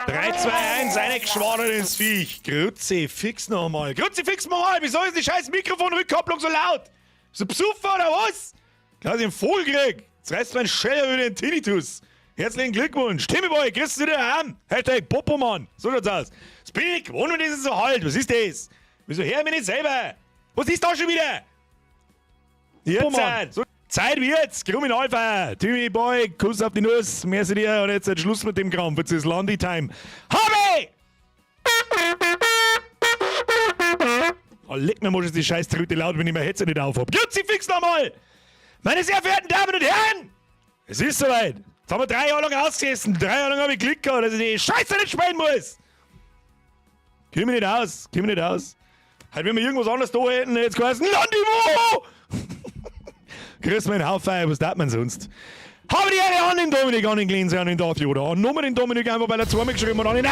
3, 2, 1, eingeschworen ins Viech. Grüezi, fix nochmal. Grüezi, fix nochmal. Wieso ist die scheiß Mikrofonrückkopplung so laut? So besoffen oder was? Klar, ich einen Vogel krieg. Jetzt reißt mein Scheller wieder den Tinnitus. Herzlichen Glückwunsch. Timmyboy, kriegst du wieder heim. Hashtag Popomann. So schaut's aus. Speak, wohnen wir das so halt? Was ist das? Wieso hör ich mich nicht selber? Was ist da schon wieder? Jetzt Zeit. So, Zeit wird's. Kriminalfeier. Timmyboy, Kuss auf die Nuss. Merci dir. Und jetzt Schluss mit dem Kram. Jetzt ist Landi-Time. Habe! Oh, leck mir, muss ich die scheiß Trüte laut, wenn ich mein Headset nicht aufhab. Grüezi, fix nochmal! Meine sehr verehrten Damen und Herren! Es ist soweit. Jetzt haben wir 3 Jahre lang ausgesessen. 3 Jahre lang habe ich Glück gehabt, dass ich die Scheiße nicht spielen muss. Komm ich nicht aus. Komm ich nicht aus. Halt, wenn wir irgendwas anderes da hätten, jetzt geheißen, Landivo! Grüß mein Haufen, was darf man sonst? Habe die Ehre an den Dominik, an den Glinse, an den Davi oder an Nummer den Dominik einfach, weil er zweimal geschrieben hat, an den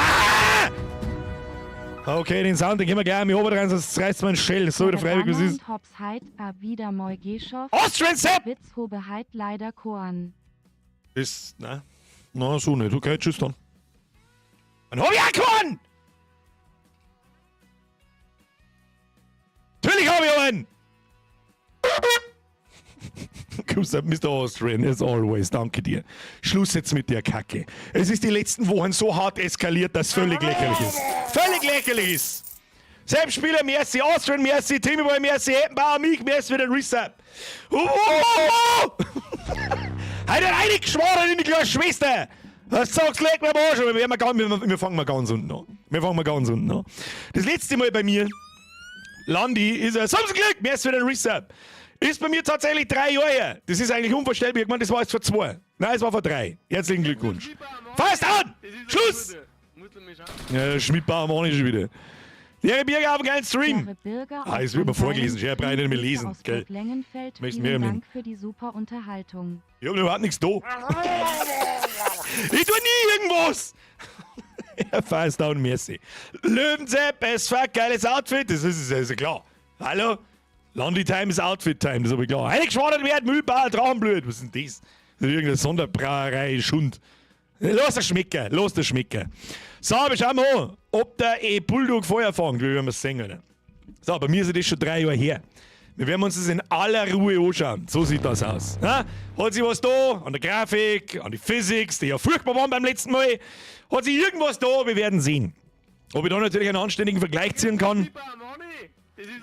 Okay, den Sound, den können wir gleich mit oben rein, sonst reißt mein Shell. So, der freiwillig, was ist. Austrian Sepp! Witz hobe heit leider Koan. Ist, ne? Na, so nicht. Okay, tschüss dann. Dann hab ich einen! Natürlich hab ich einen! Grüß Mr. Austrian, as always, danke dir. Schluss jetzt mit der Kacke. Es ist die letzten Wochen so hart eskaliert, dass es völlig lächerlich ist. Völlig lächerlich ist! Selbstspieler, merci, Austrian, merci, Timmyboy, merci, Eppenbauer, mich, merci für den Reset. Heute hat einig geschworen in die kleine Schwester! Was sagst du, leg mir am Arsch, aber wir fangen mal ganz unten an. Wir fangen mal ganz unten an. Das letzte Mal bei mir, Landi, ist er, zum Glück, merci für den Reset. Ist bei mir tatsächlich 3 Jahre her. Das ist eigentlich unvorstellbar. Ich meine, das war jetzt vor 2. Nein, es war vor 3. Herzlichen Glückwunsch. Fast an! Schluss! Ja, Schmidtbauer mache ich schon wieder. Der Birger haben keinen Stream. Es wird mir vorgelesen. Ich habe nicht mehr lesen. Gell? Vielen Dank für die super Unterhaltung. Ich habe überhaupt nichts da. Ich tue nie irgendwas. Fast down, merci. Löwensepp, SV, geiles Outfit. Das ist klar. Hallo? Landi-Time ist Outfit-Time, das habe ich klar. Eingeschworen werden, Mühlbauer, Drachenblut. Was ist denn das? Das ist irgendeine Sonderbrauerei, Schund. Los das schmecken, los das schmecken. So, aber schauen wir an, ob der Bulldog Feuer fängt, wie wir es sehen können. So, bei mir ist das schon 3 Jahre her. Wir werden uns das in aller Ruhe anschauen. So sieht das aus. Ha? Hat sich was da an der Grafik, an die Physics, die ja furchtbar waren beim letzten Mal? Hat sich irgendwas da? Wir werden sehen. Ob ich da natürlich einen anständigen Vergleich ziehen kann.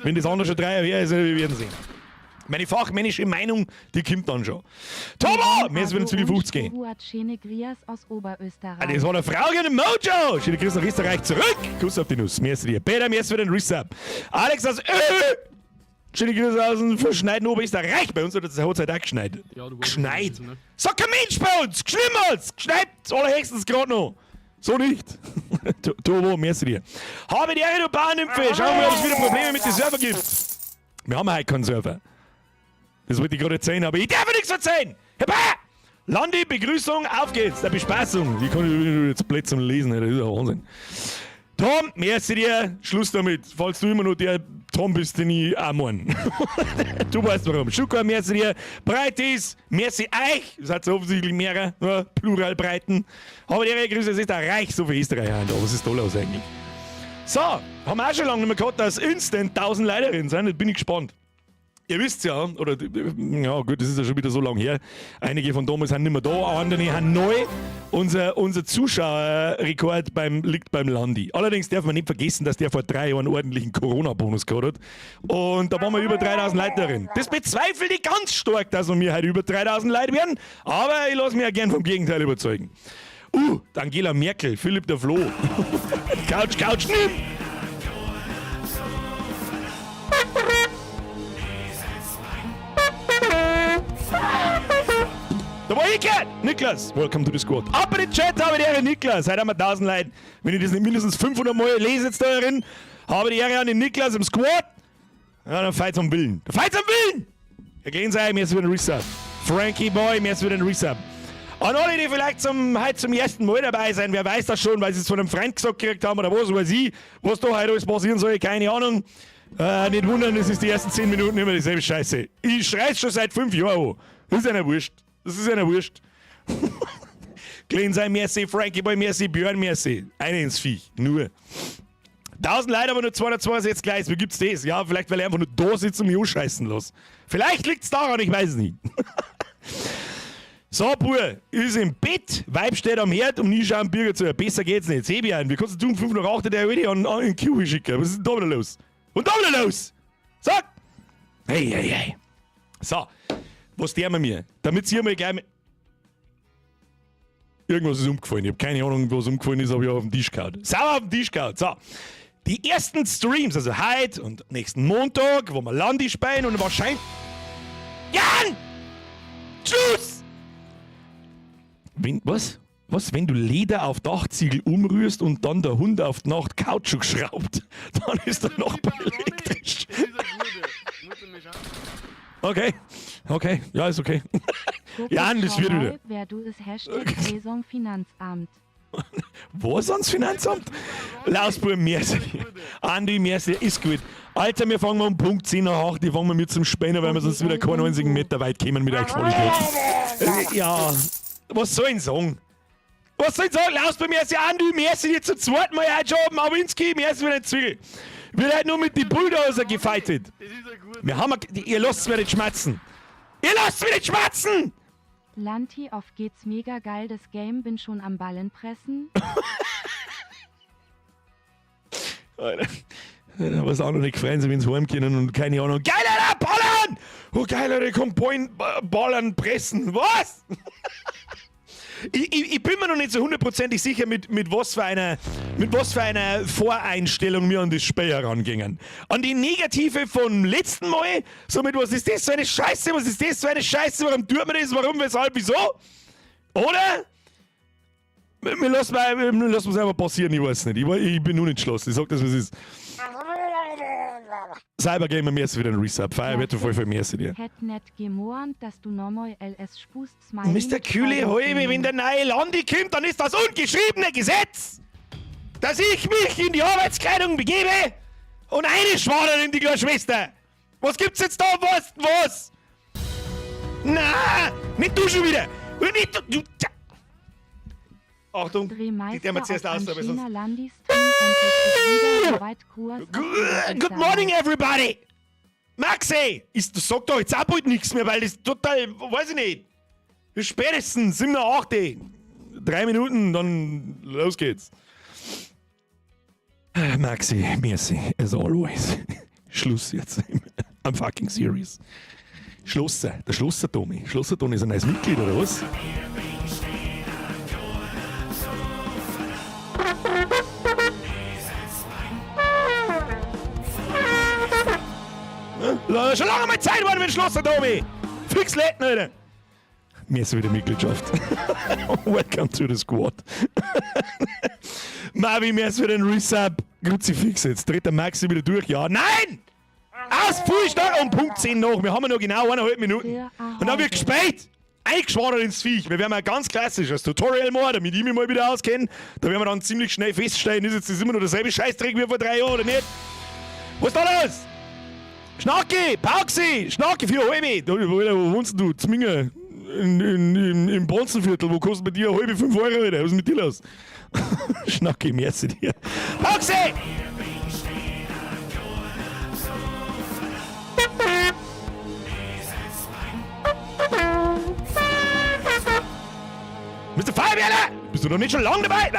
Wenn das andere schon 3 Jahre her ist, wir werden sehen. Meine fachmännische Meinung, die kommt dann schon. Tomo! Mir ist wieder zu die 50 gehen. Aus Oberösterreich. Das war eine Frage in dem Mojo! Schöne Grüße nach Österreich zurück! Kuss auf die Nuss. Mir ist dir. Peter, mir ist für den Reset. Alex aus schöne Grüße aus dem verschneiten Oberösterreich. Bei uns hat es auch geschneit. Ja, geschneit. So kein Mensch bei uns! Geschnimmert! Geschneit! Allerhöchstens gerade noch. So nicht. Tobo, merci dir. Habe die Ehre, du Bauernnymphe. Schauen wir, ob es wieder Probleme mit den Server gibt. Wir haben heute keinen Server. Das wollte ich gerade erzählen, aber ich darf nichts erzählen. Herbei! Landi, Begrüßung, auf geht's. Der Bespaßung. Die kann ich jetzt Plätze lesen. Das ist ja Wahnsinn. Tom, merci dir. Schluss damit. Falls du immer noch der Tom bist, den ich auch meine. Du weißt warum. Schuka, merci dir. Breitis, merci euch. Das hat so offensichtlich mehrere, ja, Pluralbreiten. Aber die Grüße, es ist ein Reich, so viel Österreich haben. Aber was ist toll aus eigentlich? So, haben wir auch schon lange nicht mehr gehabt, dass instant 1000 Leute drin sind. Jetzt bin ich gespannt. Ihr wisst ja, oder, ja gut, das ist ja schon wieder so lange her. Einige von damals sind nicht mehr da, andere haben neu. Unser Zuschauerrekord liegt beim Landi. Allerdings darf man nicht vergessen, dass der vor 3 Jahren einen ordentlichen Corona-Bonus gehabt hat. Und da waren wir über 3000 Leute darin. Das bezweifle ich ganz stark, dass wir heute über 3000 Leute werden. Aber ich lasse mich ja gern vom Gegenteil überzeugen. Angela Merkel, Philipp der Floh. Couch, nimm! Da war ich gehört! Niklas, welcome to the squad. Ab in den Chat habe ich die Ehre, Niklas. Heute haben wir 1000 Leute. Wenn ich das nicht mindestens 500 Mal lese jetzt da drin, habe ich die Ehre an den Niklas im Squad. Ja, dann feit's am Willen. Der feit's am Willen! Herr Glensei, mir ist für den Reset. Frankie Boy, mir ist für den Reset. An alle, die vielleicht heute zum ersten Mal dabei sein, wer weiß das schon, weil sie es von einem Freund gesagt gekriegt haben oder was weiß ich, was da heute alles passieren soll, keine Ahnung. Nicht wundern, es ist die ersten 10 Minuten immer dieselbe Scheiße. Ich schrei's schon seit 5 Jahren an. Das ist einer wurscht. Das ist einer wurscht. Glenn sei merci, Frankie Boy merci, Björn merci. Eine ins Viech. Nur. 1000 Leute, aber nur 262 gleich. Wie gibt's das? Ja, vielleicht, weil er einfach nur da sitzt und mich ausscheißen lässt. Vielleicht liegt's daran, ich weiß es nicht. So, Bruder, ist im Bett, Weib steht am Herd und nie schauen Bürger zu. Besser geht's nicht. Sebian, wie kannst du tun, 5 nach 8 der heute an den Kühe schicken? Was ist denn da wieder los? Und da wieder los? Sag! Hey. So, was tun wir mir? Damit sie mal gleich. Irgendwas ist umgefallen. Ich habe keine Ahnung, was umgefallen ist, aber ich habe auf den Tisch gehauen. Sauer auf den Tisch gehauen. So. Die ersten Streams, also heute und nächsten Montag, wo wir Landi spielen und wahrscheinlich. Jan! Schluss! Was, wenn du Leder auf Dachziegel umrührst und dann der Hund auf die Nacht Kautschuk schraubt? Dann ist der Nachbar elektrisch. Okay, ja, ist okay. Jan, das wird wieder. Wer du ist Saison Finanzamt. Was ans Finanzamt? Lausbuben, merci. Andi, merci, ist gut. Alter, wir fangen um Punkt 10 nach 8, die fangen wir mit zum Späner, weil wir sonst wieder keinen einzigen Meter weit kommen mit der Qualität. Ja, was soll ich sagen? Lausbuben, merci, Andi, merci, jetzt zum zweiten Mal heute schon, Mawinski, merci für den Zwiegel. Wird halt nur mit die Bulldozer gefightet. Wir haben, ihr lasst mir nicht schmatzen. Lanti, auf geht's mega geil, das Game, bin schon am Ballen pressen. Alter, was auch noch nicht gefreien, wenn sie heimgehen und keine Ahnung. Geil, Alter, ballern! Oh geil, Alter, komm, ballern, pressen, was? Ich bin mir noch nicht so hundertprozentig sicher, mit was für einer Voreinstellung wir an das Spiel herangingen. An die Negative vom letzten Mal, so mit was ist das für eine Scheiße, warum tut man das, warum, weshalb, wieso? Oder? Wir lassen es einfach passieren, ich weiß nicht. Ich bin nur nicht entschlossen, ich sag das, was es ist. Cybergamer, merci für den Resub. Feier wird voll für merci dir. Hätt net gemohnt, dass du nochmal LS spust, Smiley. Mr. Kühle Häume, wenn der neue Landi kommt, dann ist das ungeschriebene Gesetz, dass ich mich in die Arbeitskleidung begebe und eine schwadern in die kleine Schwester. Was gibt's jetzt da? Was? Na, nicht du schon wieder. Nicht du. Achtung, die nehmen wir zuerst aus, aber sonst. Good morning, everybody! Maxi! Sag doch jetzt auch bald nichts mehr, weil das total, weiß ich nicht. Spätestens 7 nach 8. 3 Minuten, dann los geht's. Maxi, merci, as always. Schluss jetzt. I'm fucking serious. Schlosser, der Schlosser Tommy. Schlosser Tommy ist ein neues Mitglied, oder was? Schon lange mal Zeit worden mit Schlosser Tommy. Fix Läden, Alter. Mir ist wieder Mitgliedschaft. Welcome to the squad. Mavi, mir ist wieder ein Resub. Kruzifix jetzt. Dreht der Maxi wieder durch? Ja. Nein! Aus Fußstag um Punkt 10 nach. Wir haben noch genau 1,5 Minuten. Und dann wird gespielt. Eingeschwadert ins Viech. Wir werden mal ganz klassisch als Tutorial machen, damit ich mich mal wieder auskenne. Da werden wir dann ziemlich schnell feststellen, ist jetzt das immer noch derselbe Scheißdreck wie vor 3 Jahren oder nicht? Was ist da los? Schnacki, Pauxi, Schnacki für eine halbe. Wo wohnst du? Zminger. Im Bronzenviertel. Wo kostet bei dir eine halbe 5 Euro, Alter? Was ist mit dir los? Schnacki, merci dir. Pauxi! Mr. Feuerwehrler! Bist du noch nicht schon lange dabei?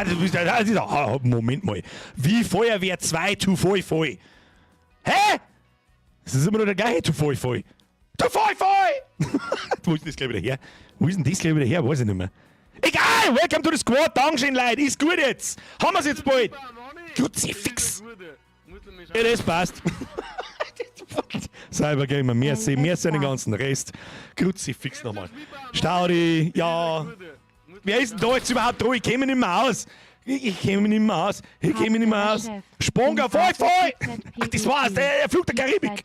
Moment mal. Wie Feuerwehr 2 to voll voll. Hä? Das ist immer noch der gleiche to voll voll. To voll voll! Wo ist denn das gleich wieder her? Weiß ich nicht mehr. Egal! Welcome to the squad! Dankeschön, Leute! Ist gut jetzt! Haben wir's jetzt bald! Kruzifix! Ja, das passt. Cybergamer, merci an den ganzen Rest. Kruzifix nochmal. Staudi, ja. Wer ist denn da jetzt überhaupt da? Ich käme nicht mehr aus. Sponger, voll! Ach, das war's, der Flug der Karibik.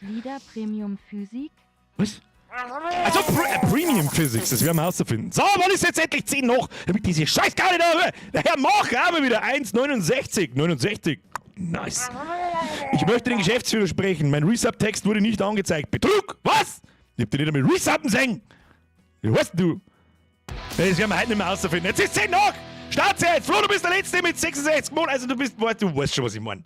Was? Also Premium Physics, das werden wir herausfinden. So, wann ist jetzt endlich 10 noch? Damit diese Scheißkarte da höre. Der Herr Mach haben wir wieder 1,69. Nice. Ich möchte den Geschäftsführer sprechen. Mein Resub-Text wurde nicht angezeigt. Betrug! Was? Ich hab dir nicht einmal Resubben sehen. Wie heißt du? Das werden wir heute nicht mehr rausfinden. Jetzt ist 10 nach! Startzeit! Flo, du bist der Letzte mit 66 Monaten. Also du weißt schon, was ich meine.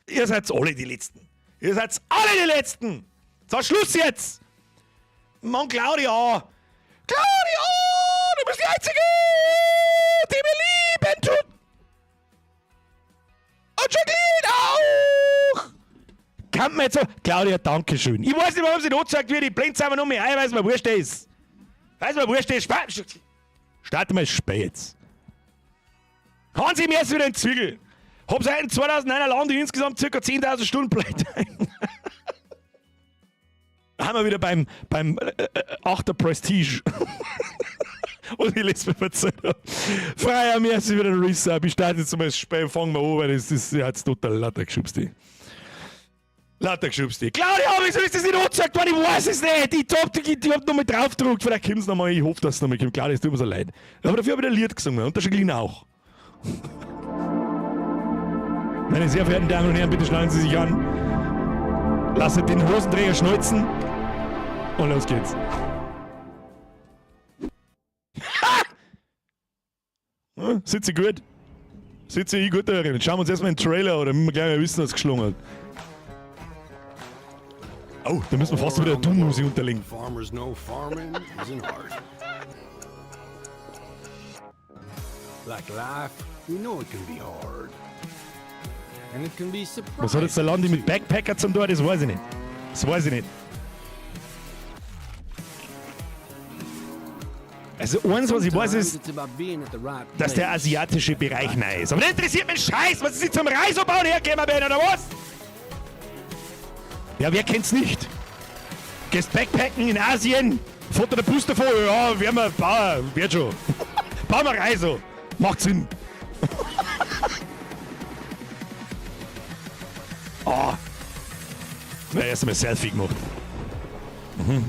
Ihr seid alle die Letzten. Ihr seid alle die Letzten! So, Schluss jetzt! Mann, Claudia! Claudia! Du bist die Einzige, die mir lieben tut! Und Jacqueline auch! Kann man jetzt so... Claudia, danke schön. Ich weiß nicht, warum sie not sagt, wie die blinkt einfach nur mehr ein, weil es mir wurscht ist. Weil es mir wurscht ist. Starten wir spät. Hauen Sie mir jetzt wieder in den Zügel. Hab seit 2009er Land insgesamt ca. 10.000 Stunden Pleite. Haben wir wieder beim 8er Prestige. Und ich lese mir verzeihen. Freier Merci wieder ein Resub. Ich starte jetzt mal Spiel, fangen wir an, weil das ist jetzt total lauter geschubst. Lauter geschubst. Claudia, wieso ist das nicht angezeigt worden? Ich weiß es nicht. Ich hab noch mal draufgedruckt. Vielleicht kommt es nochmal. Ich hoffe, dass es nochmal kommt. Claudia, es tut mir so leid. Aber dafür habe ich ein Lied gesungen. Und der Jacqueline auch. Meine sehr verehrten Damen und Herren, bitte schnallen Sie sich an. Lasst den Hosenträger schneuzen. Und los geht's. Ha! Sitze gut. Sitze ich gut darin. Schauen wir uns erstmal den Trailer an, damit wir gleich mal wissen, was geschlungen hat. Oh, da müssen wir fast wieder Doom-Musik unterlegen. Was hat jetzt der Landi mit Backpacker zum Tor? Das weiß ich nicht. Das weiß ich nicht. Also eins, was ich weiß, ist, dass der asiatische Bereich neu ist. Aber das interessiert mich scheiß, was ist jetzt zum Reisebauen hergekommen bin, oder was? Ja, wer kennt's nicht? Gehst Backpacken in Asien, Foto der Bus davor, ja, werden wir bauen, wird schon. Bauen wir Reise, macht Sinn. Oh. Na, erst einmal Selfie gemacht.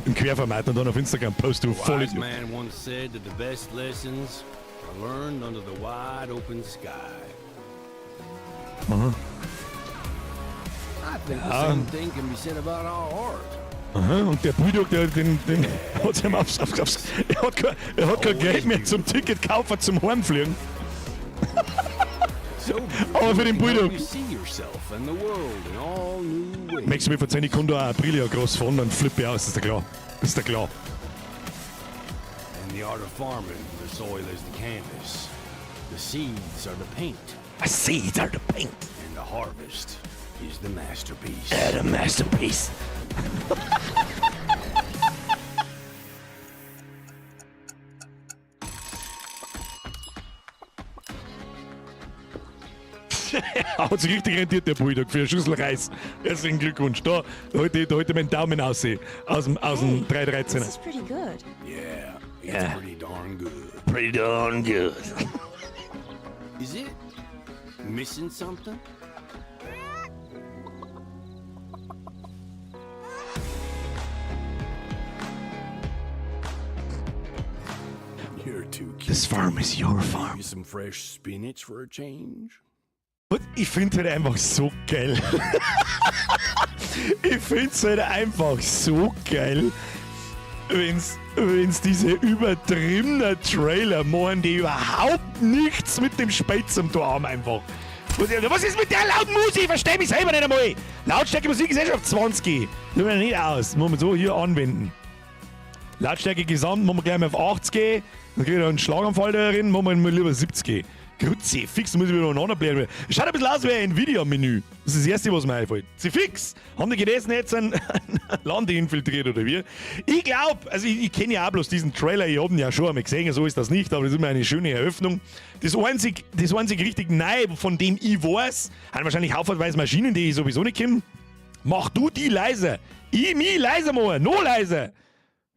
Im Querformat und dann auf Instagram post du voll. Wise man once said that the best lessons are learned under the wide open sky. I think the same thing can be said about our art. Und der Bulldog, den hat ihm er hat kein Geld mehr zum Ticket kaufen zum Heimfliegen. Aber für den Bulldog. Möchtest du mir verzeihen, ich kann da auch Aprilia groß fahren, dann flippe ich aus, ist ja klar. Ist ja klar. In the art of farming, the soil is the canvas. The seeds are the paint. The seeds are the paint. And the harvest is the masterpiece. The masterpiece. Hat sich richtig rentiert, der Bulldog, für eine Schüssel Reis. Herzlichen Glückwunsch. Da heute meinen Daumen aussehen. Aus dem 313er. This is pretty good. Yeah, it's pretty darn good. Pretty darn good. Is it missing something? You're too cute. This farm is your farm. Use some fresh spinach for a change. Und ich finde halt einfach so geil. Ich finde es halt einfach so geil, wenn's diese übertriebenen Trailer machen, die überhaupt nichts mit dem Spiel zum Tor haben einfach. Was ist mit der lauten Musik? Ich verstehe mich selber nicht einmal. Lautstärke Musik ist eh schon auf 20. Das wir nicht aus. Das muss man so hier anwenden. Lautstärke Gesamt muss man gleich mal auf 80 gehen. Dann kriegt er einen Schlaganfall darin, muss man mal lieber 70 gehen. Grüezi, fix, muss ich wieder aneinander blähen. Schaut ein bisschen aus wie ein Nvidia-Menü. Das ist das Erste, was mir einfällt. Sie fix. Haben die gelesen jetzt ein Lande infiltriert oder wie? Ich glaube, also ich kenne ja auch bloß diesen Trailer, ich habe ihn ja schon einmal gesehen, so ist das nicht, aber das ist immer eine schöne Eröffnung. Das einzig richtig neu, von dem ich weiß, haben wahrscheinlich haufenweise Maschinen, die ich sowieso nicht kenne. Mach du die leise. Ich mich leiser machen, noch leiser.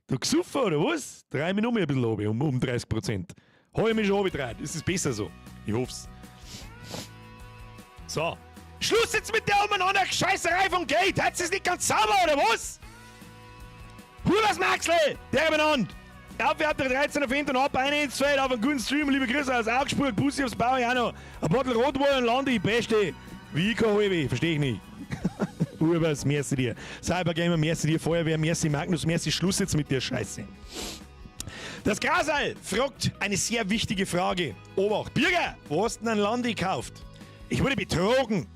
Du gesuffen oder was? Dreh mich noch mehr ein bisschen runter, um 30%. Habe ich mich schon runtergedreht. Ist es besser so? Ich hoff's. So. Schluss jetzt mit der umeinander Scheißerei vom Gate. Hat's es nicht ganz sauber, oder was? Hurwas Maxl, der benannt. Abwehr der 13er Fint und ab eine ins Feld auf einen guten Stream. Liebe Grüße aus Augsburg, Bussi aufs Bauer, auch noch. Ein Bottle Rotwein und Landi, beste. Wie ich kann halbe, versteh ich nicht. Hurwas, merci dir. Cybergamer, merci dir. Feuerwehr, merci Magnus, merci. Schluss jetzt mit der Scheiße. Das Grasal fragt eine sehr wichtige Frage. Obacht, Birger, wo hast du denn ein Land gekauft? Ich wurde betrogen.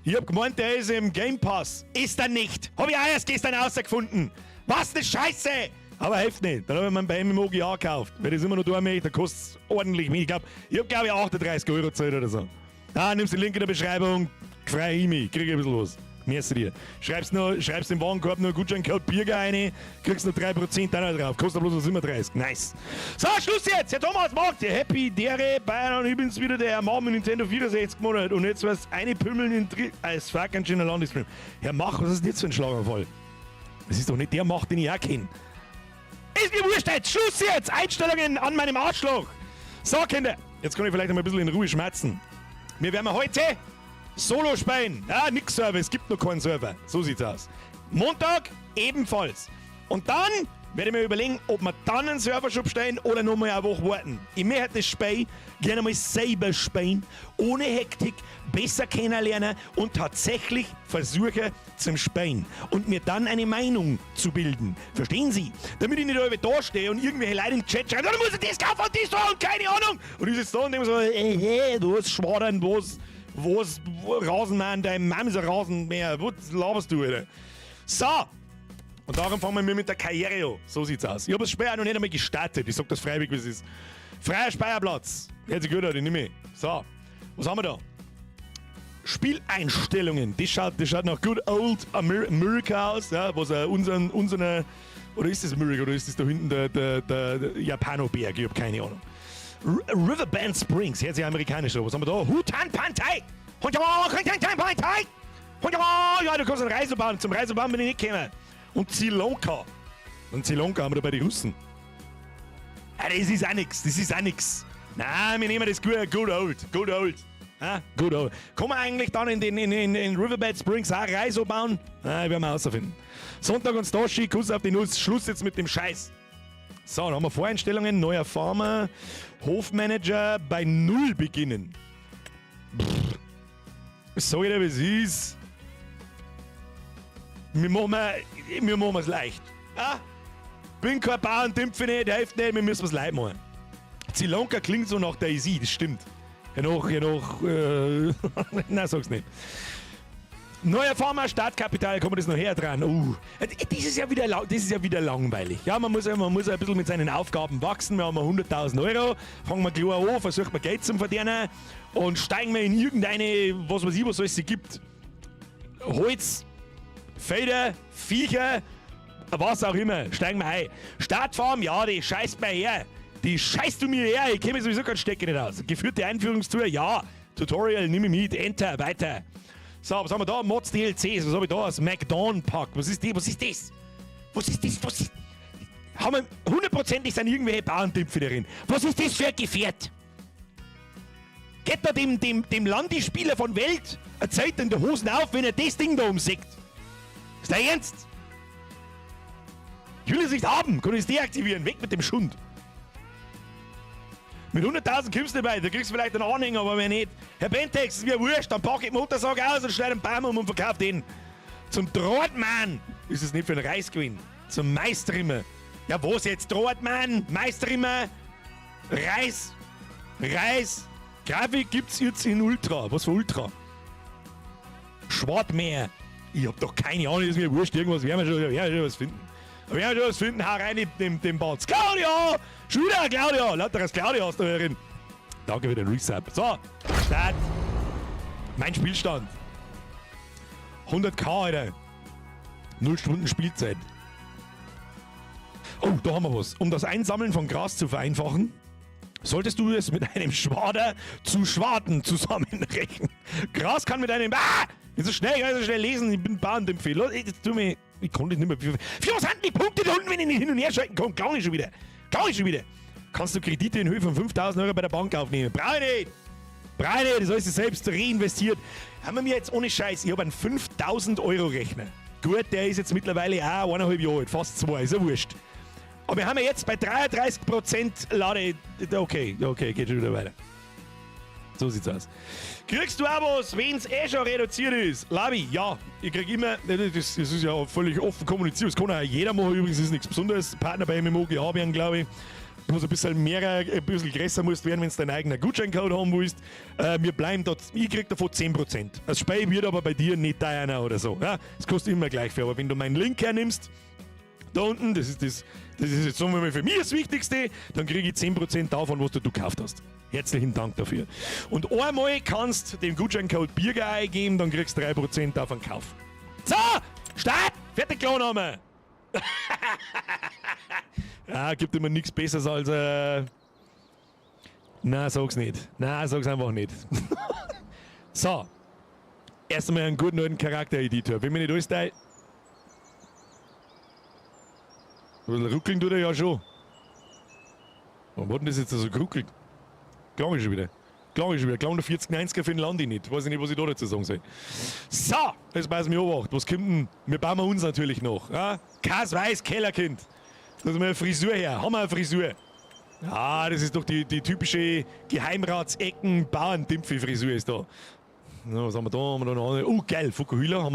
Ich hab gemeint, der ist im Game Pass. Ist er nicht. Hab ich auch erst gestern rausgefunden. Was ne Scheiße! Aber hilft nicht. Dann hab ich meinen bei MMOGA gekauft. Weil das immer noch da mehr, da kostet es ordentlich mehr. Ich hab 38 Euro gezahlt oder so. Nimmst den Link in der Beschreibung, frei ich mich, krieg ein bisschen was. Merci dir. Schreibst im Warenkorb noch Gutscheincode Birger rein, kriegst noch 3% dann drauf. Kostet bloß noch 37. Nice. So, Schluss jetzt. Herr Thomas macht ihr Happy Dere Bayern und ich bin's wieder der Herr Mann mit Nintendo 64 Monat und jetzt was eine Pümmeln in als fuck ein schöner Landesfilm. Herr Mach, was ist das jetzt für ein Schlagerfall? Das ist doch nicht der Mach, den ich auch kenne. Ist mir wurscht jetzt. Schluss jetzt. Einstellungen an meinem Arschloch. So, Kinder. Jetzt kann ich vielleicht mal ein bisschen in Ruhe schmerzen. Wir werden heute Solo spielen. Ja, nix Server, es gibt noch keinen Server. So sieht's aus. Montag ebenfalls. Und dann werde ich mir überlegen, ob wir dann einen Servershop stellen oder noch mal eine Woche warten. Ich möchte das Spiel gerne mal selber spielen, ohne Hektik, besser kennenlernen und tatsächlich versuchen zum Spielen. Und mir dann eine Meinung zu bilden. Verstehen Sie? Damit ich nicht über da stehe und irgendwelche Leute im Chat schreiben, dann muss ich das kaufen und das und keine Ahnung. Und ich sitze da und denke so, du hast Schwadern, was Rasenmann, dein Mamser Rasenmäher, was laberst du, Alter? So! Und darum fangen wir mit der Karriere an. So sieht's aus. Ich habe das Spiel auch noch nicht einmal gestartet. Ich sag das freiwillig, wie es ist. Freier Speierplatz. Hört sich gut an, den nehme ich. So, was haben wir da? Spieleinstellungen. Das schaut nach Good Old America aus, ja, was unsere oder ist das America oder ist das da hinten der Japanoberg? Ich hab keine Ahnung. Riverbend Springs, hört sich amerikanisch an. Was haben wir da? Hutan Pantai! Ja, du kannst einen Reisebahn. Zum Reisebahn bin ich nicht gekommen. Und Sri Lanka. Und Sri Lanka haben wir da bei den Russen. Ja, das ist auch nix. Nein, wir nehmen das Good Old. Ah, Good Old. Kann man eigentlich dann in Riverbed Springs auch Reise bauen? Nein, werden wir herausfinden. Sonntag und Stashi, Kuss auf die Nuss. Schluss jetzt mit dem Scheiß. So, dann haben wir Voreinstellungen, neuer Farmer, Hofmanager bei 0 beginnen. Sag ich dir, wie es ist. Wir machen es leicht. Ah? Bin kein Bauerndümpfe nicht, hilft nicht, wir müssen es leicht machen. Sri Lanka klingt so nach der IC, das stimmt. Nein, sag's nicht. Neuer Farmer, Startkapital, kann man das noch her dran? Das ist ja wieder langweilig. Ja, man muss ein bisschen mit seinen Aufgaben wachsen. Wir haben 100.000 Euro, fangen wir klar an, versuchen wir Geld zu verdienen und steigen wir in irgendeine, was weiß ich, was es gibt. Holz, Felder, Viecher, was auch immer, steigen wir ein. Startfarm, ja, die scheißt mir her. Die scheißt du mir her, ich kenne sowieso keinen Stecker nicht aus. Geführte Einführungstour, ja. Tutorial, nimm ich mit, Enter, weiter. So, was haben wir da? Mods DLCs, was habe ich da? Das McDawn-Pack, was ist das? Haben wir hundertprozentig sind irgendwelche Bauerndümpfe darin. Was ist das für ein Gefährt? Geht da dem Landespieler von Welt eine Zeit in der Hosen auf, wenn er das Ding da umsägt? Ist der Ernst? Ich will es nicht haben, kann ich es deaktivieren, weg mit dem Schund. Mit 100.000 kommst du dabei, da kriegst du vielleicht einen Anhänger, aber wenn nicht. Herr Bentex, ist mir wurscht, dann pack ich den Motorsack aus und schneide den Baum um und verkauf den. Zum Drahtmann ist es nicht für einen Reisgewinn. Zum Maistrimmer. Ja, was jetzt? Drahtmann, Maistrimmer, Reis. Grafik gibt's jetzt in Ultra. Was für Ultra? Schwartmeer. Ich hab doch keine Ahnung, ist mir wurscht, irgendwas werden wir schon was finden. Wir werden schon was finden, hau rein in den Bad. Claudia! Schon wieder Claudia! Lauteres Claudia hast du hören. Danke für den Resub. So, Start. Mein Spielstand. 100.000, Alter. 0 Stunden Spielzeit. Oh, da haben wir was. Um das Einsammeln von Gras zu vereinfachen, solltest du es mit einem Schwader zu Schwaden zusammenrechnen. Gras kann mit einem... Ich kann so schnell lesen, ich bin Bauerndümpfe. Ich konnte nicht mehr... Für was sind die Punkte da unten, wenn ich nicht hin und her schalten kann? Klar nicht schon wieder. Kannst du Kredite in Höhe von 5.000 Euro bei der Bank aufnehmen? Brauch ich nicht, das heißt, selbst reinvestiert. Haben wir mir jetzt ohne Scheiß, ich habe einen 5.000 Euro Rechner. Gut, der ist jetzt mittlerweile auch 1,5 Jahre alt, fast 2, ist ja wurscht. Aber wir haben ja jetzt bei 33% Lade... Okay, geht schon wieder weiter. So sieht's aus. Kriegst du auch was, wenn's schon reduziert ist? Labi, ja. Ich krieg immer, das ist ja völlig offen kommuniziert. Das kann auch jeder machen, übrigens ist nichts Besonderes. Partner bei MMOGA werden, glaube ich. muss ein bisschen größer musst werden, wenn du deinen eigenen Gutscheincode haben willst. Wir bleiben dort, ich krieg davon 10%. Das Spiel wird aber bei dir nicht teurer oder so. Ja? Das kostet immer gleich viel. Aber wenn du meinen Link hernimmst, da unten, das ist jetzt sagen wir mal für mich das Wichtigste, dann kriege ich 10% davon, was du gekauft hast. Herzlichen Dank dafür. Und einmal kannst du den Gutscheincode Bierger eingeben, dann kriegst du 3% auf den Kauf. So, Start! Fertig, Klarname! Ja, gibt immer nichts Besseres als. Nein, sag's nicht. Nein, sag's einfach nicht. So. Erst einmal einen guten alten Charakter-Editor. Wenn mir nicht alles teilt. Ruckeln tut er ja schon. Warum hat denn das jetzt so geruckelt? Klang ich schon wieder. Klang der 4090er für den Landi nicht. Weiß ich nicht, was ich da dazu sagen soll. So, jetzt passen wir an. Was kommt denn? Wir bauen uns natürlich noch. Ja? Kas Weiß, Kellerkind. Da ist mal eine Frisur her. Haben wir eine Frisur? Ja, das ist doch die typische Geheimratsecken-Bauerndimpfe-Frisur ist da. Na, was haben wir da? Haben wir da noch eine? Oh, geil, Fukuhila.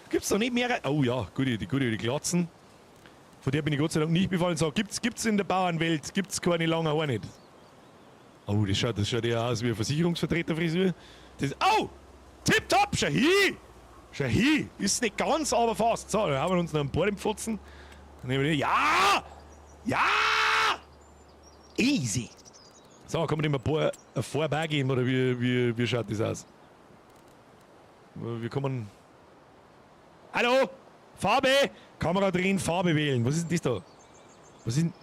Gibt's da nicht mehr? Oh ja, die Glatzen. Von der bin ich Gott sei Dank nicht befallen. So, gibt's in der Bauernwelt, gibt's keine lange Haare nicht? Oh, das schaut ja aus wie eine Versicherungsvertreterfrisur. Oh! Tipptopp! Schau hin! Ist nicht ganz, aber fast. So, dann haben wir uns noch ein paar im Pfotzen. Ja! Ja! Easy! So, kann man dem ein paar vorbeigeben oder wie schaut das aus? Wie kann man. Hallo! Farbe! Kamera drehen, Farbe wählen. Was ist denn das da? Was ist denn.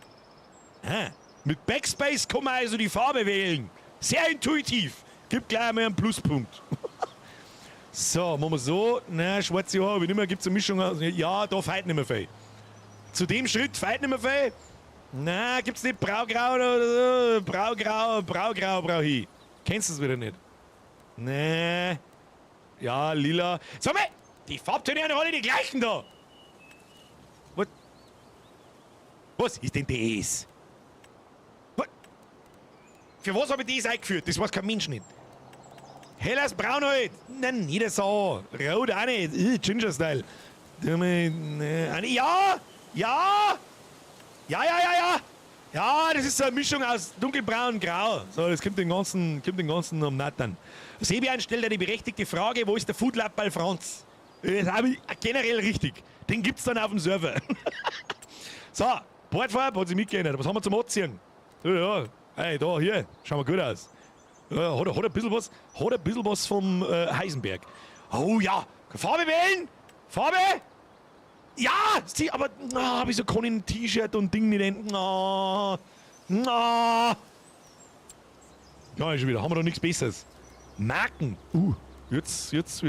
Mit Backspace kann man also die Farbe wählen. Sehr intuitiv. Gibt gleich einmal einen Pluspunkt. So, machen wir so. Na, schwarze Haare, wie immer, gibt es eine Mischung aus. Ja, da feit nicht mehr viel. Zu dem Schritt feit nicht mehr viel. Na, gibt's nicht Braugrau oder so? Braugrau brauch ich. Kennst du es wieder nicht? Nee. Ja, lila. Sag mal, die Farbtöne sind alle die gleichen da. Was ist denn das? Für was habe ich das eingeführt? Das weiß kein Mensch nicht. Hell als braun halt. Nein, nicht so. Rot auch nicht. Ginger-Style. Ja! Ja, das ist so eine Mischung aus dunkelbraun und grau. So, das kommt den ganzen am Nattern. Sebian stellt eine berechtigte Frage, wo ist der Foodlab bei Franz? Das habe ich generell richtig. Den gibt's dann auf dem Server. So, Bordfarbe hat sich mitgeändert. Was haben wir zum Anziehen? Ja, hey, da, hier, schauen wir gut aus. Ja, hat ein bisschen was vom Heisenberg. Oh ja, Farbe wählen? Farbe? Ja, aber wieso kann ich ein T-Shirt und Ding nicht enden? Ja, schon wieder, haben wir doch nichts Besseres. Marken. Jetzt wird's.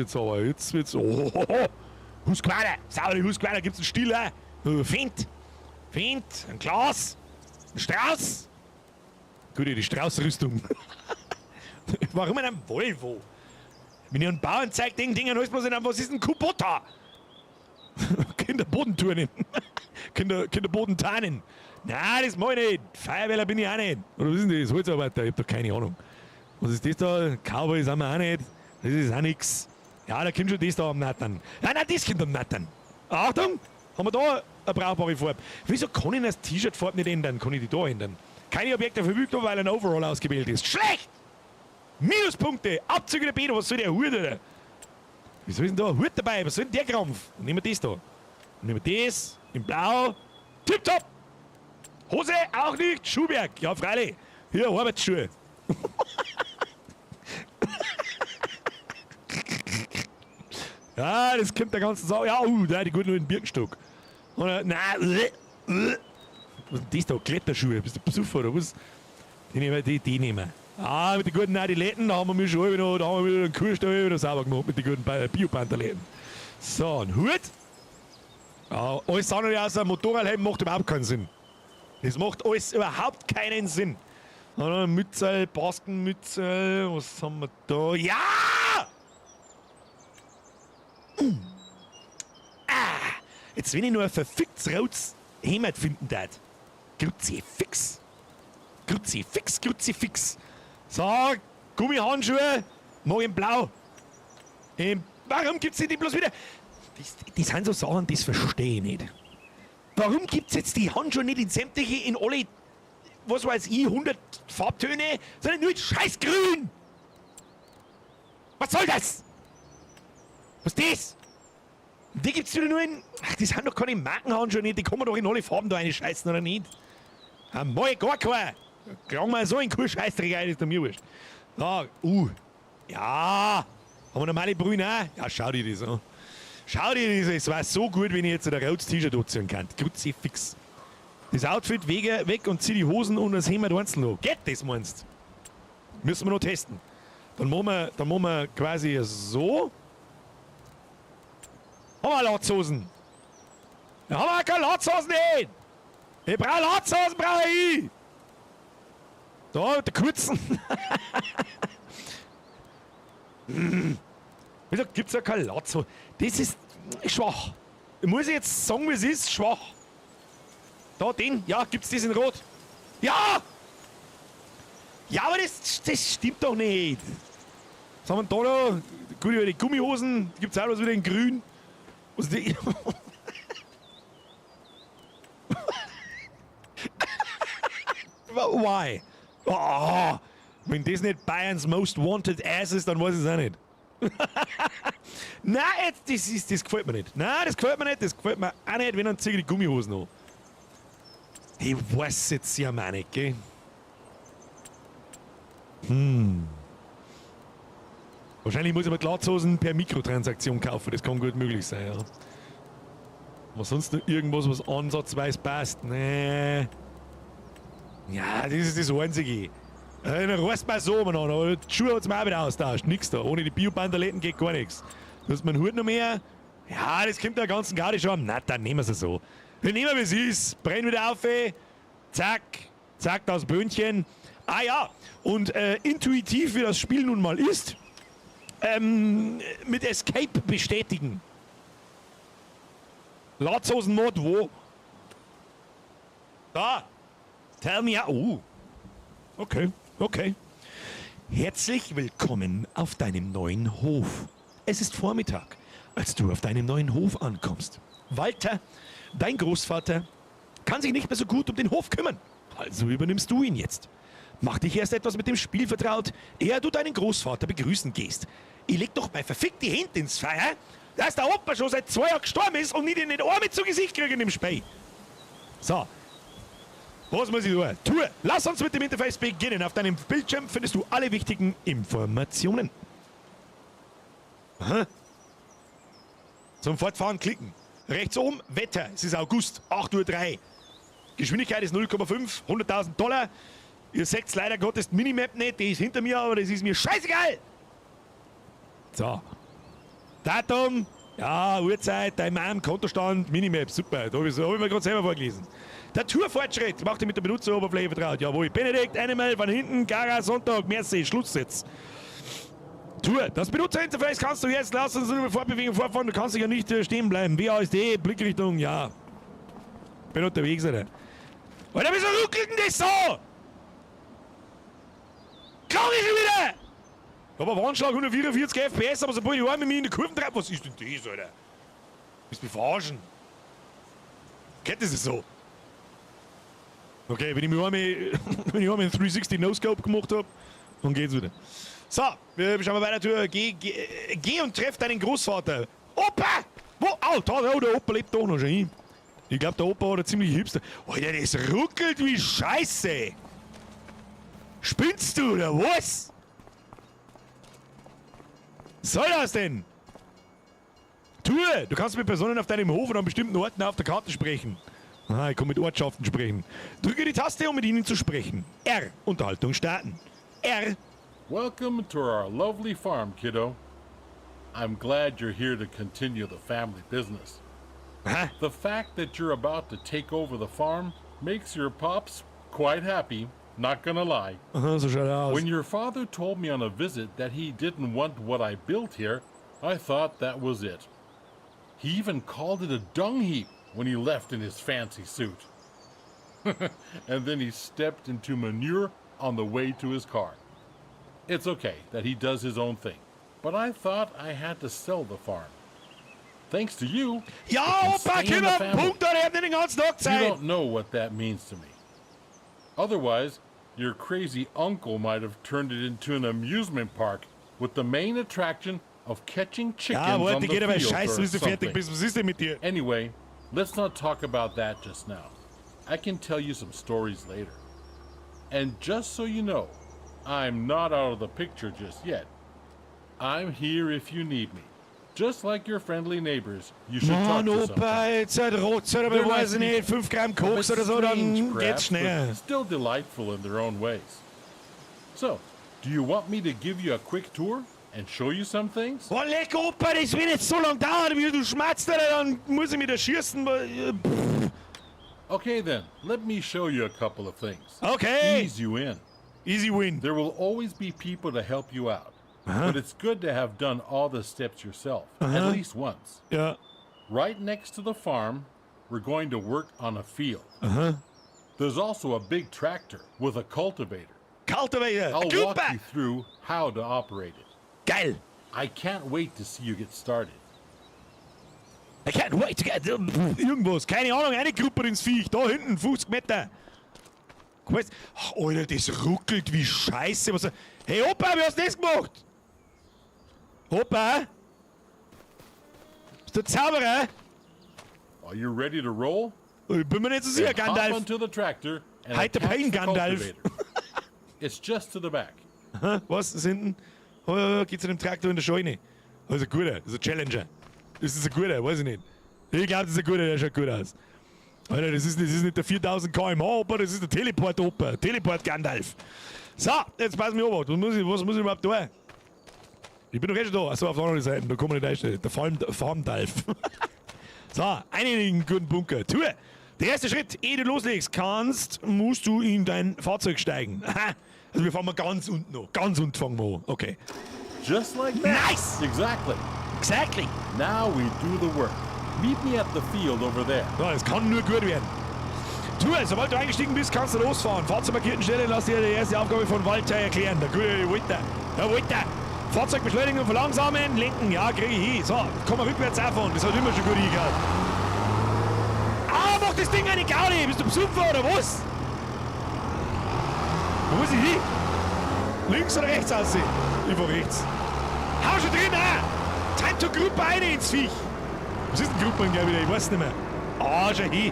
Oh, Husqvarna, saure Husqvarna, gibt's einen Still, Fendt, ein Glas, ein Strauß. Gut, die Straußrüstung. Warum ein Volvo? Wenn ihr einen Bauern zeigt, den Dingen, heißt man sich dann, was ist ein Kubota? Kinderbodenturnen. Kinderbodentarnen. Nein, das mach ich nicht. Feuerwehrler bin ich auch nicht. Oder was ist denn das? Holzarbeiter, ich hab doch keine Ahnung. Was ist das da? Cowboy sind wir auch nicht. Das ist auch nix. Ja, da kommt schon das da am Nattern. Nein, das kommt am Nattern. Achtung! Haben wir da eine brauchbare Farbe. Wieso kann ich das T-Shirt-Farbe nicht ändern? Kann ich die da ändern? Keine Objekte verfügbar, weil ein Overall ausgewählt ist. Schlecht! Minuspunkte! Abzüge der Bäder, was soll der Hut, oder? Wieso ist denn da ein Hut dabei? Was soll denn der Krampf? Nehmen wir das da. Nehmen wir das in Blau. Tipptopp! Hose auch nicht. Schuhwerk. Ja, freilich. Hier, Arbeitsschuhe. Ja, das kommt der ganzen Sau. Ja, da die guten alten Birkenstock. Oder, nein, was ist das da? Kletterschuhe? Bist du besoffen oder was? Die nehmen wir. Ah, mit den guten Adiletten, da haben wir mich schon wieder, da haben wir wieder den Kuhstall wieder sauber gemacht mit den guten Bio-Pantaletten. So, ein Hut. Ja, alles andere außer ein Motorradhelm macht überhaupt keinen Sinn. Das macht alles überhaupt keinen Sinn. Mütze, Baskenmütze, was haben wir da? Ja! Jetzt wenn ich nur ein verficktes rotes Hemd finden darf. Kruzifix. So, Gummihandschuhe, mach in blau. Warum gibt's die bloß wieder? Das sind so Sachen, das verstehe ich nicht. Warum gibt's jetzt die Handschuhe nicht in sämtliche, in alle was weiß ich, 100 Farbtöne, sondern nur in scheiß Grün. Was soll das? Was ist das? Die gibt's wieder nur in... Ach, die sind doch keine Markenhandschuhe nicht. Die kann man doch in alle Farben da reinscheißen, oder nicht? Mal gar kein. Klang mal so ein Kurscheißdreck ein, ist doch mir wurscht. Ja, ja. Haben wir normale Brühen auch? Ja, schau dir das an. Schau dir das an. Es war so gut, wenn ich jetzt ein rotes T-Shirt anziehen kann. Kruzifix. Das Outfit weg und zieh die Hosen und das Hemd einzeln noch. Geht das, meinst du? Müssen wir noch testen. Dann machen wir quasi so. Haben wir Latzhosen? Ja, haben wir keine Latzhosen nicht! Ich brauche Latzhosen, brauche ich! Da, der kurzen. Wieso gibt es ja keine Latzhosen? Das ist schwach. Muss ich jetzt sagen, wie es ist? Schwach. Da, den. Ja, gibt's das in Rot? Ja! Ja, aber das stimmt doch nicht. Was haben wir da noch? Gut, die Gummihosen. Gibt's auch was wieder in Grün. Was ist die? Why? Oh, wenn das nicht Bayerns Most Wanted Ass ist, dann weiß ich es auch nicht. Nein, das gefällt mir nicht. Nein, das gefällt mir nicht. Das gefällt mir auch nicht, wenn dann ziehe ich die Gummihosen an. Ich weiß jetzt ja mal nicht, gell? Wahrscheinlich muss ich mir Glatzhosen per Mikrotransaktion kaufen. Das kann gut möglich sein, ja. Aber sonst noch irgendwas, was ansatzweise passt? Nee. Ja, das ist das Einzige. Dann reißt man so umeinander, aber die Schuhe hat es mir auch wieder austauscht. Nix da. Ohne die Biobandaletten geht gar nichts. Du hast meinen Hut noch mehr. Ja, das kommt der ganzen Garde schon. Na, dann nehmen wir es so. Wir nehmen, wie es ist. Brenn wieder auf. Zack. Zack, das Böhnchen. Ah ja, und intuitiv, wie das Spiel nun mal ist, mit Escape bestätigen. Latzhosen-Mod, wo? Da. Tell me how. Oh. Okay, okay. Herzlich willkommen auf deinem neuen Hof. Es ist Vormittag, als du auf deinem neuen Hof ankommst. Walter, dein Großvater, kann sich nicht mehr so gut um den Hof kümmern. Also übernimmst du ihn jetzt. Mach dich erst etwas mit dem Spiel vertraut, ehe du deinen Großvater begrüßen gehst. Ich leg doch mal verfickt die Hände ins Feuer, dass der Opa schon seit 2 Jahren gestorben ist und nicht in den Ohr mit zu Gesicht kriegen im Spiel. So. Was muss ich tun? Lass uns mit dem Interface beginnen. Auf deinem Bildschirm findest du alle wichtigen Informationen. Aha. Zum Fortfahren klicken. Rechts oben, Wetter. Es ist August, 8:03 Uhr. Geschwindigkeit ist 0,5, $100.000. Ihr seht leider Gottes die Minimap nicht, die ist hinter mir, aber das ist mir scheißegal. So. Datum, ja, Uhrzeit, dein Name, Kontostand, Minimap, super. Da habe ich mir gerade selber vorgelesen. Der Tourfortschritt macht ihr mit der Benutzeroberfläche vertraut. Jawohl, Benedikt, Animal, von hinten, Gara, Sonntag, merci, Schluss jetzt. Tour, das Benutzerinterface kannst du jetzt lassen, so über Fortbewegung vorfahren, du kannst dich ja nicht stehen bleiben. WASD, Blickrichtung, ja. Bin unterwegs, oder? Alter, wieso ruckelt denn das so? Klang ich schon wieder! Ich hab einen Warnschlag 144 FPS, aber sobald ich mit mir in die Kurven treibe, was ist denn das, Alter? Willst du mich verarschen? Kennt das so? Okay, wenn ich mir einmal einen 360 No-Scope gemacht habe, dann geht's wieder. So, wir schauen mal weiter. Geh und treff deinen Großvater. Opa! Wo? Oh, der Opa lebt da noch schon. Ich glaube, der Opa hat eine ziemlich hipster. Alter, das ruckelt wie Scheiße. Spinnst du oder was? Was soll das denn? Du kannst mit Personen auf deinem Hof oder an bestimmten Orten auf der Karte sprechen. Ah, ich kann mit Ortschaften sprechen. Drücke die Taste, um mit ihnen zu sprechen. R. Unterhaltung starten. R. Welcome to our lovely farm, kiddo. I'm glad you're here to continue the family business. Huh? The fact that you're about to take over the farm makes your pops quite happy, not gonna lie. So schaut er aus. When your father told me on a visit that he didn't want what I built here, I thought that was it. He even called it a dung heap when he left in his fancy suit. And then he stepped into manure on the way to his car. It's okay that he does his own thing, but I thought I had to sell the farm. Thanks to you, Ja, it can Opa, stay in komm the auf den family. Punkt, oder? Ich hab nicht den ganzen Tag You Zeit. don't know what that means to me. Otherwise, your crazy uncle might have turned it into an amusement park with the main attraction of catching chickens Ja, on warte, the geh dabei field scheiße, or bis du fertig something. bist. Was ist denn mit dir? Anyway, let's not talk about that just now. I can tell you some stories later. And just so you know, I'm not out of the picture just yet. I'm here if you need me. Just like your friendly neighbors, you should talk Mann, to Opa, sometime. jetzt halt Rotz oder They're weiß ich nice nicht, 5 Gramm A bit Koks oder so, strange, dann perhaps, geht's schnell. but still delightful in their own ways. So, do you want me to give you a quick tour and show you some things? Oh, leck, Opa, das will nicht so lang dauern, wie du schmatzt, Alter, dann muss ich mich da schießen. Okay then, let me show you a couple of things. Okay, Ease you in. easy win. There will always be people to help you out. But it's good to have done all the steps yourself, at least once. Ja, Right next to the farm, we're going to work on a field. There's also a big tractor with a cultivator. Cultivator, I'll walk Cooper. you through how to operate it. Geil. I can't wait to see you get started. I can't wait to get irgendwas. Keine Ahnung, eine Gruppe ins Viech. Da hinten, 50 Meter. Quest. Oh, Alter, das ruckelt wie Scheiße. Was... Hey, Opa, wie hast du das gemacht? Opa? Bist du Zauberer? Are you ready to roll? Ich bin mir nicht so sicher, Then hop Gandalf. onto the tractor and Halt der attach Bein, the Gandalf. cultivator. It's just to the back. Was ist hinten? Oh, geht zu dem Traktor in der Scheune. Das ist ein guter, das ist ein Challenger. Das ist ein guter, weiß ich nicht. Ich glaube, das ist ein guter, der schaut gut aus. Alter, das ist nicht der 4000 km/h Opa, das ist der Teleport-Opa. Teleport-Gandalf. So, jetzt pass mir auf. Was muss ich überhaupt tun? Ich bin doch jetzt schon da. Achso, auf der anderen Seite. Da kommen wir nicht einstellen. Der Farmdalf. So, einen guten Bunker. Tue. Der erste Schritt, ehe du loslegst kannst, musst du in dein Fahrzeug steigen. Aha. Also wir fahren mal ganz unten an. Ganz unten fangen wir an. Okay. Just like that. Nice! Exactly. Exactly. Now we do the work. Meet me at the field over there. Ja, es kann nur gut werden. Tue, sobald du eingestiegen bist, kannst du losfahren. Fahr zur markierten Stelle, lass dir die erste Aufgabe von Walter erklären. Der gute Walter. Der Walter. Fahrzeug beschleunigen und verlangsamen, lenken. Ja, krieg ich hin. So, komm mal rückwärts auffahren. Das hat immer schon gut hingehört. Ah, mach das Ding eine Gaudi. Bist du besoffen oder was? Wo muss ich hin? Links oder rechts aussehen? Ich fahr rechts. Hau schon drin, Time to Gruppe eine ins Viech. Was ist denn Gruppe, glaube ich, ich weiß nicht mehr. Ah, schon hin.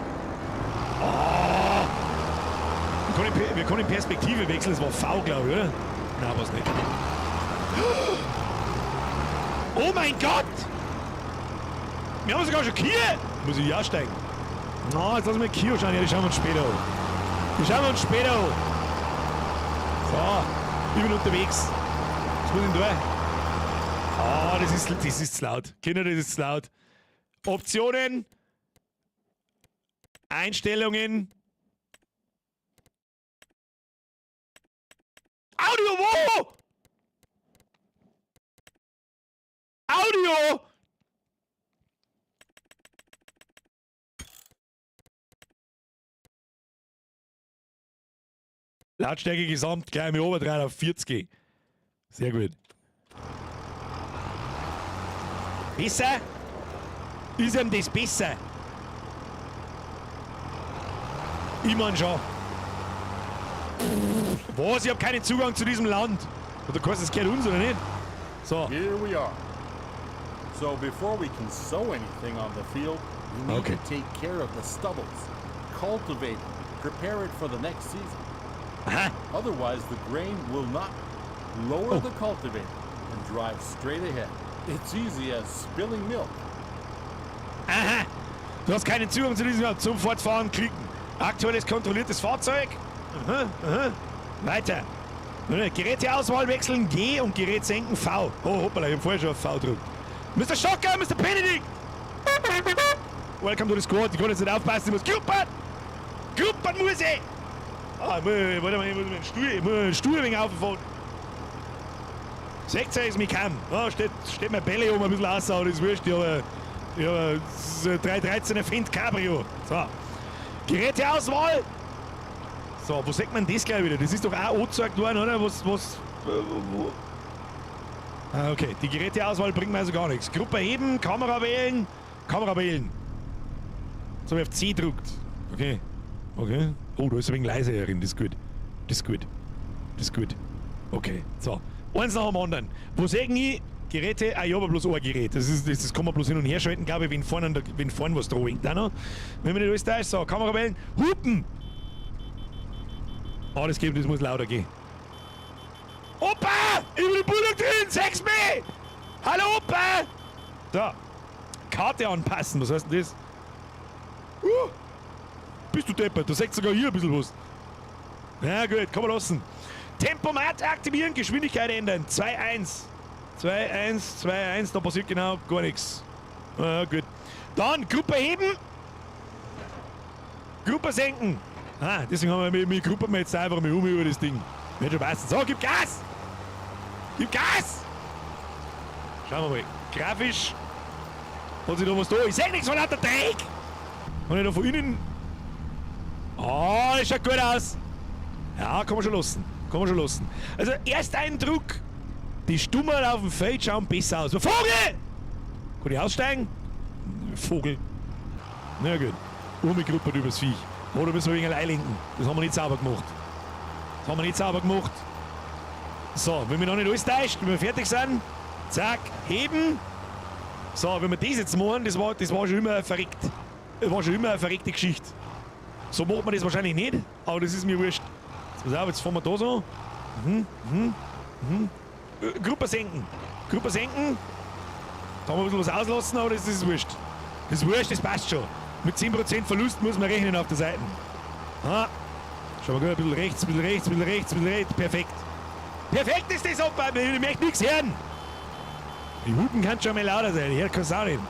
Ah. Wir können Perspektive wechseln, das war V, glaube ich, oder? Nein, was nicht. Oh mein Gott! Wir haben sogar schon Kia! Muss ich ja steigen? Na, jetzt lassen wir Kia schauen, ja, die schauen wir uns später an. Die schauen wir uns später an. So, ich bin unterwegs. Was muss ich denn tun? Ah, das ist zu laut. Kinder, das ist zu laut. Optionen. Einstellungen. Audio, wo? Audio! Lautstärke gesamt gleich mit Oberdrein auf 40. Sehr gut. Besser? Ist ihm das besser? Ich mein schon. Was? Ich hab keinen Zugang zu diesem Land. Oder kostet das gehört uns, oder nicht? So. Here we are. So before we can sow anything on the field, we need Okay. to take care of the stubbles, cultivate it, prepare it for the next season. Aha. Otherwise, the grain will not. Lower the cultivator and drive straight ahead. It's easy as spilling milk. Aha. Du hast keinen Zugang zu diesem Land. Zum Fortfahren klicken. Aktuelles kontrolliertes Fahrzeug. Aha, aha. Weiter. Geräteauswahl wechseln G und Gerät senken V. Oh, hoppala, ich hab vorher schon auf V gedrückt. Mr. Schocker, Mr. Benedict! Welcome to the squad. Ich kann jetzt nicht aufpassen, ich muss Gruppern! Gruppern muss ich! Ah, warte mal, ich muss den Stuhl ein wenig auffahren. 16 ist mich kaum. Ah, steht mein Bälle um ein bisschen aus, aber das ist wurscht. Ja, das ist ein 313er Fendt Cabrio. So. Geräteauswahl. So, wo sagt man das gleich wieder? Das ist doch auch angezeigt worden, oder? Wo? Ah, okay. Die Geräteauswahl bringt mir also gar nichts. Gruppe heben, Kamera wählen. Kamera wählen. So, wie auf C druckt. Okay. Okay. Oh, da ist ein wenig leise herin, das ist gut. Das ist gut. Das ist gut. Okay, so. Eins nach dem anderen. Wo sehen ich Geräte? Ah, ich habe bloß ein Gerät. Das kann man bloß hin und her schalten, glaube ich, wenn vorne was da winkt. Auch noch. Wenn man nicht alles da ist, so, Kamerawellen, hupen! Ah, das muss lauter gehen. Opa! Ich will den Bullock drin! 6 mehr! Hallo, Opa! So. Karte anpassen, was heißt denn das? Bist du deppert? Da sagt sogar hier ein bisschen was. Ja gut, kann man lassen. Tempomat aktivieren, Geschwindigkeit ändern. 2-1. 2-1, 2-1, da passiert genau gar nichts. Ja gut. Dann Gruppe heben. Gruppe senken. Ah, deswegen haben wir mit Gruppe jetzt einfach mal über das Ding. Wird schon passen. So, gib Gas! Gib Gas! Schauen wir mal. Grafisch. Hat sich da was da? Ich seh nichts von lauter Dreck! Kann ich da von innen. Oh, das schaut gut aus. Ja, kann man schon lassen. Kann man schon lassen. Also, Ersteindruck. Die Stummen auf dem Feld schauen besser aus. Vogel! Kann ich aussteigen? Vogel. Na gut. Umgegruppert übers Viech. Oder müssen wir wegen einlenken? Das haben wir nicht sauber gemacht. Das haben wir nicht sauber gemacht. So, wenn wir noch nicht alles täuscht, wenn wir fertig sind, zack, heben. So, wenn wir das jetzt machen, das war schon immer verreckt. Das war schon immer eine verreckte Geschichte. So macht man das wahrscheinlich nicht, aber das ist mir wurscht. Pass auf, jetzt fahren wir da so. Gruppe senken. Gruppe senken. Da haben wir ein bisschen was auslassen, aber das ist wurscht. Das ist wurscht, das passt schon. Mit 10% Verlust muss man rechnen auf der Seite. Ah. Schau mal gut, ein bisschen rechts, ein bisschen rechts, ein bisschen rechts, ein bisschen rechts. Perfekt. Perfekt ist das, Opa. Ich möchte nichts hören. Die Hupen kann schon mal lauter sein. Ich höre keine Sau nicht.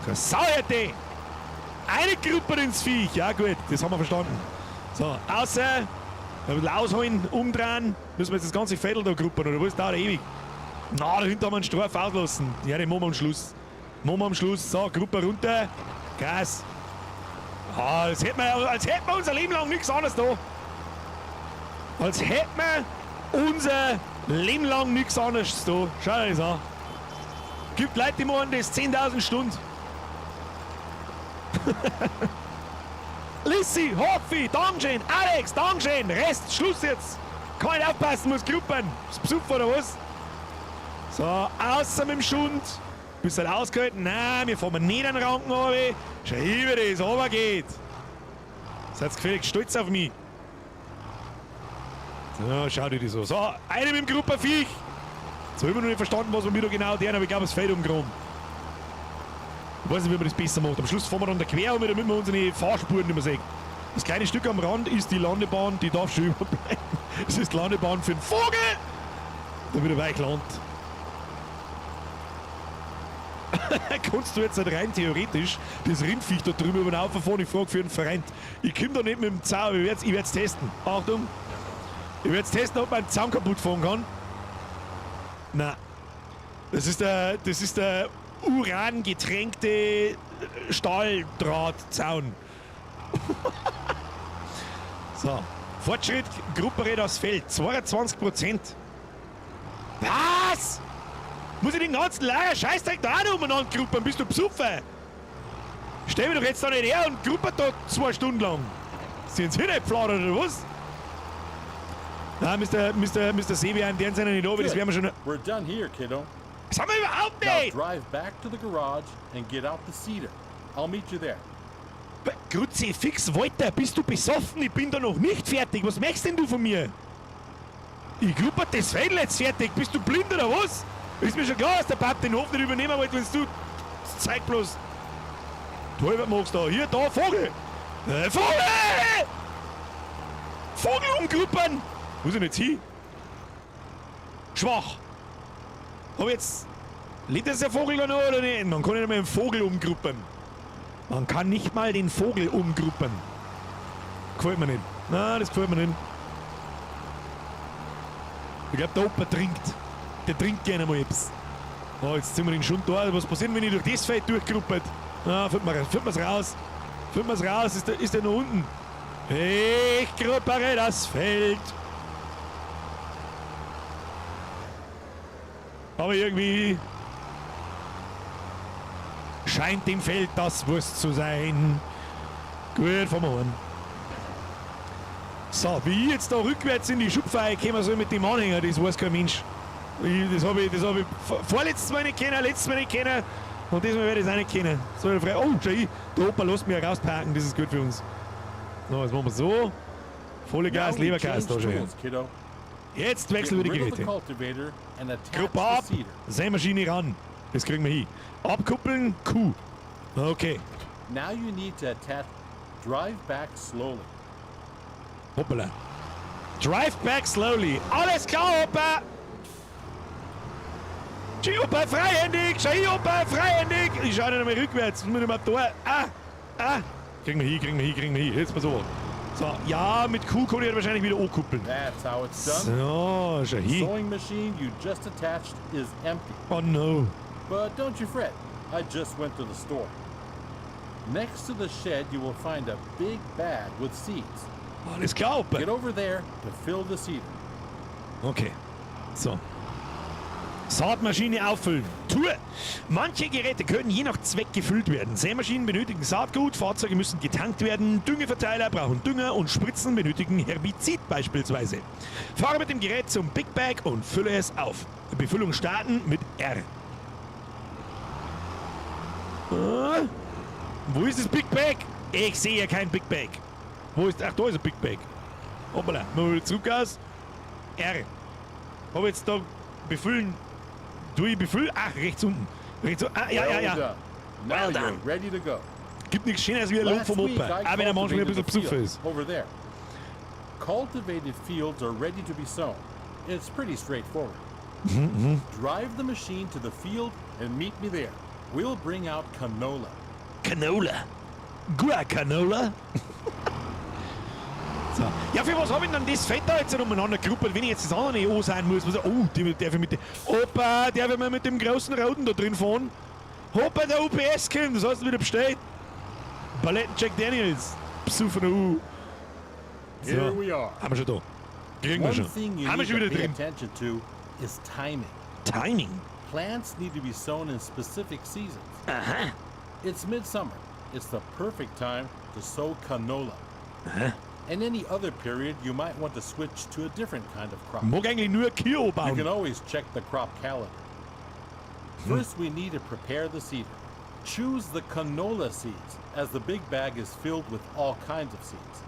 Keine Sau hört die. Eine Gruppe ins Viech. Ja gut, das haben wir verstanden. So, außer, ein bisschen ausholen, umdrehen. Müssen wir jetzt das ganze Fädel da gruppen, oder was? Dauert ewig. Na, da hinten haben wir einen Straf auslassen. Ja, den machen wir am Schluss. Machen wir am Schluss. So, Gruppe runter. Gas. Ah, als hätten wir unser Leben lang nichts anderes da. Als hätten wir unser Leben lang nichts anderes da. Schau dir das an. Gibt Leute, die machen das 10.000 Stunden. Lissi, Hoffi, Dankeschön, Alex, Dankeschön. Rest, Schluss jetzt. Kann nicht aufpassen, muss gruppen. Ist besoffen oder was? So, außer mit dem Schund. Bist du halt ausgehalten? Nein, wir fahren nicht an den Ranken runter. Schau hin, wie das runtergeht. Seid gefällig stolz auf mich. So, schau dir das an. So, eine mit dem Gruppenviech. Jetzt habe ich noch nicht verstanden, was wir da genau tun, aber ich glaube, das Feld umgeräumt. Ich weiß nicht, wie man das besser macht. Am Schluss fahren wir dann da quer, damit wir unsere Fahrspuren nicht mehr sehen. Das kleine Stück am Rand ist die Landebahn, die darf schon überbleiben. Das ist die Landebahn für den Vogel. Da wieder weich landet. Kannst du jetzt nicht rein theoretisch das Rindviech da drüben über den Haufen fahren? Ich frage für einen Verein. Ich komme da nicht mit dem Zaun, ich werde es testen. Achtung! Ich werde es testen, ob man den Zaun kaputt fahren kann. Nein. Das ist der urangetränkte Stahldrahtzaun. So. Fortschritt, Gruppenrät aufs Feld. 22%. Was? Muss ich den ganzen Lager Scheißdreck da auch noch umeinander gruppen? Bist du besoffen? Stell mich doch jetzt da nicht her und gruppert da 2 Stunden lang. Sind Sie nicht fladert oder was? Nein, Mr. Sebian, den sind ja nicht oben, das werden wir schon... We're done here, kiddo. Das haben wir überhaupt Now nicht! drive back to the garage and get out the cedar. I'll meet you there. Grüezi, fix, Walter, bist du besoffen? Ich bin da noch nicht fertig. Was möchtest denn du von mir? Ich gruppert das Fädel jetzt fertig. Bist du blind oder was? Ist mir schon klar, dass der Pap den Hof nicht übernehmen wollte, wenn du... Zeig bloß. Du halber machst da. Hier, da, Vogel! Vogel! Vogel umgruppen! Muss ich nicht hin? Schwach! Hab jetzt... Lebt das der Vogel da noch oder nicht? Man kann nicht mal einen Vogel umgruppen. Man kann nicht mal den Vogel umgruppen. Gefällt mir nicht. Nein, das gefällt mir nicht. Ich glaube, der Opa trinkt. Der trinkt gerne mal etwas. Oh, jetzt ziehen wir den Schund da. Was passiert, wenn ich durch das Feld durchgruppelt? Ah, führt man's raus. Führt man's raus. Ist der noch unten? Ich gruppere das Feld. Aber irgendwie scheint dem Feld das Wurst zu sein. Gut, fahren wir an. So, wie ich jetzt da rückwärts in die Schubfeier kommen soll mit dem Anhänger, das weiß kein Mensch. Das hab ich vorletztes Mal nicht kennen, letztes Mal nicht kennen und diesmal werde ich es auch nicht kennen. So, oh, schau, der Opa lässt mich rausparken, das ist gut für uns. So, jetzt machen wir so. Volle Gas, Leberkas da schon. Jetzt wechseln wir die Geräte. Gruppe ab, Sämaschine ran. Das kriegen wir hin. Abkuppeln, Q. Okay. Now you need to attach drive back slowly. Hoppala. Drive back slowly. Alles klar, Opa! Schau, Opa, freihändig! Schau, Opa, freihändig! Ich schau nicht mehr rückwärts mit dem Motor. Kriegen wir hin. Jetzt pass auf. So, ja, mit Q kann ich wahrscheinlich wieder ankuppeln. That's how it's done. So, schau hier. Sewing machine you just attached is empty. Oh no. But don't you fret. I just went to the store. Next to the shed, you will find a big bag with seeds. Alles klar, Opa. Get over there to fill the seeder. Okay. So. Saatmaschine auffüllen. Tue! Manche Geräte können je nach Zweck gefüllt werden. Sämaschinen benötigen Saatgut, Fahrzeuge müssen getankt werden, Düngeverteiler brauchen Dünger und Spritzen benötigen Herbizid beispielsweise. Fahre mit dem Gerät zum Big Bag und fülle es auf. Befüllung starten mit R. Wo ist das Big Bag? Ich sehe ja kein Big Bag. Wo ist... Ach, da ist ein Big Bag. Hoppala. Mal wieder zurück aus. R. Habe jetzt da befüllen... Du, ich befüll... Ach, rechts unten. Rechts unten. Ah, ja. Well done. Now Well you're done. ready to go. Gibt nichts Schöneres wie ein Lob Last vom week, Opa. I Auch wenn er manchmal ein bisschen cultivated besoffen the ist. field over there. Cultivated fields are ready to be sown. It's pretty straightforward. Drive the machine to the field and meet me there. We'll bring out canola. Canola. Guacanola. So. Ja, für was habe ich denn das Fett da jetzt umeinander geruppelt, wenn ich jetzt das andere O sein muss? Was, oh, darf ich mit dem... Opa, darf ich mal mit dem großen Roten da drin fahren? Opa, der UPS kommt, das hast du wieder bestellt. Paletten Jack Daniels. Besoffener U. Here we are. Haben wir schon da. Kriegen wir One schon. thing you Haben wir need schon to wieder pay drin. attention to is timing. Timing. Plants need to be sown in specific seasons. It's midsummer. It's the perfect time to sow canola. In any other period, you might want to switch to a different kind of crop. Mag eigentlich nur Kio You bauen. can always check the crop calendar. First, we need to prepare the seeder. Choose the canola seeds, as the big bag is filled with all kinds of seeds.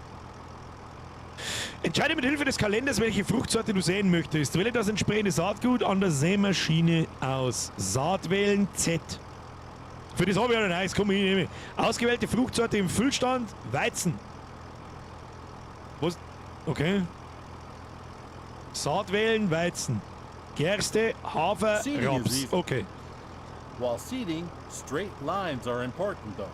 Entscheide mit Hilfe des Kalenders, welche Fruchtsorte du säen möchtest. Wähle das entsprechende Saatgut an der Sämaschine aus. Saat wählen Z. Für das habe ich ja nice, komm, ich nehme. Ausgewählte Fruchtsorte im Füllstand, Weizen. Was? Okay. Saat wählen, Weizen. Gerste, Hafer, Seeding is Raps. easy. Okay. While seeding, straight lines are important though.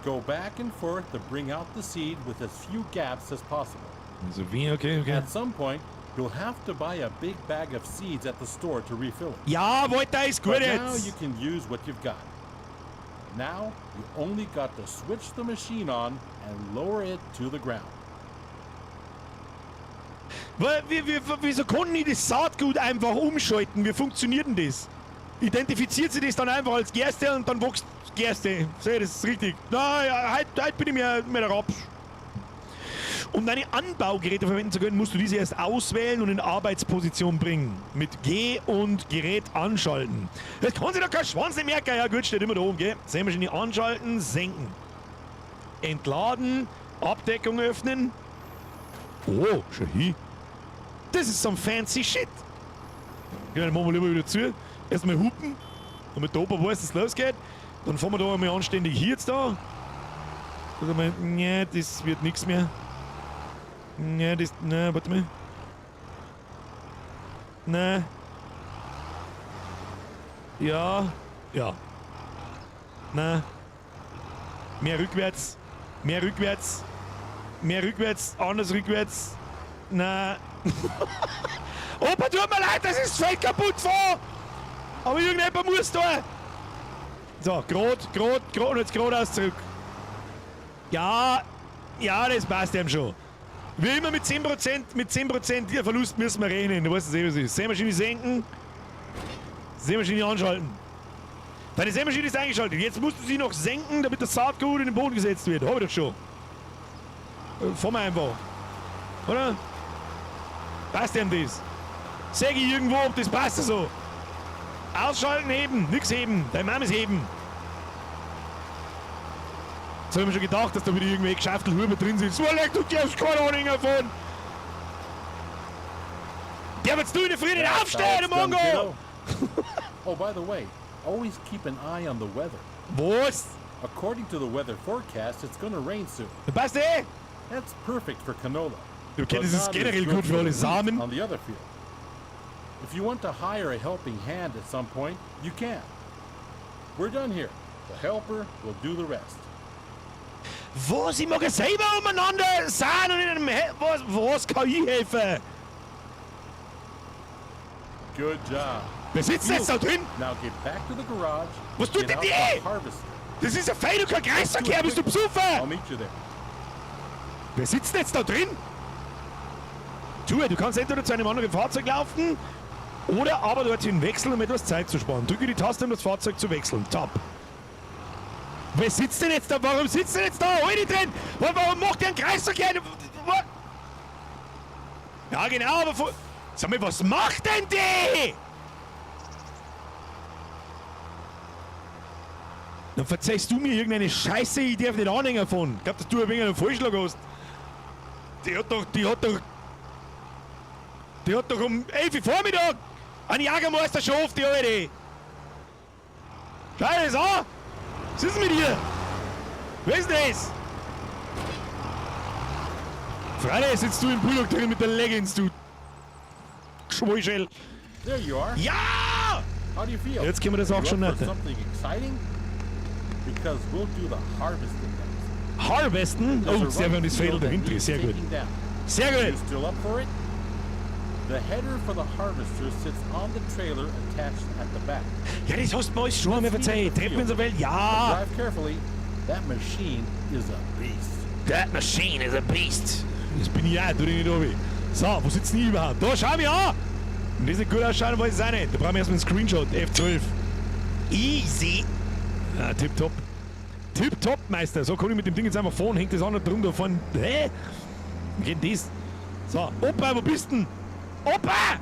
Go back and forth to bring out the seed with as few gaps as possible. Also wie, okay. At some point, you'll have to buy a big bag of seeds at the store to refill it. Ja, Walter ist gut But now jetzt. you can use what you've got. Now, you only got to switch the machine on and lower it to the ground. Wieso konnten die das Saatgut einfach umschalten? Wie funktioniert denn das? Identifiziert sie das dann einfach als Gerste und dann wächst Gerste. Sehe, das ist richtig. Na, ja, heute bin ich mehr der Raps. Um deine Anbaugeräte verwenden zu können, musst du diese erst auswählen und in Arbeitsposition bringen. Mit G und Gerät anschalten. Das kann sich doch kein Schwanz nicht merken. Ja gut, steht immer da oben, gell? Sämaschine anschalten, senken. Entladen, Abdeckung öffnen. Oh, schau hier. Das ist some fancy shit. Ja, dann machen wir lieber wieder zu. Erstmal hupen, damit der Opa weiß, dass es losgeht. Dann fahren wir da einmal anständig hier jetzt da. Also mal, nee, das wird nichts mehr. Nee, das, nee, warte mal. Nee. Ja. Ja. Nee. Mehr rückwärts. Mehr rückwärts. Mehr rückwärts. Anders rückwärts. Nee. Opa, tut mir leid, das ist das Feld kaputt vor! Aber irgendjemand muss da! So, gerade und jetzt geradeaus zurück. Ja, das passt ihm schon. Wie immer mit 10% Verlust müssen wir rechnen. Du weißt, was es ist. Sämaschine senken. Sämaschine anschalten. Deine Sämaschine ist eingeschaltet. Jetzt musst du sie noch senken, damit das Saatgut in den Boden gesetzt wird. Hab ich doch schon. Fahren wir einfach. Oder? Passt ihm das? Sag ich irgendwo, ob das passt so. Ausschalten, heben, nix heben, dein Mann ist heben. Jetzt hab ich mir schon gedacht, dass da wieder irgendwelche geschaffte Huber drin sind. So leck, du gibst keine Ahnung davon. Der wird's du in der Früh nicht aufstehen, der Mongo! Oh, by the way, always keep an eye on the weather. Was? According to the weather forecast, it's gonna rain soon. Passt eh? That's perfect for canola. Du but kennst, das ist not generell as gut für for alle wheat Samen. on the other field. If you want to hire a helping hand at some point, you can. We're done here. The helper will do the rest. Was? Ich mag ja selber umeinander sein und in einem was kann ich helfen? Good job. Wer sitzt jetzt da drin? Now get back to the garage. Was tut get denn out die? the harvester. Das ist ein Fein und kein Kreisverkehr, bist du I'll besoffen? meet you there. Wer sitzt jetzt da drin? Du kannst entweder zu einem anderen Fahrzeug laufen oder aber dorthin wechseln, um etwas Zeit zu sparen. Drücke die Taste, um das Fahrzeug zu wechseln. Top. Wer sitzt denn jetzt da? Warum sitzt denn jetzt da? Hol die drin! Warum macht der einen Kreisverkehr? Ja genau, aber sag mal, was macht denn die? Dann verzeihst du mir irgendeine Scheiße, ich darf nicht anhängen von. Ich glaub, dass du ein wenig einen Vorschlag hast. Die hat doch um 11 Uhr Vormittag eine Jägermeisterschaft, die Alte. Schau dir das an. Was ist denn mit dir? Wer ist das? Freunde, sitzt du im Bullock drin mit der Leggings, du Schweischel. There you are. Ja! How do you feel? Jetzt können wir das auch You schon up for nicht. something exciting? Because we'll do the harvesting next. Harvesten? Oh, There's a sehr rough gut, das Feld field that dahinter. needs Sehr gut. taking down. Sehr You gut. still up for it? The header for the harvester sits on the trailer attached at the back. Ja, das hast du mir alles schon einmal verzeiht. Treffen wir uns auf Welt. Ja! Drive carefully. That machine is a beast. That machine is a beast. Das bin ich auch, tu dich nicht runter. So, wo sitzt die überhaupt? Da, schau mich an! Und das nicht gut ausschauen, weiß ich auch nicht. Da brauchen wir erstmal einen Screenshot. F12. Easy. Ja, tipptopp. Tipptopp, Meister. So kann ich mit dem Ding jetzt einfach fahren. Hängt das andere drunter von. Hä? Wie geht denn das? So, Opa, wo bist denn? Opa!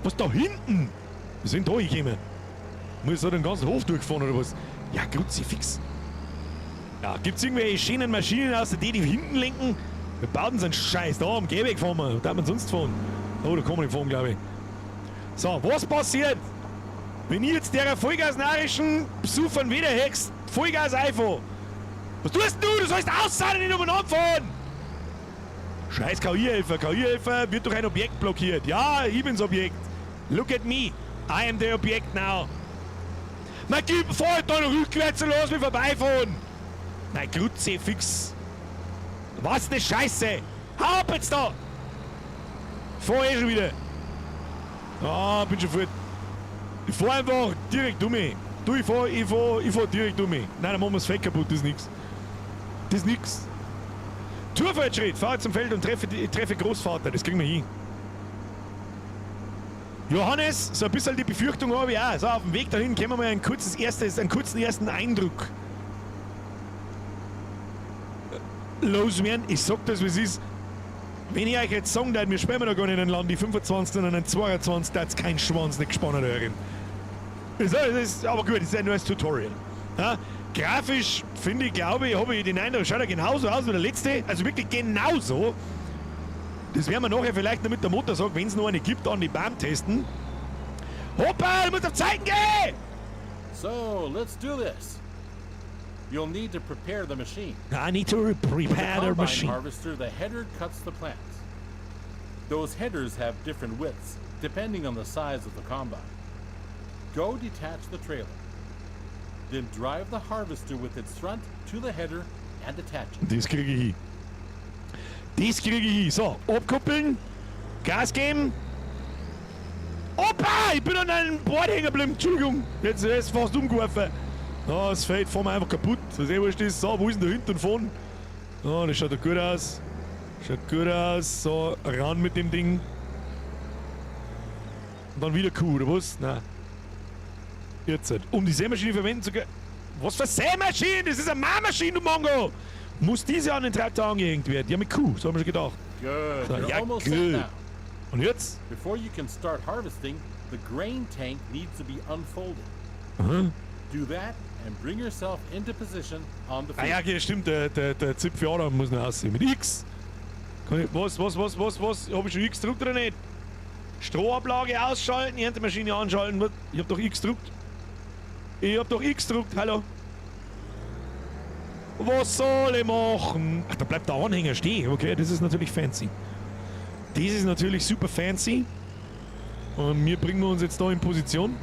Was da hinten? Wir sind da gekommen. Muss ich so den ganzen Hof durchfahren oder was? Ja, fix. Ja, gibt's irgendwelche schönen Maschinen außer die hinten lenken? Wir bauen so einen Scheiß. Da am Gehweg fahren wir. Da haben wir sonst fahren. Oh, da kann man nicht fahren, glaube ich. So, was passiert? Wenn ich jetzt der Vollgas-narischen Besuchern wieder hext, Vollgas einfach. Was tust denn du? Du sollst aussehen und nicht umeinander fahren! Scheiß KI-Helfer. KI-Helfer wird durch ein Objekt blockiert. Ja, ich bin's Objekt. Look at me. I am the Objekt now. Mein Typ, fahr da noch rückwärts und lass mich vorbeifahren. Nein, Grütze, fix. Was ne Scheiße. Hau ab jetzt da. Fahr eh schon wieder. Ah, bin schon fort. Ich fahr einfach direkt um mich. Du, ich fahr direkt um mich. Nein, dann machen wir das Feld kaputt, das ist nix. Das ist nix. Tourfortschritt, fahr zum Feld und treffe Großvater, das kriegen wir hin. Johannes, so ein bisschen die Befürchtung habe ich auch. So, auf dem Weg dahin können wir mal einen kurzen ersten Eindruck loswerden. Ich sag das, wie es ist. Wenn ich euch jetzt sagen würde, wir spielen da gar nicht in ein Land, die 25, sondern ein 22, da hat's kein Schwanz nicht gespannt hören. Das ist, aber gut, das ist ja nur als Tutorial. Ja? Grafisch, finde ich, glaube ich, habe ich den Eindruck, schaut er genauso aus wie der letzte. Also wirklich genauso. Das werden wir nachher vielleicht noch mit der Motorsage, wenn es noch eine gibt, an die Bahn testen. Hoppa, du musst auf Zeiten gehen! So, let's do this. You'll need to prepare the machine. I need to prepare the Combine machine. harvester, the header cuts the plants. Those headers have different widths, depending on the size of the combine. Go detach the trailer. Then drive the harvester with its front to the header and attach it. Das kriege ich hin. Das kriege ich hin. So, abkuppeln, Gas geben. Opa, ich bin an einem Board hängen geblieben. Entschuldigung, jetzt ist fast umgeworfen. Oh, das Feld fahren wir einfach kaputt. Was eh wurscht ist. So, wo ist denn da hinten und vorne? Oh, das schaut doch gut aus. Schaut gut aus. So, ran mit dem Ding. Und dann wieder Kuh, oder was? Nein. Jetzt halt. Um die Sämaschine verwenden zu können. Was für Sämaschine? Das ist eine Mahrmaschine, du Mongo! Muss diese an den Traktor angehängt werden? Ja, mit Kuh, so haben wir schon gedacht. Good. So, You're ja, almost set gut. now. Und jetzt? Before you can start harvesting, the grain tank needs to be unfolded. Do that and bring yourself into position on the Ah field. ja, okay, stimmt, der Zip für Adam muss noch aussehen. Mit X. Kann ich, was? Hab ich schon X gedrückt oder nicht? Strohablage ausschalten, Erntemaschine anschalten. Was? Ich hab doch X gedrückt. Hallo. Was soll ich machen? Ach, da bleibt der Anhänger stehen. Okay, das ist natürlich fancy. Das ist natürlich super fancy. Und wir bringen uns jetzt da in Position.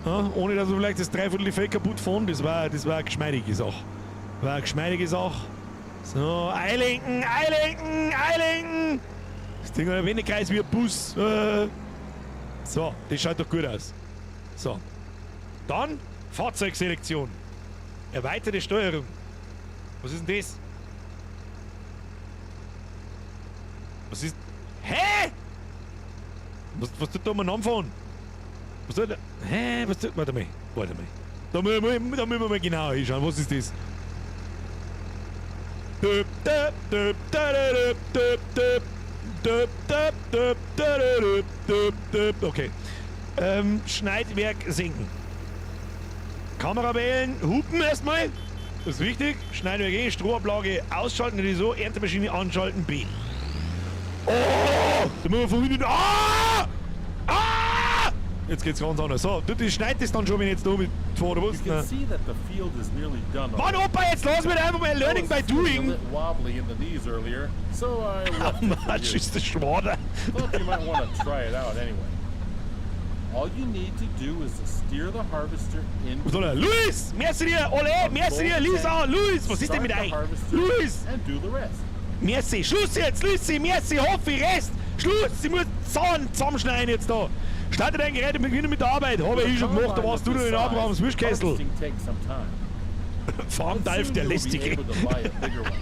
Ja, ohne dass wir vielleicht das dreiviertel Feld kaputt fahren. Das war eine geschmeidige Sache. So, einlenken! Das Ding hat ein wenig Kreis wie ein Bus. So, das schaut doch gut aus. So. Dann Fahrzeugselektion. Erweiterte Steuerung. Was ist denn das? Was ist... Hä? Was tut da mal anfahren? Was tut da... Hä? Was tut... Warte mal. Da müssen wir mal genau hinschauen. Was ist das? Okay. Schneidwerk senken. Kamera wählen, hupen erstmal. Das ist wichtig. Schneidwerk E, Strohablage ausschalten, die so, Erntemaschine anschalten, B. Oh! Da müssen wir von hinten. Ah! Ah! Jetzt geht's ganz anders. So, du schneidest das dann schon, wenn ich jetzt da mit vor oder was? You can see that the field is nearly done. Mann, Opa, jetzt lass mich einfach mal learning by I was a doing. bit wobbly in the knees earlier, so I How left it for much you. ist das Schwader? Thought you might want to try it out anyway. All you need to do is to steer the harvester into Was soll er? Luis! Merci dir! Ole! Merci dir! Lisa! Luis! Was ist denn mit euch? Luis! and do the rest. Merci! Schluss jetzt! Luisi! Merci! Hoffi! Rest! Schluss! Sie muss Zahn zusammenschneiden jetzt da! Starte dein Gerät und beginne mit der Arbeit! Habe ich schon gemacht, da warst du noch in Abrahams Wischkessel! Harvesting takes some time. Farmdalf, der Soon you'll be Lästige! able to buy a bigger one.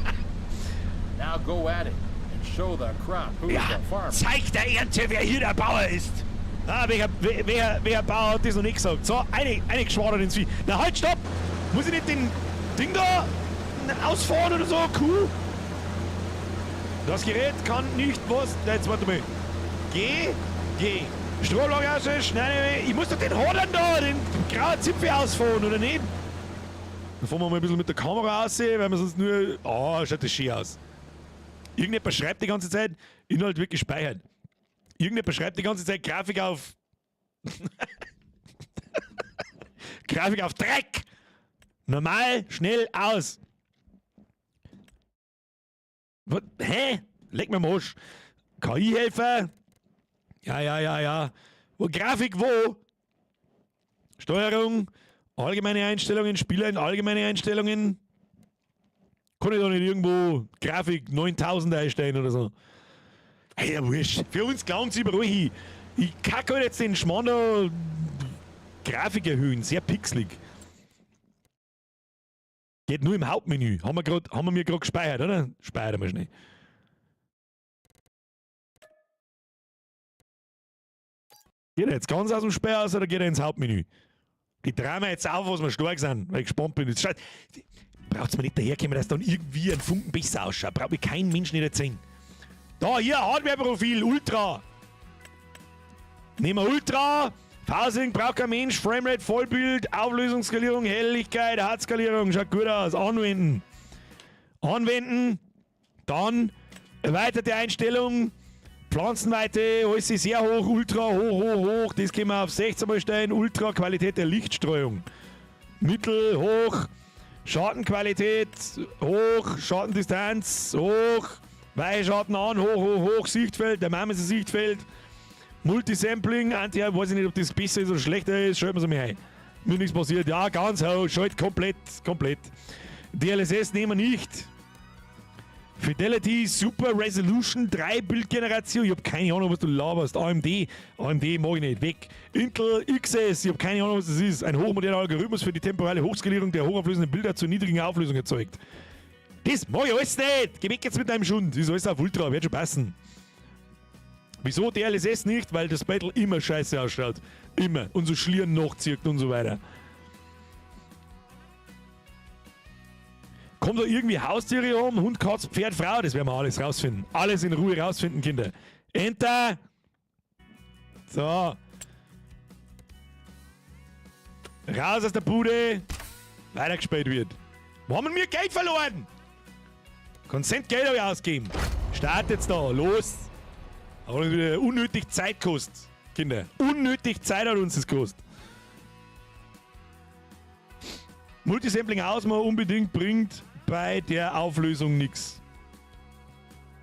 Now go at it and show the crop who's Ja! the farmer. Zeig der Ernte, wer hier der Bauer ist! Ah, wer Bauer hat das noch nicht gesagt? So, eine geschwadert ins Vieh. Na halt, stopp! Muss ich nicht den Ding da ausfahren oder so? Kuh? Das Gerät kann nicht was. Jetzt warte mal. Geh. Strohablage aus, schneide. Ich muss doch den Hodern da, den grauen Zipfel ausfahren, oder nicht? Dann fahren wir mal ein bisschen mit der Kamera aussehen, weil wir sonst nur. Oh, schaut das schön aus. Irgendjemand schreibt die ganze Zeit, Inhalt wird gespeichert. Irgendjemand schreibt die ganze Zeit Grafik auf. Grafik auf Dreck! Normal, schnell, aus! Was? Hä? Leck mir am Arsch. KI-Helfer? Ja. Wo Grafik wo? Steuerung, allgemeine Einstellungen, Spieler in allgemeine Einstellungen. Kann ich da nicht irgendwo Grafik 9000 einstellen oder so? Hey, ja, wurscht. Für uns klauen sie überall hin. Ich kacke halt jetzt den Schmarrn da Grafik erhöhen, sehr pixelig. Geht nur im Hauptmenü. Haben wir mir gerade gespeichert, oder? Speichern wir schnell. Geht er jetzt ganz aus dem Speicher aus oder geht er ins Hauptmenü? Die drehen wir jetzt auf, was wir stark sind, weil ich gespannt bin. Jetzt braucht es mir nicht daherkommen, dass dann irgendwie ein Funken besser ausschaut. Braucht mir kein Mensch nicht erzählen. Da, hier, Hardware-Profil, Ultra. Nehmen wir Ultra. Phasing braucht kein Mensch. Framerate, Vollbild, Auflösungsskalierung, Helligkeit, Hartskalierung. Schaut gut aus. Anwenden. Dann erweiterte Einstellung. Pflanzenweite, alles ist sehr hoch. Ultra, hoch. Das können wir auf 16 mal stellen. Ultra, Qualität der Lichtstreuung. Mittel, hoch. Schattenqualität, hoch. Schattendistanz, hoch. Weichschatten an, hoch, Sichtfeld, der Mama ist ein Sichtfeld. Multisampling, weiß ich nicht, ob das besser ist oder schlechter ist, schalten wir es mal ein. Mir nichts passiert, ja, ganz hoch, schalt komplett. DLSS nehmen wir nicht. Fidelity, Super Resolution, 3 Bildgeneration, ich habe keine Ahnung, was du laberst. AMD mag ich nicht, weg. Intel XS, ich habe keine Ahnung, was das ist. Ein hochmoderner Algorithmus für die temporale Hochskalierung der hochauflösenden Bilder zu niedrigen Auflösung erzeugt. Das mag ich alles nicht! Geh weg jetzt mit deinem Schund! Das ist alles auf Ultra, wird schon passen. Wieso DLSS nicht? Weil das Battle immer scheiße ausschaut. Immer. Und so Schlieren nachzieht und so weiter. Kommt da irgendwie Haustiere rum? Hund, Katz, Pferd, Frau? Das werden wir alles rausfinden. Alles in Ruhe rausfinden, Kinder. Enter! So. Raus aus der Bude. Weitergespielt wird. Wo haben wir Geld verloren? Consent Geld habe ich ausgegeben. Startet's da. Los. Aber uns wieder unnötig Zeit kostet. Kinder. Unnötig Zeit hat uns das gekostet. Multisampling ausmachen unbedingt bringt bei der Auflösung nichts.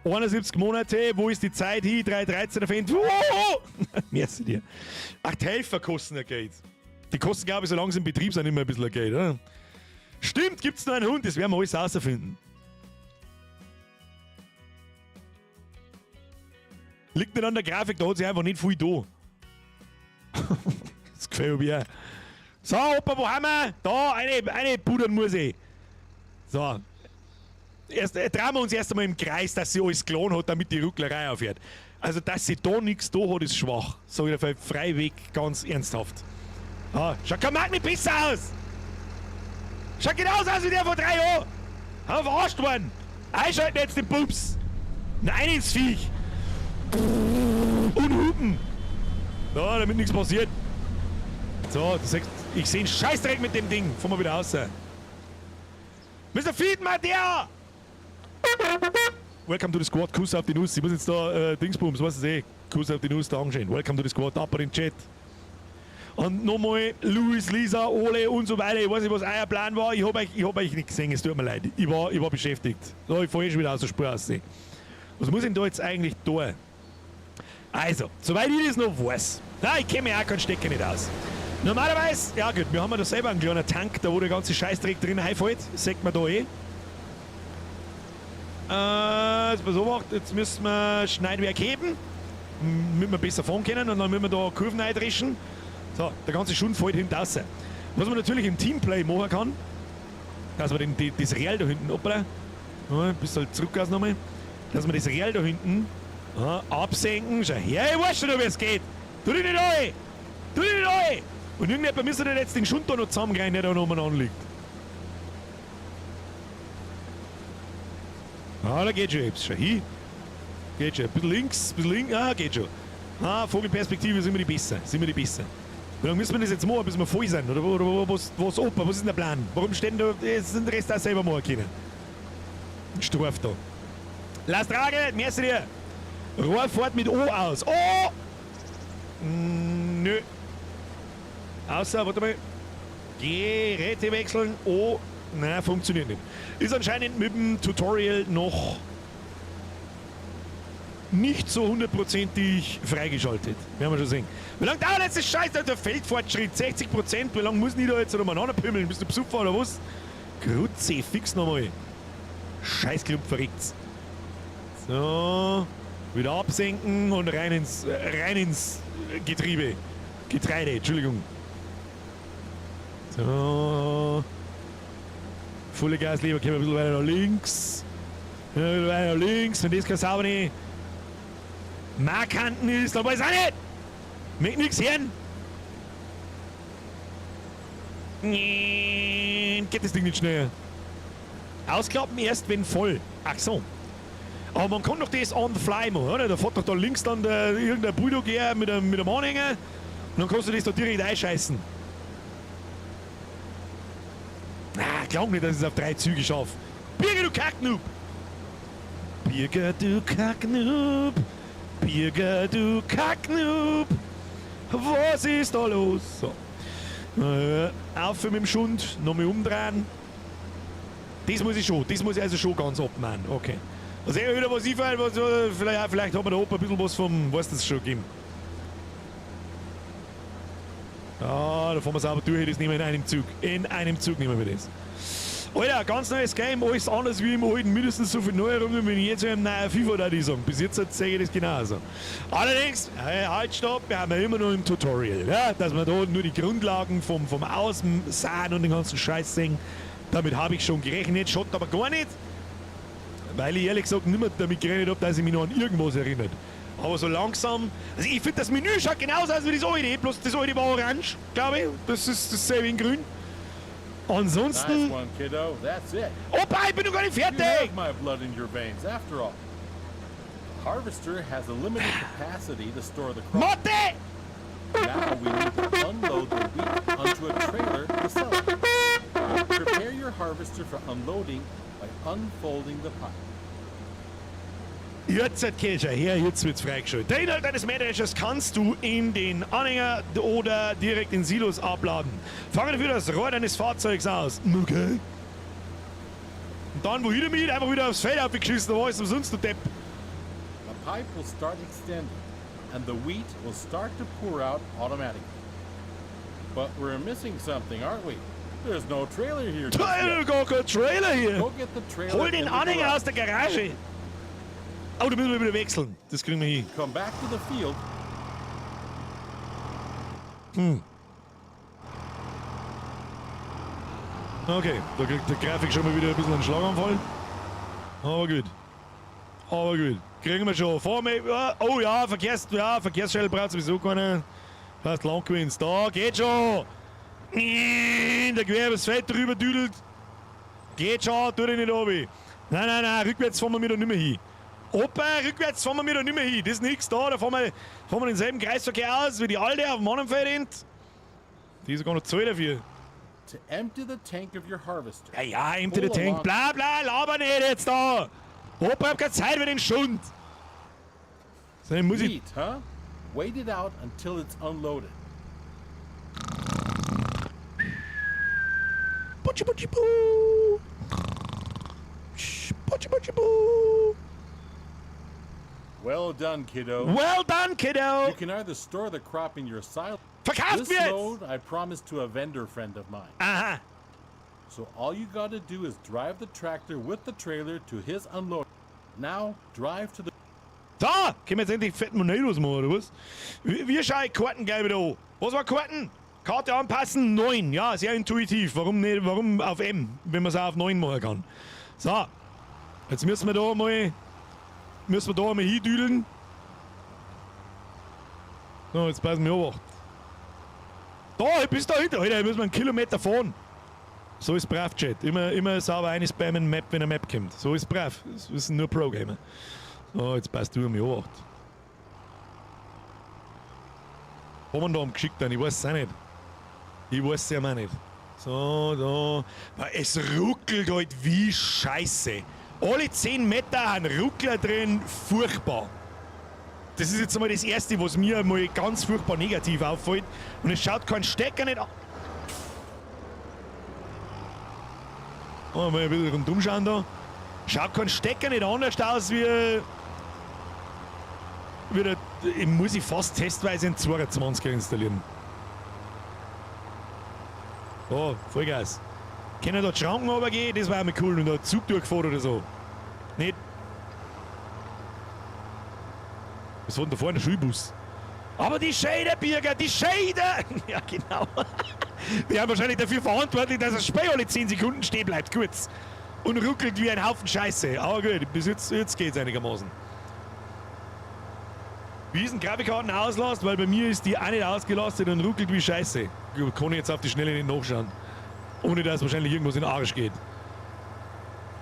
71 Monate, wo ist die Zeit hin? 3,13 Fan. Merci dir. Ach, die Helfer kosten ja Geld. Die kosten, glaube ich, solange sie im Betrieb sind, immer ein bisschen Geld, oder? Stimmt, gibt's noch einen Hund, das werden wir alles rausfinden. Liegt nicht an der Grafik, da hat sich einfach nicht viel da. Das gefällt mir. So, Opa, wo haben wir? Da, eine pudern muss ich. So. Erst drehen wir uns erst einmal im Kreis, dass sie alles gelohnt hat, damit die Rucklerei aufhört. Also, dass sie da nichts da hat, ist schwach. So wieder freiweg, ganz ernsthaft. Ah, schaut kein Markt nicht besser aus! Schaut genauso aus wie der vor 3 Jahren! Haben wir verarscht worden! Einschalten jetzt den Pups! Nein ins Viech! Und hupen! So, damit nichts passiert. So, ich sehe einen Scheißdreck mit dem Ding. Fahren wir wieder raus. Mr. Feedman, der! Welcome to the Squad, Kuss auf die Nuss. Ich muss jetzt da, Dingsbums, was ist eh? Kuss auf die Nuss, da anstehen. Welcome to the Squad, ab in den Chat. Und nochmal, Luis, Lisa, Ole und so weiter. Ich weiß nicht, was euer Plan war. Ich hab euch nicht gesehen, es tut mir leid. Ich war beschäftigt. So, ich fahre schon wieder aus der Spur aus. Was muss ich denn da jetzt eigentlich tun? Also, soweit ich das noch weiß. Nein, ich kenne mich auch keinen Stecker nicht aus. Normalerweise, ja gut, wir haben ja da selber einen kleinen Tank, da wo der ganze Scheißdreck drin reinfällt. Das sieht man da eh. Jetzt pass auf, jetzt müssen wir Schneidwerk heben, damit wir besser fahren können und dann müssen wir da Kurven eindreschen. So, der ganze Schund fällt hinten raus. Was man natürlich im Teamplay machen kann, dass man das Real da hinten, hoppla, ein bisschen zurück aus nochmal, dass man das Real da hinten absenken, schau her, ich weiß schon, wie es geht. Tu dich nicht rein! Tu dich nicht rein! Und irgendjemand müsste jetzt den Schund da noch zusammenkriegen, der da noch oben liegt. Ah, da geht schon etwas. Schau hin. Geht schon. Ein bisschen links, ein bisschen links. Ah, geht schon. Ah, Vogelperspektive sind wir die besser. Wie lange müssen wir das jetzt machen, bis wir voll sind? Oder was Opa? Was ist denn der Plan? Warum stehen da jetzt den Rest auch selber machen können? Straf da. Lass tragen, merci dir. Rohr fährt mit O aus. Oh! Nö. Außer, warte mal. Geräte wechseln. Oh. Nein, funktioniert nicht. Ist anscheinend mit dem Tutorial noch nicht so hundertprozentig freigeschaltet. Werden wir schon sehen. Wie lange dauert jetzt das Scheiß? Der Feldfortschritt 60%. Wie lange muss ich da jetzt umeinander pümmeln? Bist du besucht oder was? Grutze, fix nochmal. Scheißklump verreckt's. So. Wieder absenken und rein ins Getriebe. Getreide, Entschuldigung. So. Volle Gas, lieber, gehen wir ein bisschen weiter nach links. Ein bisschen weiter nach links. Wenn das keine saubere Markanten ist, dann weiß ich auch nicht. Mit nichts hören. Geht das Ding nicht schneller. Ausklappen erst, wenn voll. Ach so. Aber man kann doch das on the fly machen, oder? Da fährt doch da links dann irgendein Bulldog her mit einem Anhänger. Und dann kannst du das da direkt einscheißen. Ich glaube nicht, dass ich es auf 3 Züge schaffe. Birger, du Kacknoob! Birger, du Kacknoob! Birger, du Kacknoob! Was ist da los? So. Auf mit dem Schund, nochmal umdrehen. Das muss ich also schon ganz abmachen. Okay. Also wieder was einfällt, vielleicht haben wir da oben ein bisschen was vom, was das schon gegeben. Ja, da fahren wir sauber durch, das nehmen wir in einem Zug. In einem Zug nehmen wir das. Alter, ganz neues Game, alles anders wie im alten, mindestens so viele Neuerungen, wenn ich jetzt so einem neuen FIFA da die sagen. Bis jetzt sehe ich das genauso. Allerdings, halt, stopp, wir haben ja immer noch im Tutorial, ja, dass wir da nur die Grundlagen vom Außensahen und den ganzen Scheiß sehen. Damit habe ich schon gerechnet, schaut aber gar nicht. Weil ich ehrlich gesagt nicht mehr damit gerechnet habe, dass ich mich noch an irgendwas erinnert. Aber so langsam, also ich finde das Menü schaut genauso aus wie das alte, bloß das alte war orange, glaube ich. Das ist dasselbe in grün. Ansonsten... Nice one, kiddo. That's it. Opa, ich bin noch gar nicht You have fertig! my blood in your veins, after all. The harvester has a limited capacity to store the crop. Motte! Now we need to unload the wheat onto a trailer to sell it. Prepare your harvester for unloading by unfolding the pipe. Jetzt, Kircher, her, jetzt wird's freigeschaltet. Den Inhalt deines Mähdreschers kannst du in den Anhänger oder direkt in Silos abladen. Fange dafür das Rohr deines Fahrzeugs aus. Okay. Und dann wohin damit? Einfach wieder aufs Feld abgeschissen, da war es umsonst, du Depp. The pipe will start extending, and the wheat will start to pour out automatically. But we're missing something, aren't we? There's no trailer here. just yet. Gar kein Trailer hier. Go get the trailer. Hol in den the Anhänger garage. aus der Garage. Oh, da müssen wir wieder wechseln. Das kriegen wir hin. Come back to the field. Okay, da kriegt der Grafik schon mal wieder ein bisschen einen Schlaganfall. Aber gut. Aber gut. Kriegen wir schon. Vor mir. Oh ja, Verkehrsstelle braucht sowieso keine. Fast Landgewinns. Da, geht schon. Der Gewerbesfeld drüber düdelt. Geht schon, tu dich nicht oben. Nein, rückwärts fahren wir mir da nicht mehr hin. Opa, rückwärts fahren wir mir da nicht mehr hin. Das ist nichts da. Da fahren wir denselben Kreisverkehr aus, wie die Alte auf dem Mannenfeld rennt. Die ist sogar noch Zoll dafür. To empty the tank of your harvester. Ja, empty the tank. Bla, laber nicht jetzt da. Opa, hab keine Zeit für den Schund. So, dann muss ich... Wheat, huh? Wait it out until it's unloaded. Putschi, putschi, puh. Putschi, putschi, puh. Well done, kiddo. Well done, kiddo. You can either store the crop in your silo. Verkauft This wird's. load I promised to a vendor friend of mine. Aha. So all you gotta do is drive the tractor with the trailer to his unload. Now drive to the... Da, können wir jetzt endlich fetten Monedos machen, oder was? Wir schauen Kartengelbe da an. Was war Karten? Karte anpassen, 9. Ja, sehr intuitiv. Warum nicht? Warum auf M, wenn man es auch auf 9 machen kann? So. Jetzt müssen wir da mal hindüdeln. So, jetzt passen wir auf. Da, bis dahinter. Alter, müssen wir einen Kilometer fahren. So ist brav, Chat. Immer sauber einspammen Map, wenn eine Map kommt. So ist brav. Das ist nur Pro-Gamer. So, jetzt passt du mir an. Haben wir da am geschickt dann? Ich weiß es auch nicht. Ich weiß es ja auch nicht. So, da. Es ruckelt halt wie Scheiße. Alle 10 Meter haben Ruckler drin. Furchtbar. Das ist jetzt einmal das Erste, was mir mal ganz furchtbar negativ auffällt. Und es schaut kein Stecker nicht an. Oh, mal ein bisschen rundum schauen da. Schaut kein Stecker nicht anders aus wie der, muss ich fast testweise einen 22er installieren. Oh, Vollgas. Können da die Schranken runtergehen? Das war auch mal cool, wenn da ein Zug durchfährt oder so. Nicht. Was war denn da vorne? Ein Schulbus. Aber die Scheide, Birger, die Scheide! Ja, genau. Wir haben wahrscheinlich dafür verantwortlich, dass das Spiel alle 10 Sekunden stehen bleibt, kurz. Und ruckelt wie ein Haufen Scheiße. Aber gut, bis jetzt geht's einigermaßen. Wie ist ein Grafikkarten auslasst, weil bei mir ist die auch nicht ausgelastet und ruckelt wie Scheiße. Kann ich jetzt auf die Schnelle nicht nachschauen. Ohne dass wahrscheinlich irgendwas in den Arsch geht.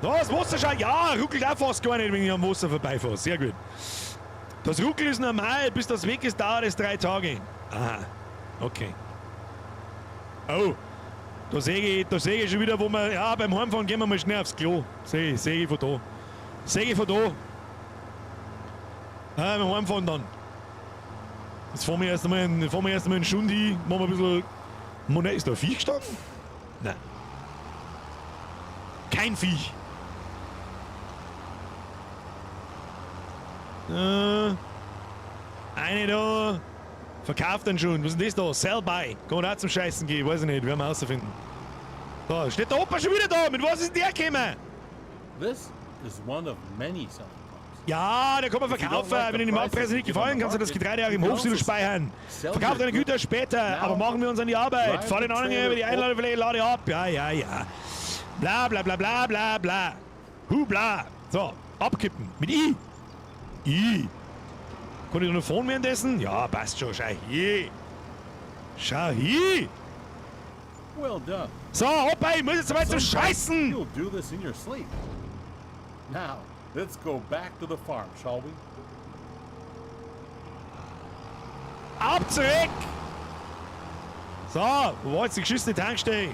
Da, das Wasser schaut, ja, ruckelt auch fast gar nicht, wenn ich am Wasser vorbeifahre. Sehr gut. Das Ruckeln ist normal, bis das weg ist, dauert es 3 Tage. Aha, okay. Oh, da sehe ich schon wieder, wo wir, ja, beim Heimfahren gehen wir mal schnell aufs Klo. Sehe ich von da. Sehe ich von da. Ja, beim Heimfahren dann. Jetzt fahren wir erst einmal einen Stunde hin, machen wir ein bisschen... Monat, ist da ein Viech gestanden? Nein. Kein Viech. Eine da. Verkauft dann schon. Was ist denn das da? Sell by. Kann man auch zum Scheißen gehen. Weiß ich nicht. Werden wir herausfinden. Da steht der Opa schon wieder da. Mit was ist der gekommen? This is one of many selling points. Ja, der kann man verkaufen. Wenn Ihnen die Marktpreise nicht gefallen, kannst du das Getreide auch im Hofsilo speichern. Verkauft deine Güter später. Aber machen wir uns an die Arbeit. Fahr den Anhänger über die Einladefläche, lade ab. Ja. Bla bla bla bla bla bla. Bla. So, abkippen. Mit I. Kann ich da noch fahren währenddessen? Ja, passt schon. Schau hier. Well done. So, hoppa, ich muss jetzt mal zum Scheißen! You'll do this in your sleep. Now, let's go back to the farm, shall we? Ab zurück! So, wo war jetzt die geschissene Tankstelle?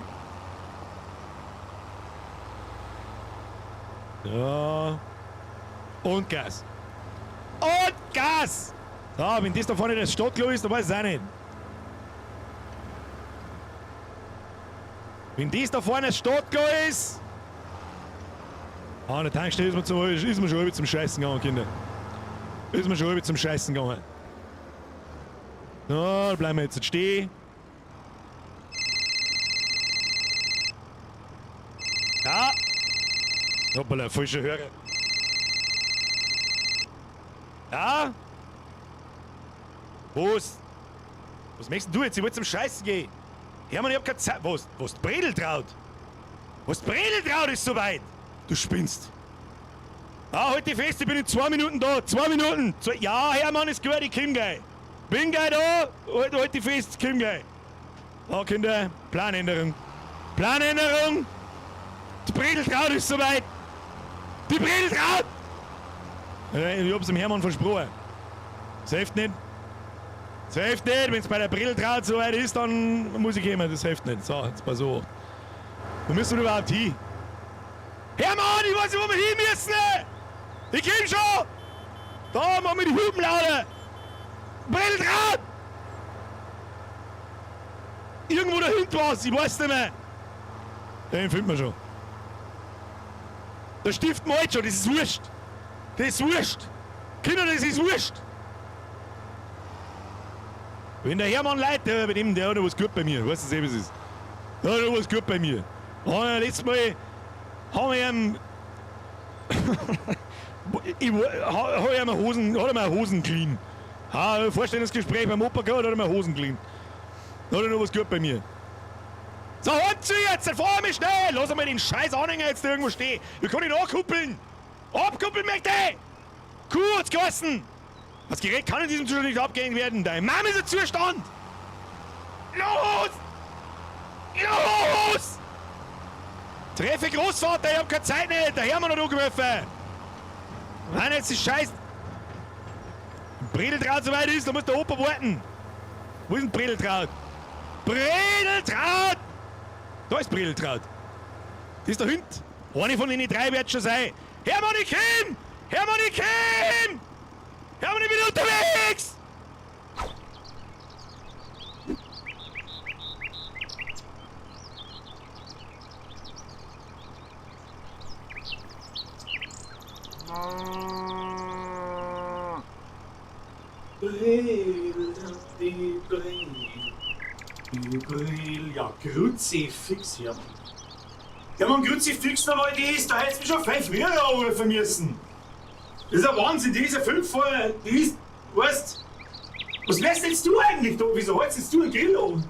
Ja. Und Gas. Und Gas! So, wenn das da vorne das Stadtklo ist, dann weiß ich es auch nicht. Wenn das da vorne das Stadtklo ist... Ah, eine Tankstelle ist mir schon über zum Scheißen gegangen, Kinder. Ist mir schon über zum Scheißen gegangen. So, da bleiben wir jetzt stehen. Ja. Hoppala, falscher Hörer. Ja. Was möchtest du jetzt? Ich will zum Scheißen gehen. Hermann, ich hab keine Zeit. Was Bredeltraut? Was Bredeltraut ist soweit? Du spinnst. Ah, halt die fest, ich bin in 2 Minuten da. 2 Minuten. Ja, Hermann, ist gut, ich komm gleich. Bin gleich da. Halt die fest, ich komm gleich. Ah, Kinder, Planänderung. Planänderung. Die Bredeltraut ist soweit. Die Bredeltraut! Ich hab's dem Hermann versprochen. Das hilft nicht. Das hilft nicht. Wenn's bei der Bredeltraut soweit ist, dann muss ich kommen. Das hilft nicht. So, jetzt pass auf. Wo müssen wir überhaupt hin? Hermann, ich weiß nicht, wo wir hin müssen! Ich komm schon! Da machen wir die Hupen lauter! Bredeltraut! Irgendwo dahinter was, ich weiß nicht mehr. Den finden wir schon. Der Stift malt schon, das ist wurscht. Das ist wurscht. Kinder, das ist wurscht. Wenn der Hermann Leute, der hat was gut bei mir. Weißt du, wie es ist? Der hat was gut bei mir. Letztes Mal haben wir ihm... hat er mir Hosen geliehen. Vorstellungsgespräch beim Opa gehabt, hat er mir Hosen geliehen. Da hat er noch was gut bei mir. So, halt zu jetzt, dann fahren wir schnell! Lass mal den scheiß Anhänger jetzt da irgendwo stehen. Wir können ihn ankuppeln! Abkuppeln möchte ich! Kurz gelassen! Das Gerät kann in diesem Zustand nicht abgehängt werden. Dein Mann ist ein Zustand! Los! Los! Treffe Großvater, ich hab keine Zeit nicht! Der Hermann hat angerufen! Mann, jetzt ist scheiß... Bredeltraut so weit ist, da muss der Opa warten! Wo ist denn Bredeltraut? Bredeltraut! Da ist Bredeltraut. Das ist der Hund. Eine von den 3 wird schon sein. Hermann, ich komm! Hermann, ich komm! Hermann, ich bin unterwegs! Ja, Kruzifix, Hermann. Hermann, Kruzifix, da war das, da hättest du mich schon 5 Jahre anrufen müssen. Das ist ein Wahnsinn, die ist ja 5 vor, die ist, weißt, was lässt jetzt du eigentlich da? Wieso hältst jetzt du den Grill an?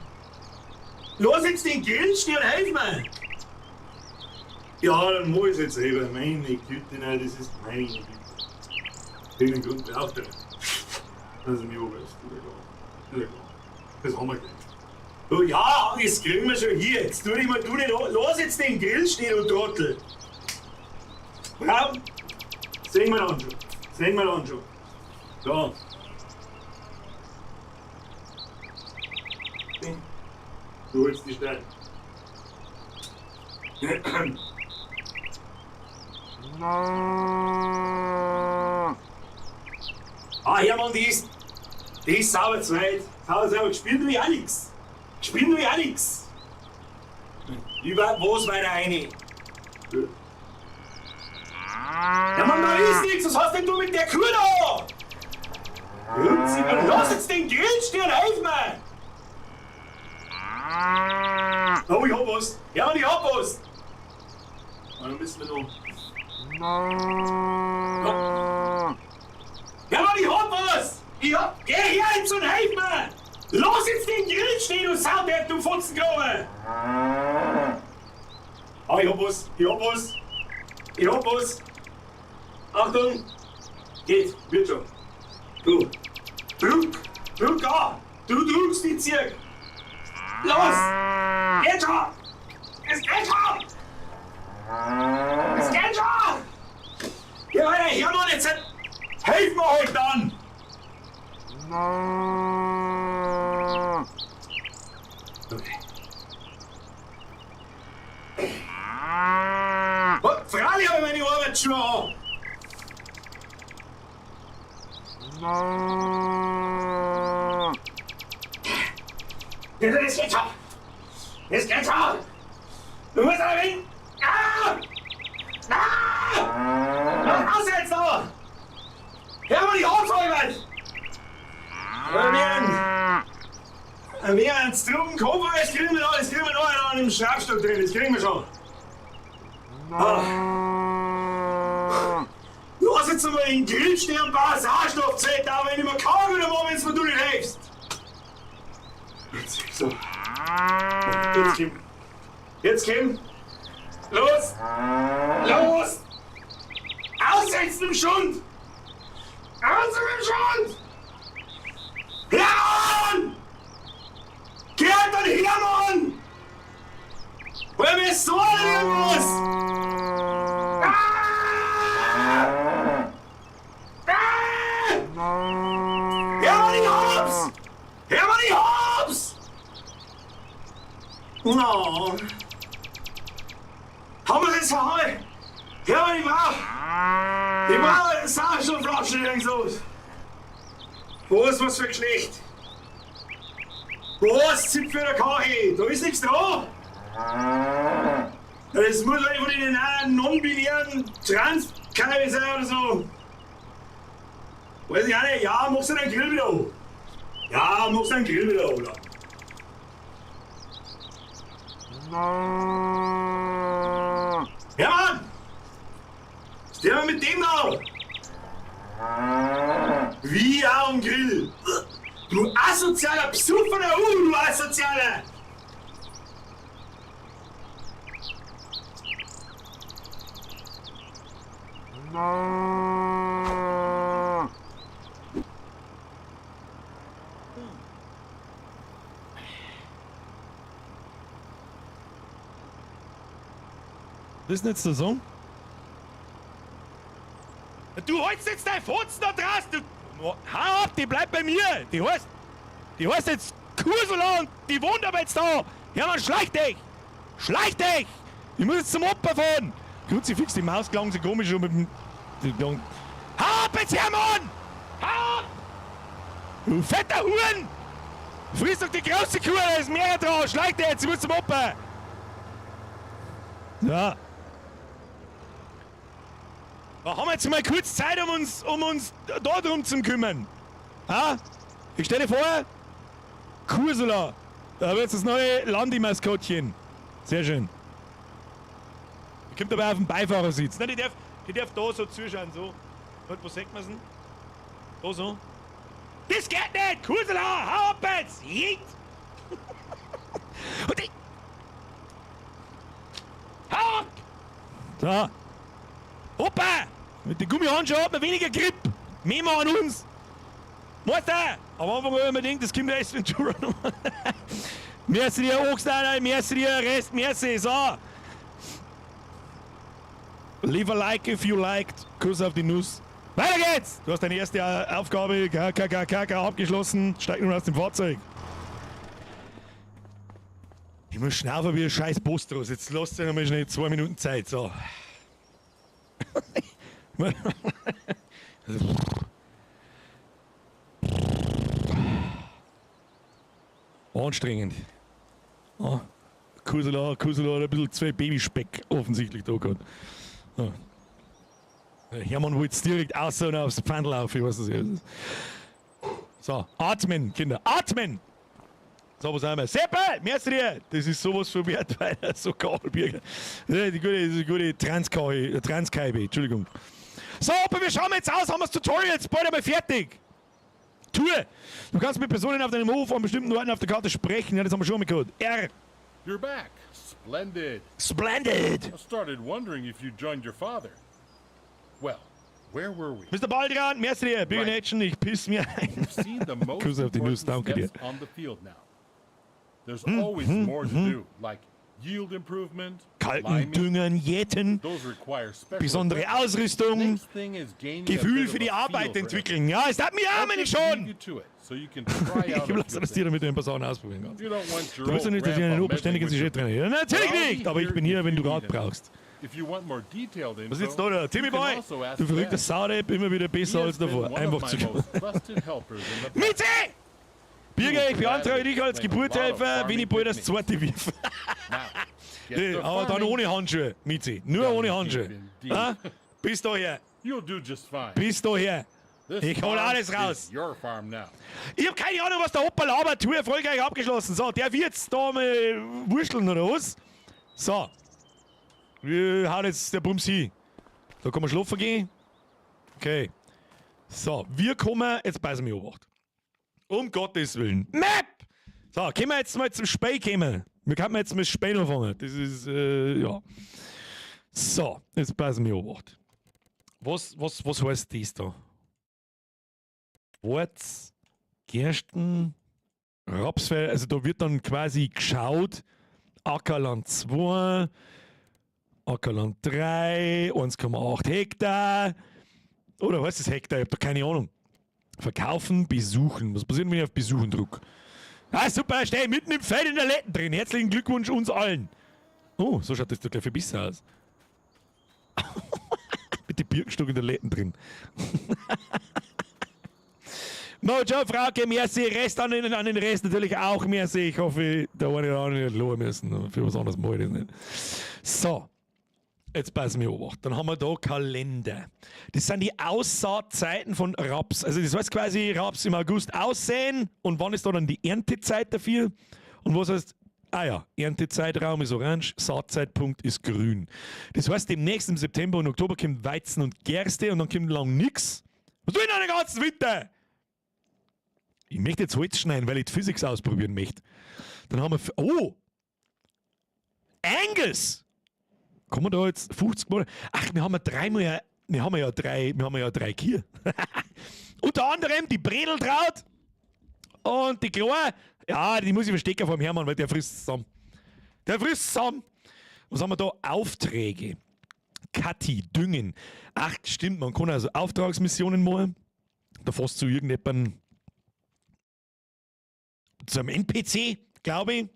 Lass jetzt den Grill stehen und helf mir. Ja, dann mach ich's jetzt selber, meine Güte, nein, das ist meine Güte. Irgendeinen Grund braucht er nicht. Also, mir oberst, das haben wir gleich. Oh ja, das kriegen wir schon hier. Jetzt tu dich mal, lass jetzt den Grill stehen, du Trottel. Ja, sehen wir dann schon. Sehen wir dann schon. So. Du holst die Steine. Hermann, die ist sauber zweit. Sauber, gespielt wie auch nix. Gespielt wie auch nix. Über was weiter rein? Hermann, da ist nichts. Was hast denn du mit der Kuh da? Lass jetzt den Grill stehen und helf mir. Oh, ich hab was. Hermann, ich hab was. Dann müssen wir noch. Hermann, ich hab was! Geh her jetzt und helf mir! Lass jetzt den Grill stehen, du Sauberg, du Fotzengraue! Ah, ich hab was! Achtung! Geht, wird schon. Du, drück an! Du drückst die Zirk! Los! Jetzt schon! Es geht schon! Es geht schon! Ja, Alter, hier mal jetzt! Helf mir heute dann! Freilich habe ich meine Arbeitsschuhe an! Ja, das geht schon! Das geht schon! Du musst aber hin! Was raus jetzt noch! Hör mal die Aufräumen! Wir haben Struben Koffer, das kriegen wir noch an dem Schraubstock drin, das kriegen wir schon. Du hast jetzt einmal den Grillstern Sauerstoffzelt da, wenn ich mir kaum wieder mal, wenn du nicht hilfst. Jetzt, so. Jetzt, Kim. Los! Los! Aussetzen im Schund! Aus im Schund! Mann! Geh halt dann hier, Mann! Weil mir so muss! Hör mal die Hops! Hör mal die Hops! No. Haben wir das verheult? Hör mal die Mauer! Die Mauer ist auch schon Flaschen irgendwo. Wo ist was für Geschlecht? Wo ist Zip für der Kache? Da ist nichts dran! Das muss halt von den non-binären Trans-Keimen sein oder so. Weiß ich auch nicht. Ja, machst du deinen Grill wieder an. Ja, machst du deinen Grill wieder an, oder? Ja, Mann! Was der mit dem da? Wie am Grill? Du asozialer Psufferer, du asozialer! Das ist nicht der Song? Du holst jetzt dein Fotzen da draußen! Du, hau ab, die bleibt bei mir! Die heißt jetzt Kursula und die wohnt aber jetzt da! Ja, man, schleich dich! Schleich dich! Ich muss jetzt zum Opa fahren! Kruzifix, die Maus klang so komisch und mit dem... Hau ab jetzt her, Mann! Hau ab! Du fetter Huren! Friss doch die große Kuh, da ist mehr dran! Schleich dich jetzt, ich muss zum Opa! Ja. Da haben wir jetzt mal kurz Zeit, um uns da drum zu kümmern. Ha? Ich stelle vor, Kursula. Da wird das neue Landi-Maskottchen. Sehr schön. Die kommt dabei auf den Beifahrersitz. Nein, die darf da so zuschauen, so. Wo sagt man es denn? Da so. Das geht nicht! Kursula, hau ab jetzt! Jeet! Und die... Hau ab! So. Opa! Mit den Gummihandschuhen hat man weniger Grip. Mehr mal an uns. Meister! Am Anfang habe ich mir gedacht, das kommt der Ventura nochmal. Merci dir, Ochsneider, merci dir, Rest, merci. So. Leave a like if you liked. Kuss auf die Nuss. Weiter geht's! Du hast deine erste Aufgabe abgeschlossen. Steig nun aus dem Fahrzeug. Ich muss schnaufen wie ein scheiß Bostros. Jetzt lasst euch mal schnell 2 Minuten Zeit. So. Anstrengend. Ah, Kursula hat ein bisschen 2 Babyspeck offensichtlich da gehabt. Ah. Hermann wollte es direkt außer und aufs Pfandl auf, ich weiß es nicht. So, atmen, Kinder, atmen! So, was haben wir? Seppe, merci dir! Das ist sowas von wert, weil so Kahlbürger. Die gute Transkaibe, Entschuldigung. So, aber wir schauen jetzt aus, haben wir das Tutorial jetzt bald einmal fertig. Tour! Du kannst mit Personen auf deinem Hof an bestimmten Orten auf der Karte sprechen, ja, das haben wir schon mal gehört. R. You're back. Splendid. Splendid! I started wondering if you joined your father. Well, where were we? Mr. Baldrian, merci dir, Big Nation, ich piss mir ein. You've seen the most Kuss auf die Nuss, important danke dir. steps on the field now. There's always more to do, like yield improvement, kalten liming. Düngern, Jäten, Those require special besondere equipment. Ausrüstung, Next thing is gaining a Gefühl bit für of die a Arbeit feel for entwickeln. Ja, es hat mich auch, I'll meine just leave schon. you to it, so you can try out Ich will a lassen, few dass die things. damit ein paar Sachen ausprobieren kannst. You don't want your Du willst doch old nicht, dass ich einen grandpa oberständigen meddling with Sujet your- trainiere. Natürlich Well, I'll be nicht, aber ich here bin hier, if wenn du you Rat need it. brauchst. If you want more detailed info, Was ist jetzt da, der Timmy you can Boy? also ask Du verrückter Ben. Saudepp, immer wieder He besser has als been davor. one of Einfach my zu gehen. most trusted helpers in the past. Mieze! Birger, ich beantrage dich als Geburtshelfer, wenn ich bald das zweite wirf. Now, get to Aber dann farming. ohne Handschuhe, Mieze. Nur Ja, ohne indeed, Handschuhe. indeed. Ah? Bis daher, You'll do just fine. bis daher. This Ich hol farm alles is raus. Your farm now. Ich hab keine Ahnung, was der Opa labert. Tour erfolgreich abgeschlossen. So, der wird's da mal wurschteln oder was? So. Wir hauen jetzt der Bums hin. Da kann man schlafen gehen. Okay. So, wir kommen, jetzt beißen wir Obacht. Um Gottes Willen. Map! So, können wir jetzt mal zum Spiel kommen. Wir können jetzt mit dem Spiel anfangen. Das ist, ja. So, jetzt beißen wir Obacht. Was heißt das da? Wurz, Gersten, Rapsfeld, also da wird dann quasi geschaut, Ackerland 2, Ackerland 3, 1,8 Hektar, oder was ist Hektar? Ich hab da keine Ahnung. Verkaufen, besuchen. Was passiert, wenn ich auf Besuchen drücke? Ah, super, stehe mitten im Feld in der Letten drin. Herzlichen Glückwunsch uns allen. Oh, so schaut das doch gleich viel besser aus. Mit dem Birkenstock in der Letten drin. Mojo, Frauke, merci. Rest an den Rest natürlich auch merci. Ich hoffe, der eine oder andere nicht lohen müssen. Für was anderes mache ich das nicht. So, jetzt passen wir auf. Dann haben wir da Kalender. Das sind die Aussaatzeiten von Raps. Also das heißt quasi, Raps im August aussehen und wann ist da dann die Erntezeit dafür? Und was heißt, ah ja, Erntezeitraum ist orange, Saatzeitpunkt ist grün. Das heißt, demnächst im September und Oktober kommt Weizen und Gerste und dann kommt lang nix. Was tun wir den ganzen Winter? Ich möchte jetzt Holz schneiden, weil ich die Physics ausprobieren möchte. Dann haben wir... Oh! Angus! Kommen wir da jetzt 50 Monate? Ach, wir haben ja drei Kühe. Unter anderem die Bredeltraut und die Chlor. Ja, die muss ich verstecken vom Hermann, weil der frisst zusammen. Der frisst zusammen. Was haben wir da? Aufträge. Kathi, Düngen. Ach, stimmt, man kann also Auftragsmissionen machen. Da fährst du irgendjemanden zum NPC, glaube ich.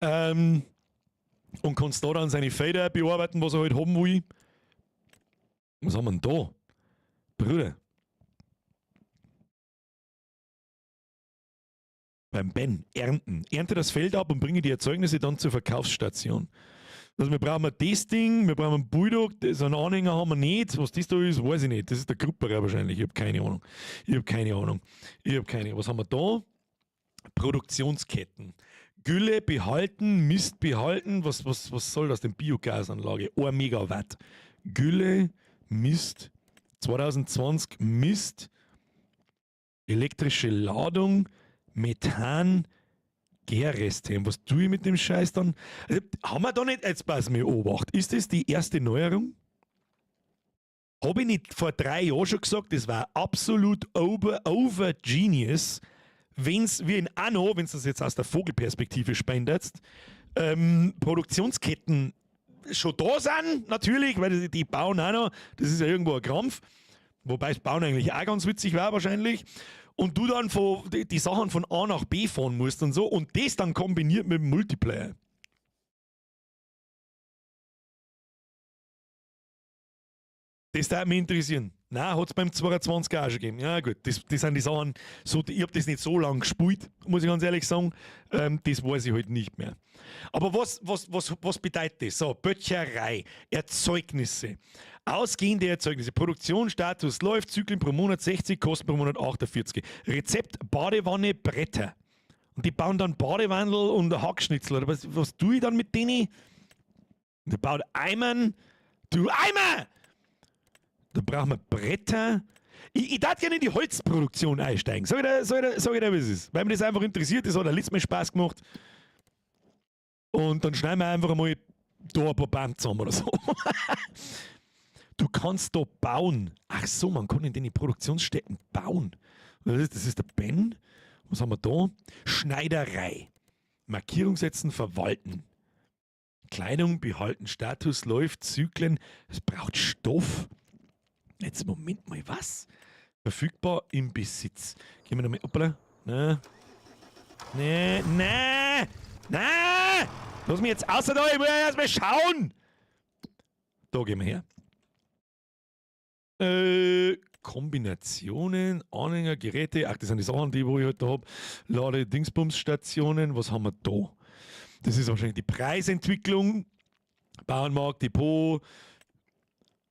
Und kannst da dann seine Felder bearbeiten, was er halt haben will. Was haben wir denn da? Bruder. Beim Ben, ernten. Ernte das Feld ab und bringe die Erzeugnisse dann zur Verkaufsstation. Also wir brauchen das Ding, wir brauchen einen Bulldog, so einen Anhänger haben wir nicht. Was das da ist, weiß ich nicht. Das ist der Grupperer wahrscheinlich, ich habe keine Ahnung. Was haben wir da? Produktionsketten. Gülle behalten, Mist behalten. Was soll das denn? Biogasanlage, 1 Megawatt. Gülle, Mist, 2020 Mist, elektrische Ladung, Methan, Gärreste. Was tue ich mit dem Scheiß dann? Also, haben wir da nicht, jetzt pass mir Obacht, ist das die erste Neuerung? Habe ich nicht vor 3 Jahren schon gesagt, das war absolut over genius, wenn's wie in Anno, wenn es das jetzt aus der Vogelperspektive spendet, Produktionsketten schon da sind, natürlich, weil die bauen auch noch, das ist ja irgendwo ein Krampf, wobei das Bauen eigentlich auch ganz witzig war wahrscheinlich, und du dann die Sachen von A nach B fahren musst und so, und das dann kombiniert mit dem Multiplayer. Das darf mich interessieren. Nein, hat es beim 22 auch schon gegeben. Ja gut, das sind die Sachen, so, ich habe das nicht so lange gespielt, muss ich ganz ehrlich sagen. Das weiß ich halt nicht mehr. Aber was bedeutet das? So, Böttcherei, Erzeugnisse, ausgehende Erzeugnisse, Produktionsstatus läuft, Zyklen pro Monat 60, Kosten pro Monat 48. Rezept, Badewanne, Bretter. Und die bauen dann Badewandel und Hackschnitzel. Oder was tue ich dann mit denen? Die bauen Eimern. Du Eimer! Da brauchen wir Bretter. Ich darf gerne in die Holzproduktion einsteigen. Sag ich dir, wie es ist. Weil mir das einfach interessiert, das hat ein letztes Mal Spaß gemacht. Und dann schneiden wir einfach mal da ein paar Band zusammen oder so. Du kannst da bauen. Ach so, man kann in den Produktionsstätten bauen. Das ist der Ben. Was haben wir da? Schneiderei. Markierung setzen, verwalten. Kleidung behalten, Status läuft, Zyklen. Es braucht Stoff. Jetzt Moment mal, was? Verfügbar im Besitz. Gehen wir nochmal. Hoppala. Nee. Lass mich jetzt außer da, ich muss ja erstmal schauen. Da gehen wir her. Kombinationen, Anhänger, Geräte. Ach, das sind die Sachen, die ich heute habe. Lade Dingsbums-Stationen. Was haben wir da? Das ist wahrscheinlich die Preisentwicklung. Bauernmarkt, Depot.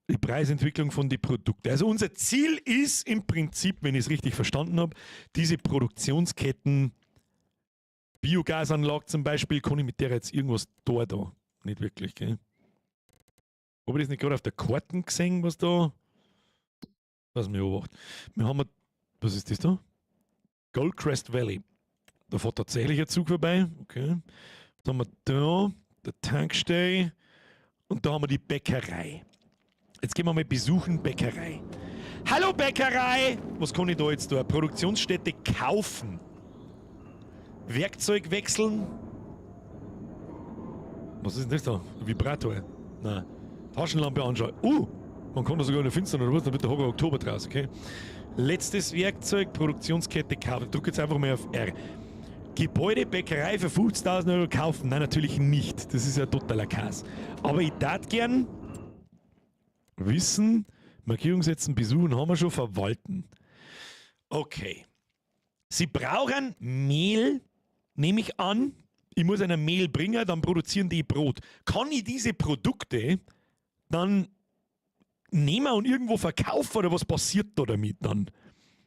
Die Preisentwicklung von den Produkten. Also unser Ziel ist im Prinzip, wenn ich es richtig verstanden habe, diese Produktionsketten, Biogasanlage zum Beispiel, kann ich mit der jetzt irgendwas da? Nicht wirklich, gell? Habe ich das nicht gerade auf der Karte gesehen, was da? Was mir beobachtet. Wir haben, was ist das da? Goldcrest Valley. Da fährt tatsächlich ein Zug vorbei. Okay. Dann haben wir da, der Tankstelle und da haben wir die Bäckerei. Jetzt gehen wir mal besuchen, Bäckerei. Hallo Bäckerei! Was kann ich da jetzt tun? Produktionsstätte kaufen. Werkzeug wechseln. Was ist denn das da? Ein Vibrator? Nein. Taschenlampe anschauen. Man kann das sogar noch finstern oder was? Dann wird der Hocker Oktober draus, okay? Letztes Werkzeug, Produktionskette kaufen. Ich drücke jetzt einfach mal auf R. Gebäude, Bäckerei für 50.000 Euro kaufen? Nein, natürlich nicht. Das ist ja totaler Chaos. Aber ich darf gern wissen, Markierung setzen, besuchen, haben wir schon, verwalten. Okay. Sie brauchen Mehl, nehme ich an. Ich muss einer Mehl bringen, dann produzieren die Brot. Kann ich diese Produkte dann nehmen und irgendwo verkaufen oder was passiert da damit dann?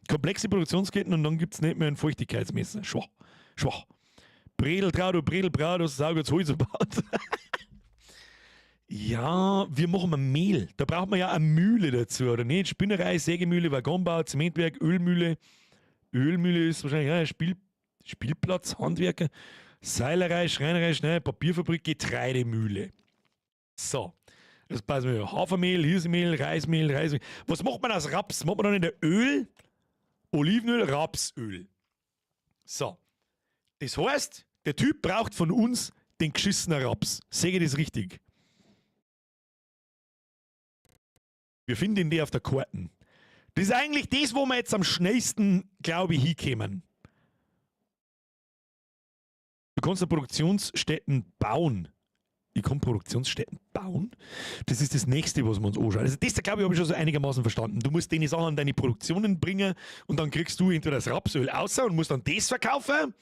Komplexe Produktionsketten und dann gibt es nicht mehr ein Feuchtigkeitsmesser. Schwach. Bredeltraut oder Bredelbraut, das Sauge jetzt Holz gebaut. Ja, wir machen ein Mehl. Da braucht man ja eine Mühle dazu, oder nicht? Spinnerei, Sägemühle, Waggonbau, Zementwerk, Ölmühle. Ölmühle ist wahrscheinlich ein Spielplatz, Handwerker. Seilerei, Schreinerei, Papierfabrik, Getreidemühle. So. Das passt mir. Hafermehl, Hirsemehl, Reismehl. Was macht man aus Raps? Macht man dann in der Öl? Olivenöl, Rapsöl. So. Das heißt, der Typ braucht von uns den geschissenen Raps. Sehe ich das richtig? Wir finden den auf der Karte. Das ist eigentlich das, wo wir jetzt am schnellsten, glaube ich, hinkommen. Du kannst ja Produktionsstätten bauen. Ich kann Produktionsstätten bauen? Das ist das Nächste, was wir uns anschauen. Also das, glaube ich, habe ich schon so einigermaßen verstanden. Du musst deine Sachen an deine Produktionen bringen und dann kriegst du entweder das Rapsöl raus und musst dann das verkaufen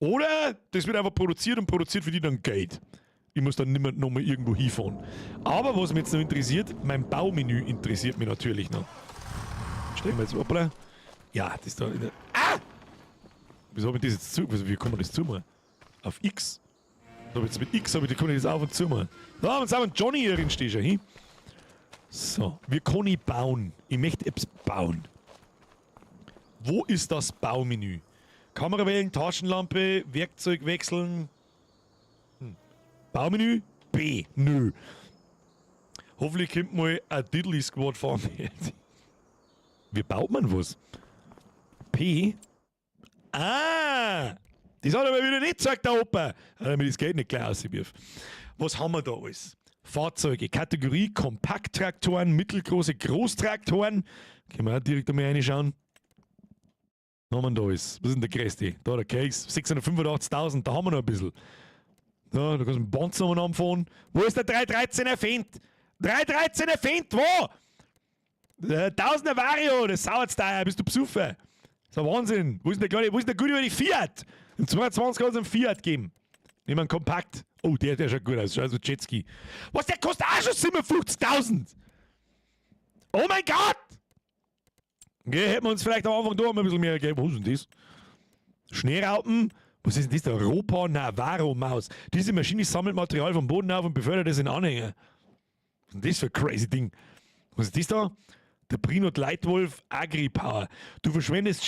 oder das wird einfach produziert und produziert für die dann Geld. Ich muss dann nicht mehr nochmal irgendwo hinfahren. Aber was mich jetzt noch interessiert, mein Baumenü interessiert mich natürlich noch. Stellen wir jetzt, hoppla. Ja, das da. Wieso habe ich das jetzt zu? Wie kann man das zumachen? Auf X. Da jetzt mit X, aber die kann ich das auf und zu machen. Da haben wir jetzt auch einen Johnny hier drin, stehst du hin. So, wie kann ich bauen? Ich möchte etwas bauen. Wo ist das Baumenü? Kamera wählen, Taschenlampe, Werkzeug wechseln. Baumenü? B. Nö. Hoffentlich kommt mal ein Diddly Squad fahren. Wie baut man was? P. Das hat aber wieder nicht gesagt, der Opa. Damit das Geld nicht gleich auswirft. Was haben wir da alles? Fahrzeuge, Kategorie, Kompakttraktoren, mittelgroße Großtraktoren. Können wir auch direkt einmal reinschauen. Was haben wir da alles? Was ist denn der größte? Da der Case, 685.000, da haben wir noch ein bisschen. Ja, da kannst du mit dem Bonz nochmal anfahren. Wo ist der 313er Fendt? 313er Fendt, wo? Der 1000er Vario, das Sauersteier, bist du besoffen? Das ist ein Wahnsinn. Wo ist denn der gut über die Fiat? Im 22 kann es einen Fiat geben. Nehmen wir einen Kompakt. Oh, der schaut gut aus. Schaut so Jetski. Was, der kostet auch schon 57.000? Oh mein Gott! Okay, hätten wir uns vielleicht am Anfang da mal ein bisschen mehr gegeben. Was ist denn das? Schneeraupen. Was ist denn das? Der Europa Navarro Maus. Diese Maschine sammelt Material vom Boden auf und befördert es in Anhänger. Was ist denn das für ein crazy Ding? Was ist das da? Der Prinot Leitwolf Agri-Power. Du verwendest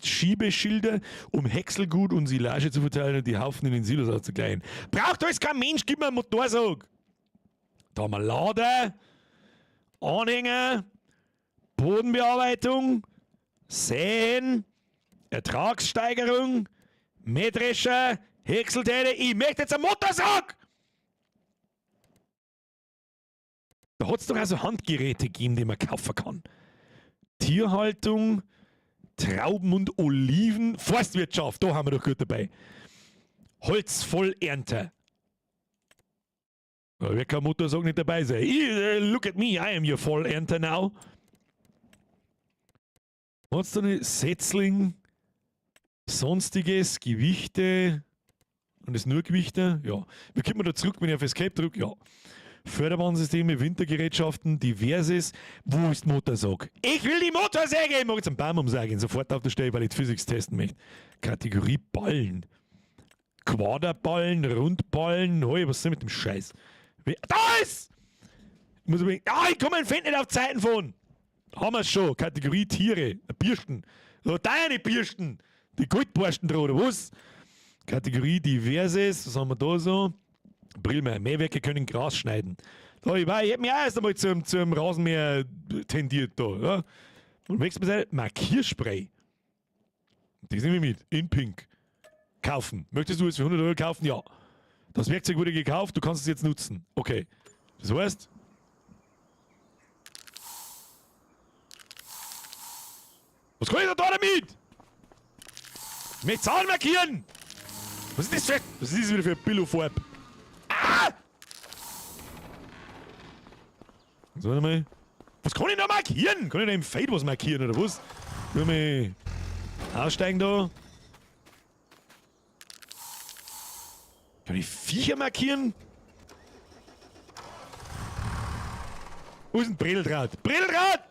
Schiebeschilder, um Häckselgut und Silage zu verteilen und die Haufen in den Silos auszugleichen. Braucht alles kein Mensch, gib mir einen Motorsog. Da haben wir Lader, Anhänger, Bodenbearbeitung, Säen, Ertragssteigerung, Mähdrescher, Häckselteile, ich möchte jetzt einen Motorsag! Da hat es doch also Handgeräte gegeben, die man kaufen kann. Tierhaltung, Trauben und Oliven, Forstwirtschaft, da haben wir doch gut dabei. Holzvollernte. Da wird kein Motorsag nicht dabei sein. Look at me, I am your Vollernter now. Hat's da eine Setzling, sonstiges, Gewichte und ist nur Gewichte? Ja. Wie kommt man da zurück, wenn ich auf Escape drücke? Ja. Förderbandsysteme, Wintergerätschaften, diverses. Wo ist Motorsag? Ich will die Motorsäge! Ich mag jetzt einen Baum umsagen, sofort auf der Stelle, weil ich die Physics testen möchte. Kategorie Ballen. Quaderballen, Rundballen. Hoi, was ist denn mit dem Scheiß? Da ist! Ich muss übrigens. Ah, ich komme mein Fett nicht auf Zeiten von! Haben wir schon. Kategorie Tiere. Bürsten. So, deine Bürsten. Die Goldborsten dran, oder was? Kategorie Diverses. Was haben wir da so? Brillmeier. Mähwerke können Gras schneiden. So, ich hätte mich auch erst einmal zum Rasenmäher tendiert da. Ja. Und nächstes Mal Markierspray. Das nehmen wir mit. In Pink. Kaufen. Möchtest du es für 100 Euro kaufen? Ja. Das Werkzeug wurde gekauft, du kannst es jetzt nutzen. Okay. Das heißt. Was kann ich da damit? Ich möchte Zahlen markieren! Was ist das für. Was ist das wieder für eine Billo-Farbe? Ah! So, warte mal. Was kann ich da markieren? Kann ich da im Fade was markieren oder was? Will mal aussteigen da. Kann ich Viecher markieren? Wo ist ein Brildraht? Brildraht!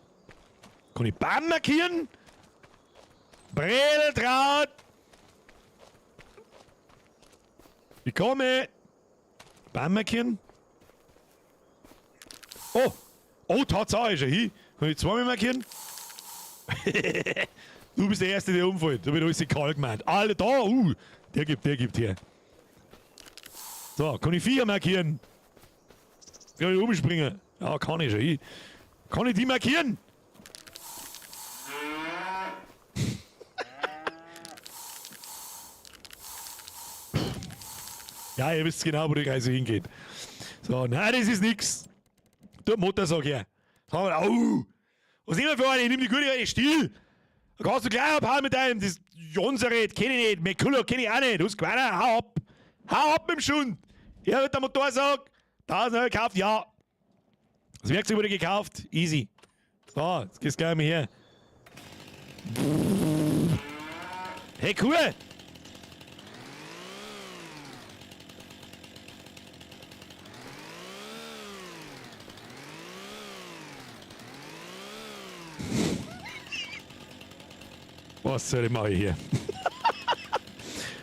Kann ich Baum markieren? Brildraht! Ich komme! Baum markieren? Oh! Oh, Tatsache ist er hin. Kann ich zweimal markieren? Du bist der Erste, der umfällt. Da wird alles kalt gemeint. Alle da! Der gibt her. So, kann ich Viecher markieren? Kann ich umspringen? Ja, kann ich schon. Kann ich die markieren? Ja, ihr wisst genau, wo die Reise hingeht. So, nein, das ist nix. Du Motorsag her. Au! Was nehmen wir für eine? Ich nehm die gute alte Stiel. Da kannst du gleich abhauen mit deinem. Das Jonsered kenn ich nicht. McCullough kenn ich auch nicht. Du hast keiner. Hau ab. Hau ab mit dem Schund. Hier wird der Motorsag. 1000 Euro gekauft. Ja. Das Werkzeug wurde gekauft. Easy. So, jetzt gehst du gleich mal her. Hey, cool. Was soll ich machen hier?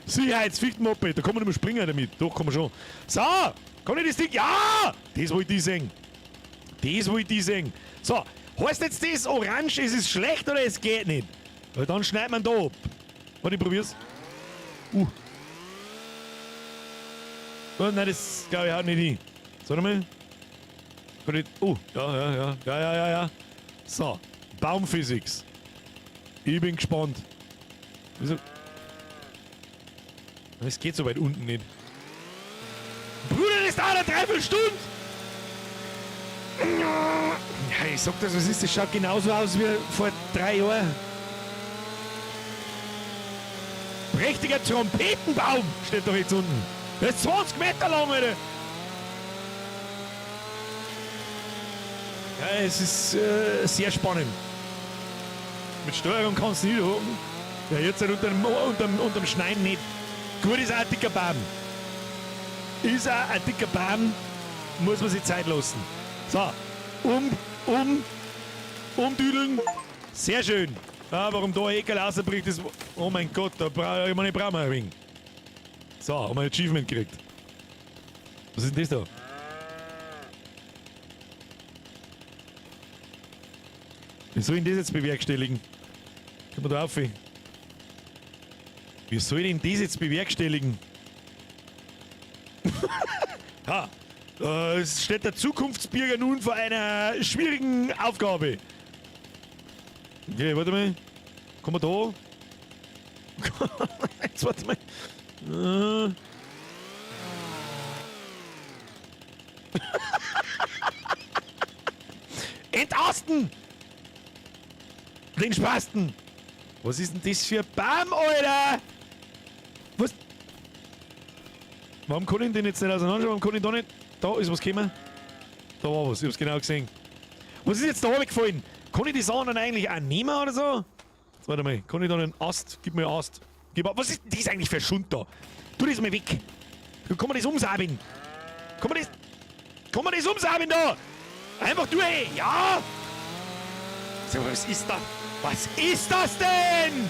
Sicherheitsfichtenmoped, da kann man nicht mehr springen damit. Doch, kann man schon. So, kann ich das Ding? Ja! Das wollte ich sehen. Das wollte ich sehen. So, heißt jetzt das Orange, ist es schlecht oder es geht nicht? Weil dann schneidet man da ab. Warte, ich probier's. Oh, nein, das glaube ich auch nicht hin. Sag mal. Ja. So, Baumphysics. Ich bin gespannt. Wieso? Es geht so weit unten nicht. Bruder, das dauert eine Dreiviertelstunde! Ja, ich sag das, was ist, das schaut genauso aus wie vor 3 Jahren. Prächtiger Trompetenbaum steht doch jetzt unten. Der ist 20 Meter lang, Alter. Ja, es ist sehr spannend. Mit Steuerung kannst du nicht hocken. Ja, jetzt halt unterm Schneiden nicht. Gut, ist auch ein dicker Baum. Ist auch ein dicker Baum. Muss man sich Zeit lassen. So, umdüdeln. Sehr schön. Ah, warum da Ekel rausbricht, ist. Oh mein Gott, da brauchen wir ein wenig. So, haben wir ein Achievement gekriegt. Was ist denn das da? Wie soll ich denn das jetzt bewerkstelligen? Können wir da rauf? Wie soll ich denn das jetzt bewerkstelligen? Ha! Es steht der Zukunftsbürger nun vor einer schwierigen Aufgabe. Okay, warte mal. Kommen wir da? Jetzt warte mal. Entasten! Den Spasten! Was ist denn das für ein Baum, Alter? Was? Warum kann ich den jetzt nicht auseinanderschauen? Warum kann ich da nicht... Da ist was gekommen. Da war was, ich hab's genau gesehen. Was ist jetzt da weggefallen? Kann ich die Sachen dann eigentlich auch nehmen oder so? Jetzt warte mal, kann ich da einen Ast? Gib mir einen Ast. Was ist denn das eigentlich für ein Schund da? Tu das mal weg. Kann man das umsaben? Kann man das umsaben da? Einfach durch, ja? So, was ist das? Was ist das denn?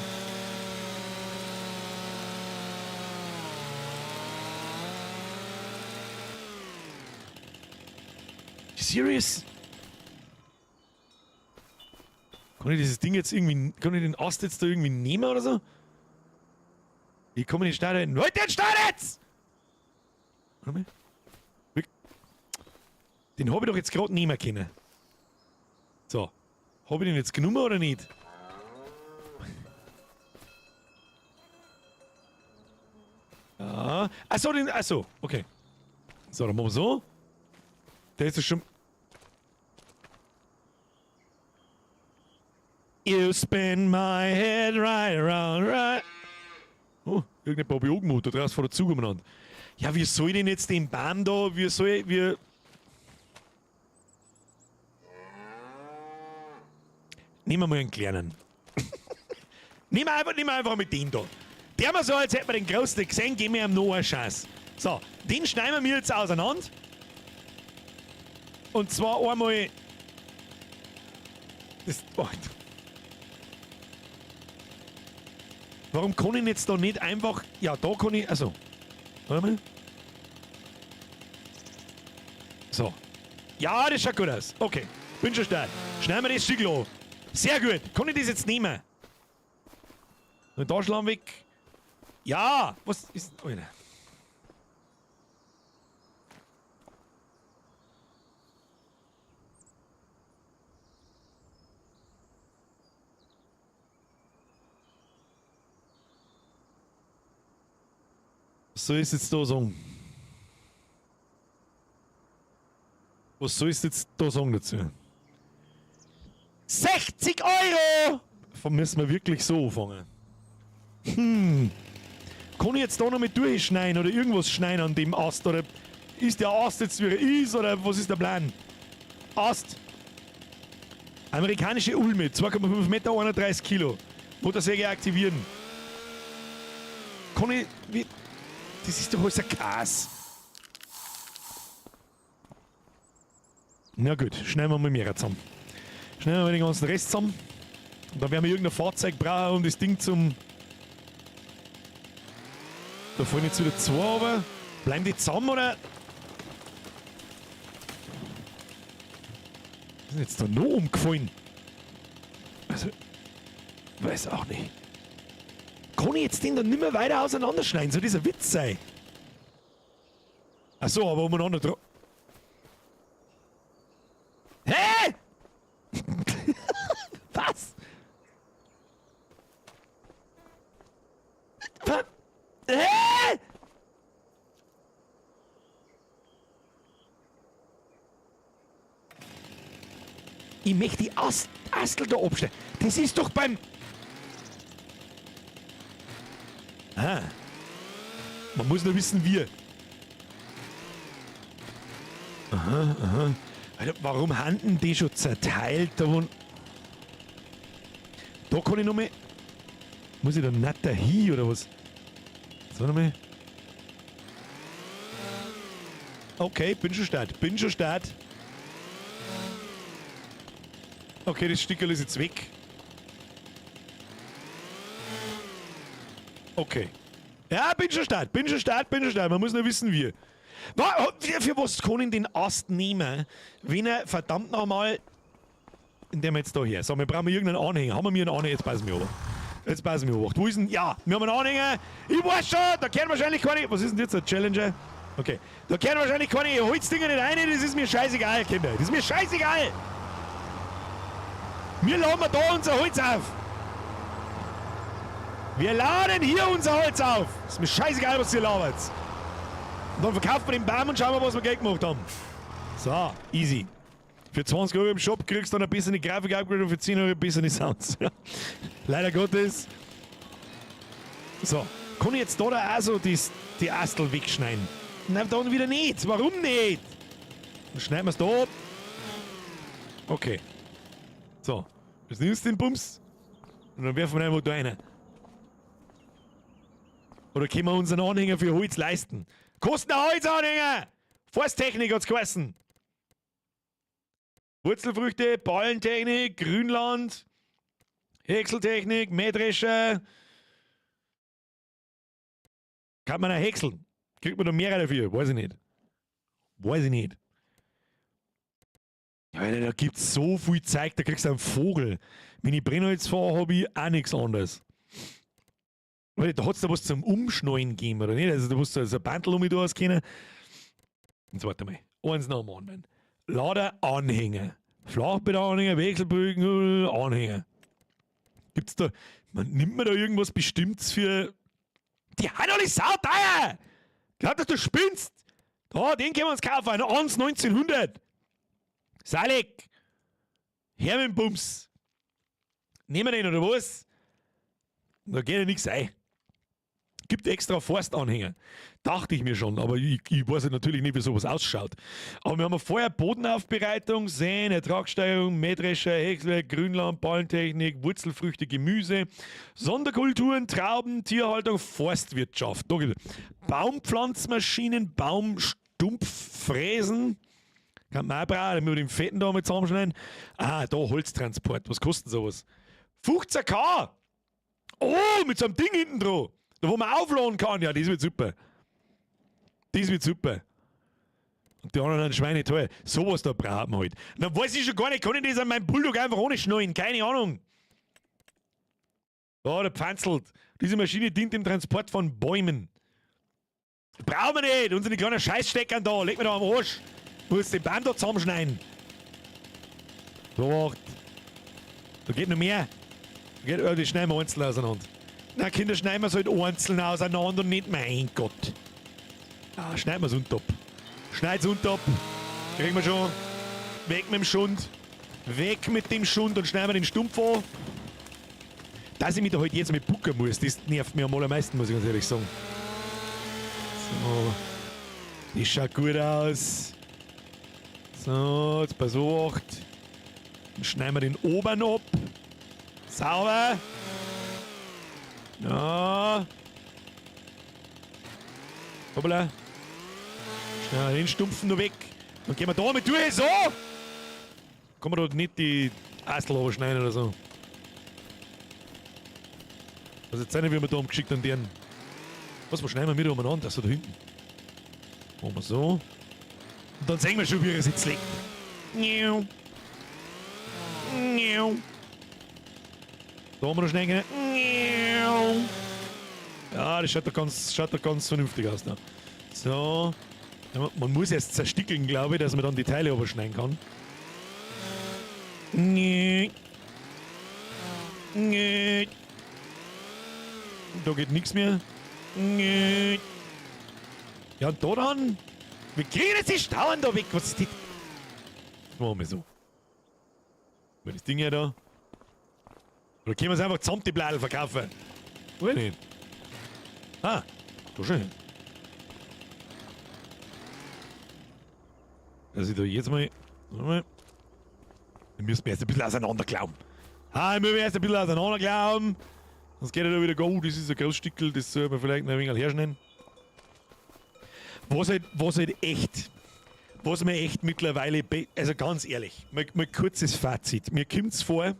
Serious? Kann ich dieses Ding jetzt irgendwie... Kann ich den Ast jetzt da irgendwie nehmen oder so? Ich komme nicht starten. Halt den Start jetzt! Warte mal. Den habe ich doch jetzt gerade nehmen können. So. Habe ich den jetzt genommen oder nicht? Ja. Achso, den. Achso, okay. So, dann machen wir so. Der ist ja schon. You spin my head right around, right. Oh, irgendeine Bobby Ogenmutter draußen vor der Zug umeinander. Ja, wie soll ich denn jetzt den Baum da, Nehmen wir mal einen kleinen. nehmen wir einfach mit den da. Der mal so, als hätten wir den großen nicht gesehen, geben wir ihm noch eine Chance. So, den schneiden wir jetzt auseinander. Und zwar einmal... Das... Oh. Warum kann ich jetzt da nicht einfach... Ja, da kann ich... Also... Warte mal. So. Ja, das schaut gut aus. Okay. Bin schon stark. Schneiden wir das Stück an. Sehr gut. Kann ich das jetzt nehmen? Und da schlagen weg. Ja! Was ist... Alter. Was soll ich jetzt da sagen? Was soll ich jetzt da sagen dazu? 60 Euro! Müssen wir wirklich so anfangen. Kann ich jetzt da noch mit durchschneiden oder irgendwas schneiden an dem Ast? Oder ist der Ast jetzt wie er ist? Oder was ist der Plan? Ast. Amerikanische Ulme, 2,5 Meter, 31 Kilo. Motorsäge aktivieren. Kann ich... Wie, das ist doch alles ein Gas. Na gut, schneiden wir mal mehr zusammen. Schneiden wir mal den ganzen Rest zusammen. Und dann werden wir irgendein Fahrzeug brauchen, um das Ding zum... Da fallen jetzt wieder zwei, aber... Bleiben die zusammen, oder? Was ist denn jetzt da noch umgefallen? Also... Weiß auch nicht. Kann ich jetzt den dann nicht mehr weiter auseinanderschneiden? Soll dieser Witz sein? Achso, aber umeinander drauf... Hä? Was? Was? Hä? Ich möchte die Astel da abstellen. Das ist doch beim... Ah. Man muss nur wissen, wie. Aha, aha. Alter, warum haben die schon zerteilt? Da kann ich noch mal... Muss ich da nicht dahin, oder was? So, noch mal. Okay, bin schon start. Okay, das Stickerl ist jetzt weg. Okay. Ja, bin schon start. Man muss nur wissen, wie. Für was kann ich den Ast nehmen, wenn er verdammt nochmal... Indem wir jetzt da her. So, wir brauchen irgendeinen Anhänger. Haben wir einen Anhänger? Jetzt passen wir auf. Wo ist denn... Ja, wir haben einen Anhänger. Ich weiß schon, da kennen wahrscheinlich keine... Was ist denn jetzt ein Challenger? Okay. Da kennen wahrscheinlich keine Holzdinger nicht rein. Das ist mir scheißegal, Kinder. Das ist mir scheißegal. Wir laden da unser Holz auf. Wir laden hier unser Holz auf. Ist mir scheißegal, was ihr labert. Und dann verkaufen wir den Baum und schauen wir, was wir Geld gemacht haben. So, easy. Für 20 Euro im Shop kriegst du dann ein bisschen die Grafik-Upgrade und für 10 Euro ein bisschen die Sounds. Leider Gottes. So, kann ich jetzt da auch so die Astel wegschneiden? Nein, dann wieder nicht. Warum nicht? Dann schneiden wir es da ab. Okay. So, jetzt nimmst du den Bums und dann werfen wir einfach da rein. Oder können wir unseren Anhänger für Holz leisten? Kosten ein Holzanhänger! Forsttechnik hat's geheißen. Wurzelfrüchte, Ballentechnik, Grünland, Häckseltechnik, Mähdrescher. Kann man auch häckseln? Kriegt man da mehr dafür? Weiß ich nicht. Weiß ich nicht. Alter, da gibt's so viel Zeug, da kriegst du einen Vogel. Wenn ich Brennholz fahre, habe ich auch nichts anderes. Weil da hat's da was zum Umschneiden gegeben, oder nicht? Also da musst du so ein Bandel um da können. Jetzt warte mal. Eins noch am anderen. Laderanhänger. Flachbettanhänger, Wechselbögen, Anhänger. Gibt's da. Nimmt man da irgendwas Bestimmtes für. Die haben alle sauteuer! Glaubt, dass du spinnst! Da, den können wir uns kaufen. Ein 1 1900. Salig! Her mit dem Bums! Nehmen wir den oder was? Da geht ja nichts ein. Gibt extra Forstanhänger. Dachte ich mir schon, aber ich weiß ja natürlich nicht, wie sowas ausschaut. Aber wir haben vorher Bodenaufbereitung, Säen, Ertragssteigerung, Mähdrescher, Häckswerk, Grünland, Ballentechnik, Wurzelfrüchte, Gemüse, Sonderkulturen, Trauben, Tierhaltung, Forstwirtschaft. Da gibt's Baumpflanzmaschinen, Baumstumpffräsen. Kann man auch brauchen, damit wir den Fetten da mit zusammenschneiden. Ah, da Holztransport. Was kostet sowas? 15.000! Oh, mit so einem Ding hinten dran. Da wo man aufladen kann. Ja, das wird super. Das wird super. Und die anderen Schweine teuer. Sowas da braucht man halt. Dann weiß ich schon gar nicht, kann ich das an meinem Bulldog einfach ohne schnallen? Keine Ahnung. Da, der pfanzelt. Diese Maschine dient dem Transport von Bäumen. Brauchen wir nicht. Unsere kleinen Scheißsteckern da. Leg mir da am Arsch. Du musst den Baum da zusammenschneiden. So, da geht noch mehr. Die schneiden wir einzeln auseinander. Na, Kinder, schneiden wir es halt einzeln auseinander und nicht, mein Gott. Ah, schneiden wir es unter ab. Schneid es unter ab. Kriegen wir schon. Weg mit dem Schund. Weg mit dem Schund und schneiden wir den Stumpf an. Dass ich mich da halt jetzt mit bucken muss, das nervt mich am allermeisten, muss ich ganz ehrlich sagen. So. Das schaut gut aus. So, jetzt bei so 8. Dann schneiden wir den oberen ab. Sauber. Ja. Hoppala. Schneiden wir den Stumpfen noch weg. Dann gehen wir da mit durch. So. Kann man da nicht die Astel schneiden oder so. Also jetzt nicht, wie wir da umgeschickt an deren. Was schneiden wir wieder umeinander? So da hinten. Machen wir so. Und dann sehen wir schon, wie er jetzt legt. Niau. Niau. Da haben wir noch schnell gehen. Ja, das schaut da ganz vernünftig aus. Da. So. Ja, man muss erst zerstickeln, glaube ich, dass man dann die Teile überschneiden kann. Da geht nichts mehr. Ja, und da dann. Wir kriegen jetzt die Stauen da weg. Was ist das? Das machen wir so. Mal das Ding hier da. Oder können wir es einfach zusammen die Bladel verkaufen? Oder nicht? Ah, so schön. Dass ich da jetzt mal. Wir müssen erst ein bisschen auseinander glauben. Wir müssen erst ein bisschen auseinander glauben. Sonst geht er da wieder go. Das ist ein Großstückel, das soll man vielleicht noch ein wenig herschneiden. Was mir echt mittlerweile, also ganz ehrlich, mal kurzes Fazit. Mir kommt es vor,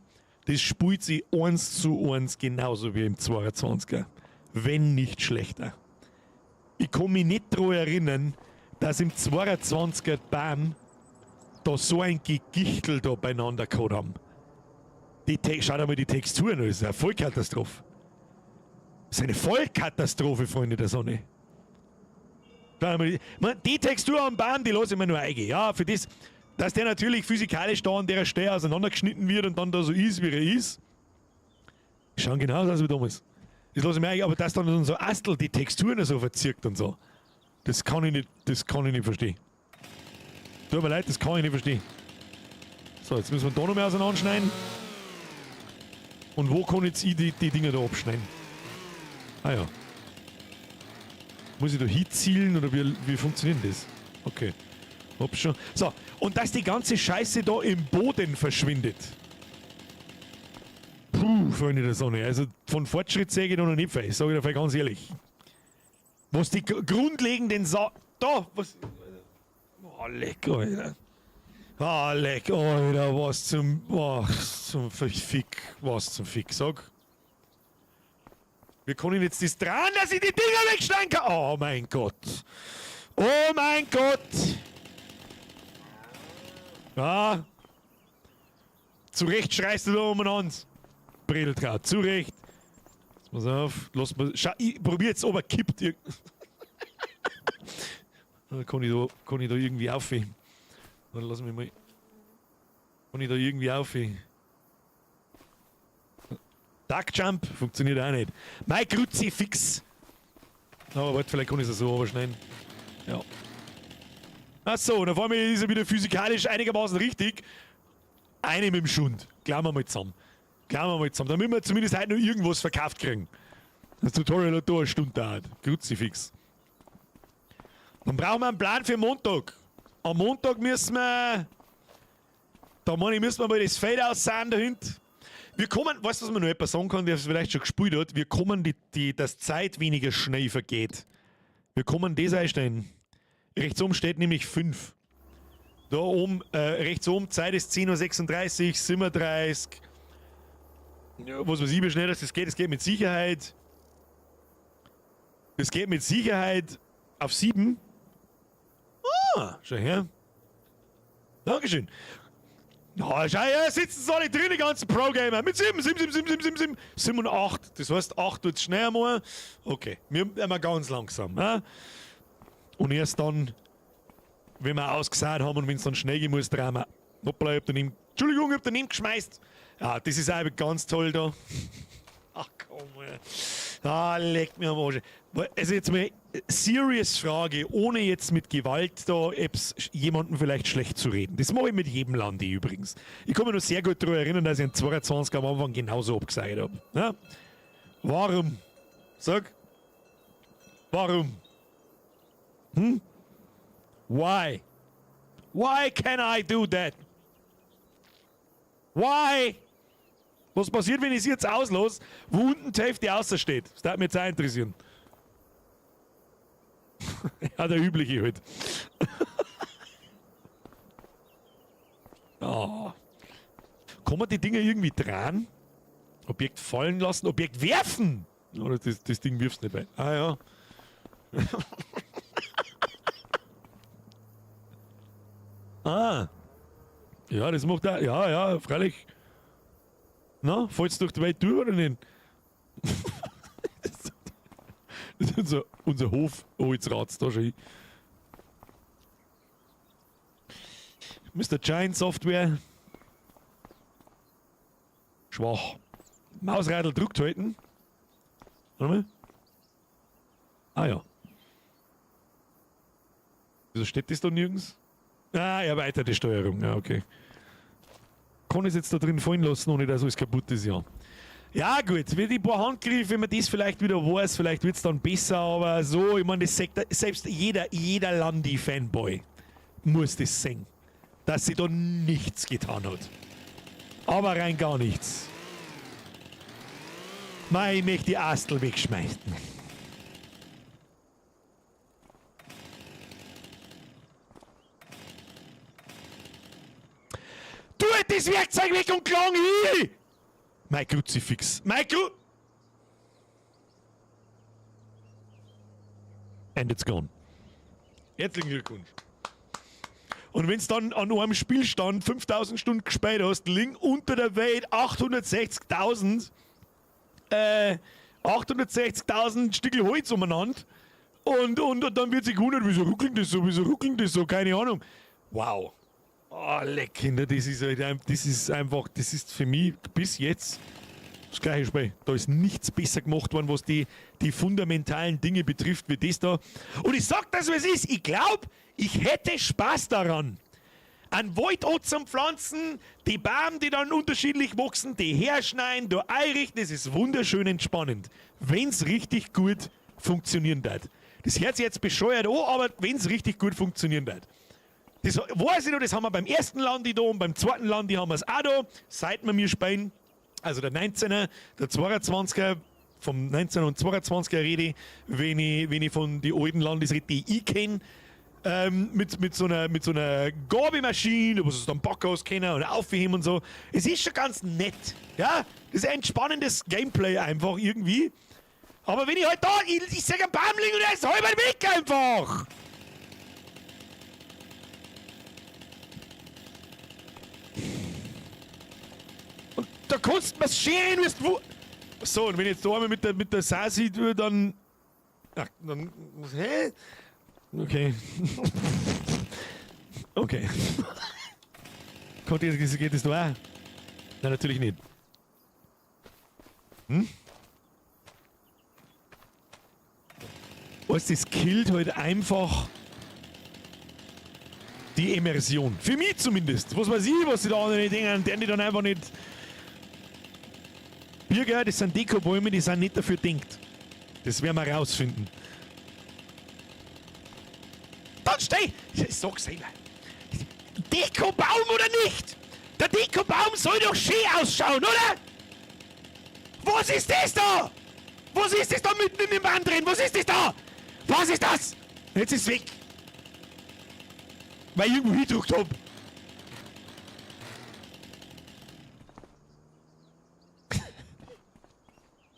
das spielt sich 1:1 genauso wie im 22er. Wenn nicht schlechter. Ich kann mich nicht daran erinnern, dass im 22er Bahn da so ein Gegichtel da beieinander gehabt haben. Schaut einmal die Texturen an, das ist eine Vollkatastrophe. Das ist eine Vollkatastrophe, Freunde der Sonne. Die Textur am Baum, die lasse ich mir nur eingehen. Ja, für das, dass der natürlich physikalisch da an der Stelle auseinandergeschnitten wird und dann da so ist, wie er ist. Schauen genauso aus wie damals. Das lasse ich mir eigentlich, aber dass dann so Astel die Texturen so verzirkt und so. Das kann ich nicht verstehen. Tut mir leid, das kann ich nicht verstehen. So, jetzt müssen wir da noch mehr auseinanderschneiden. Und wo kann jetzt ich die Dinger da abschneiden? Ah ja. Muss ich da hinzielen oder wie funktioniert das? Okay. Hab's schon. So, und dass die ganze Scheiße da im Boden verschwindet. Puh, Freunde der Sonne. Also von Fortschritt sehe ich da noch nicht viel, sage ich dir ganz ehrlich. Was die grundlegenden da, was. Oh, leck, Alter. Ah, leck, Alter, was zum Fick, sag. Wie kann ich jetzt das dran, dass ich die Dinger wegschneiden kann? Oh mein Gott. Oh mein Gott. Ja. Zu Recht schreist du da umeinander. Brillentraut, zu Recht. Pass auf, lass mal. Schau, ich probier jetzt, ob er kippt. Kann ich da irgendwie aufheben? Dann lass mich mal. Kann ich da irgendwie aufheben? Duck Jump funktioniert auch nicht. Mein Kruzifix. Aber warte, vielleicht kann ich es so überschneiden. Ja. Achso, und auf einmal ist er wieder physikalisch einigermaßen richtig. Eine mit dem Schund. Klauen wir mal zusammen. Damit wir zumindest heute noch irgendwas verkauft kriegen. Das Tutorial hat da eine Stunde dauert. Kruzifix. Dann brauchen wir einen Plan für Montag. Am Montag müssen wir. Müssen wir mal das Fade aussehen dahinter. Wir kommen, weißt du, was man noch etwas sagen kann, der es vielleicht schon gespielt hat? Wir kommen, dass Zeit weniger schnell vergeht. Wir kommen das einstellen. Rechts oben steht nämlich 5. Da oben, rechts oben, Zeit ist 10:36 Uhr, 37. Ja, was weiß ich, wie schnell das geht. Es geht mit Sicherheit. Es geht mit Sicherheit auf 7. Ah, schau her. Dankeschön. Ja, schau her, sitzen sie alle drin, die ganzen Pro-Gamer. Mit 7 und 8. Das heißt, 8 wird schneller mal. Okay, wir werden ganz langsam. Ne? Und erst dann, wenn wir ausgesagt haben und wenn es dann schnell gehen muss, drehen wir. Hoppla, Entschuldigung, ich hab daneben geschmeißt. Ja, das ist einfach ganz toll da. Ach komm, ey. Ah, leck mir am Arsch. Also jetzt mal serious Frage, ohne jetzt mit Gewalt da jemanden vielleicht schlecht zu reden. Das mache ich mit jedem Land übrigens. Ich kann mich noch sehr gut daran erinnern, dass ich in 22 am Anfang genauso abgesagt habe. Ja? Warum? Sag. Warum? Why? Why can I do that? Why? Was passiert, wenn ich es jetzt auslose, wo unten die Hälfte außer steht? Das würde mich jetzt auch interessieren. Ja, der übliche halt. Oh. Kann man die Dinger irgendwie drehen? Objekt fallen lassen, Objekt werfen! Oder das Ding wirfst nicht bei. Ah ja. Ah. Ja, das macht er. Ja, freilich. Na, fällt's durch die Welt durch oder nicht? Das ist unser Hof. Oh, jetzt rat's da schon. Mr. Giant Software. Schwach. Mausradl drückt halten. Warte mal. Ah ja. Wieso steht das da nirgends? Ah, erweiterte Steuerung. Ja, okay. Kann ich es jetzt da drin fallen lassen, ohne dass alles kaputt ist, ja. Ja gut, wie die paar Handgriffe, wenn man das vielleicht wieder weiß, vielleicht wird es dann besser, aber so, ich meine, das sagt selbst jeder Landi-Fanboy muss das sehen, dass sie da nichts getan hat. Aber rein gar nichts. Mei, ich möchte die Astel wegschmeißen. Tu das Werkzeug weg und klang hin! Mein Kruzifix. And it's gone. Herzlichen Glückwunsch. Und wenn es dann an einem Spielstand 5000 Stunden gespielt hast, liegen unter der Welt 860.000 Stückel Holz umeinander und dann wird sich gewundert, wieso ruckelt das so, keine Ahnung. Wow. Oh, leck, Kinder, das ist einfach, das ist für mich bis jetzt Das gleiche Spiel. Da ist nichts besser gemacht worden, was die fundamentalen Dinge betrifft, wie das da. Und ich sag das, was es ist. Ich glaube, ich hätte Spaß daran. Ein Wald zum Pflanzen, die Bäume, die dann unterschiedlich wachsen, die herschneiden, da einrichten, das ist wunderschön entspannend. Wenn es richtig gut funktionieren wird. Das hört sich jetzt bescheuert an, aber wenn es richtig gut funktionieren wird. Das weiß ich noch, das haben wir beim ersten Landi da und beim zweiten Landi haben wir es auch da, seit wir mir spielen. Also der 19er, der 22er, vom 19er und 22er rede, wenn ich von den alten Landis rede, die ich kenne, mit so einer Gabelmaschine, wo sie dann Backhaus kennen und aufheben und so. Es ist schon ganz nett, ja? Das ist ein entspannendes Gameplay einfach irgendwie. Aber wenn ich halt da, ich sage ein Baumling und er ist halb weg einfach! Und da kannst du was scheren, wie du. So, und wenn ich jetzt da einmal mit der Sasi tue, dann. Ach, dann. Hä? Okay. Okay. Geht das da auch? Nein, natürlich nicht. Hm? Was das killt halt einfach die Immersion. Für mich zumindest. Was weiß ich, was die da anderen denken, deren die dann einfach nicht. Bürger, das sind Dekobäume, die sind nicht dafür denkt. Das werden wir rausfinden. Dann steh! Ich sag's selber. Dekobaum oder nicht? Der Dekobaum soll doch schön ausschauen, oder? Was ist das da? Was ist das da mitten in dem Baum drin? Was ist das da? Was ist das? Jetzt ist es weg. Weil ich irgendwo hingedrückt hab.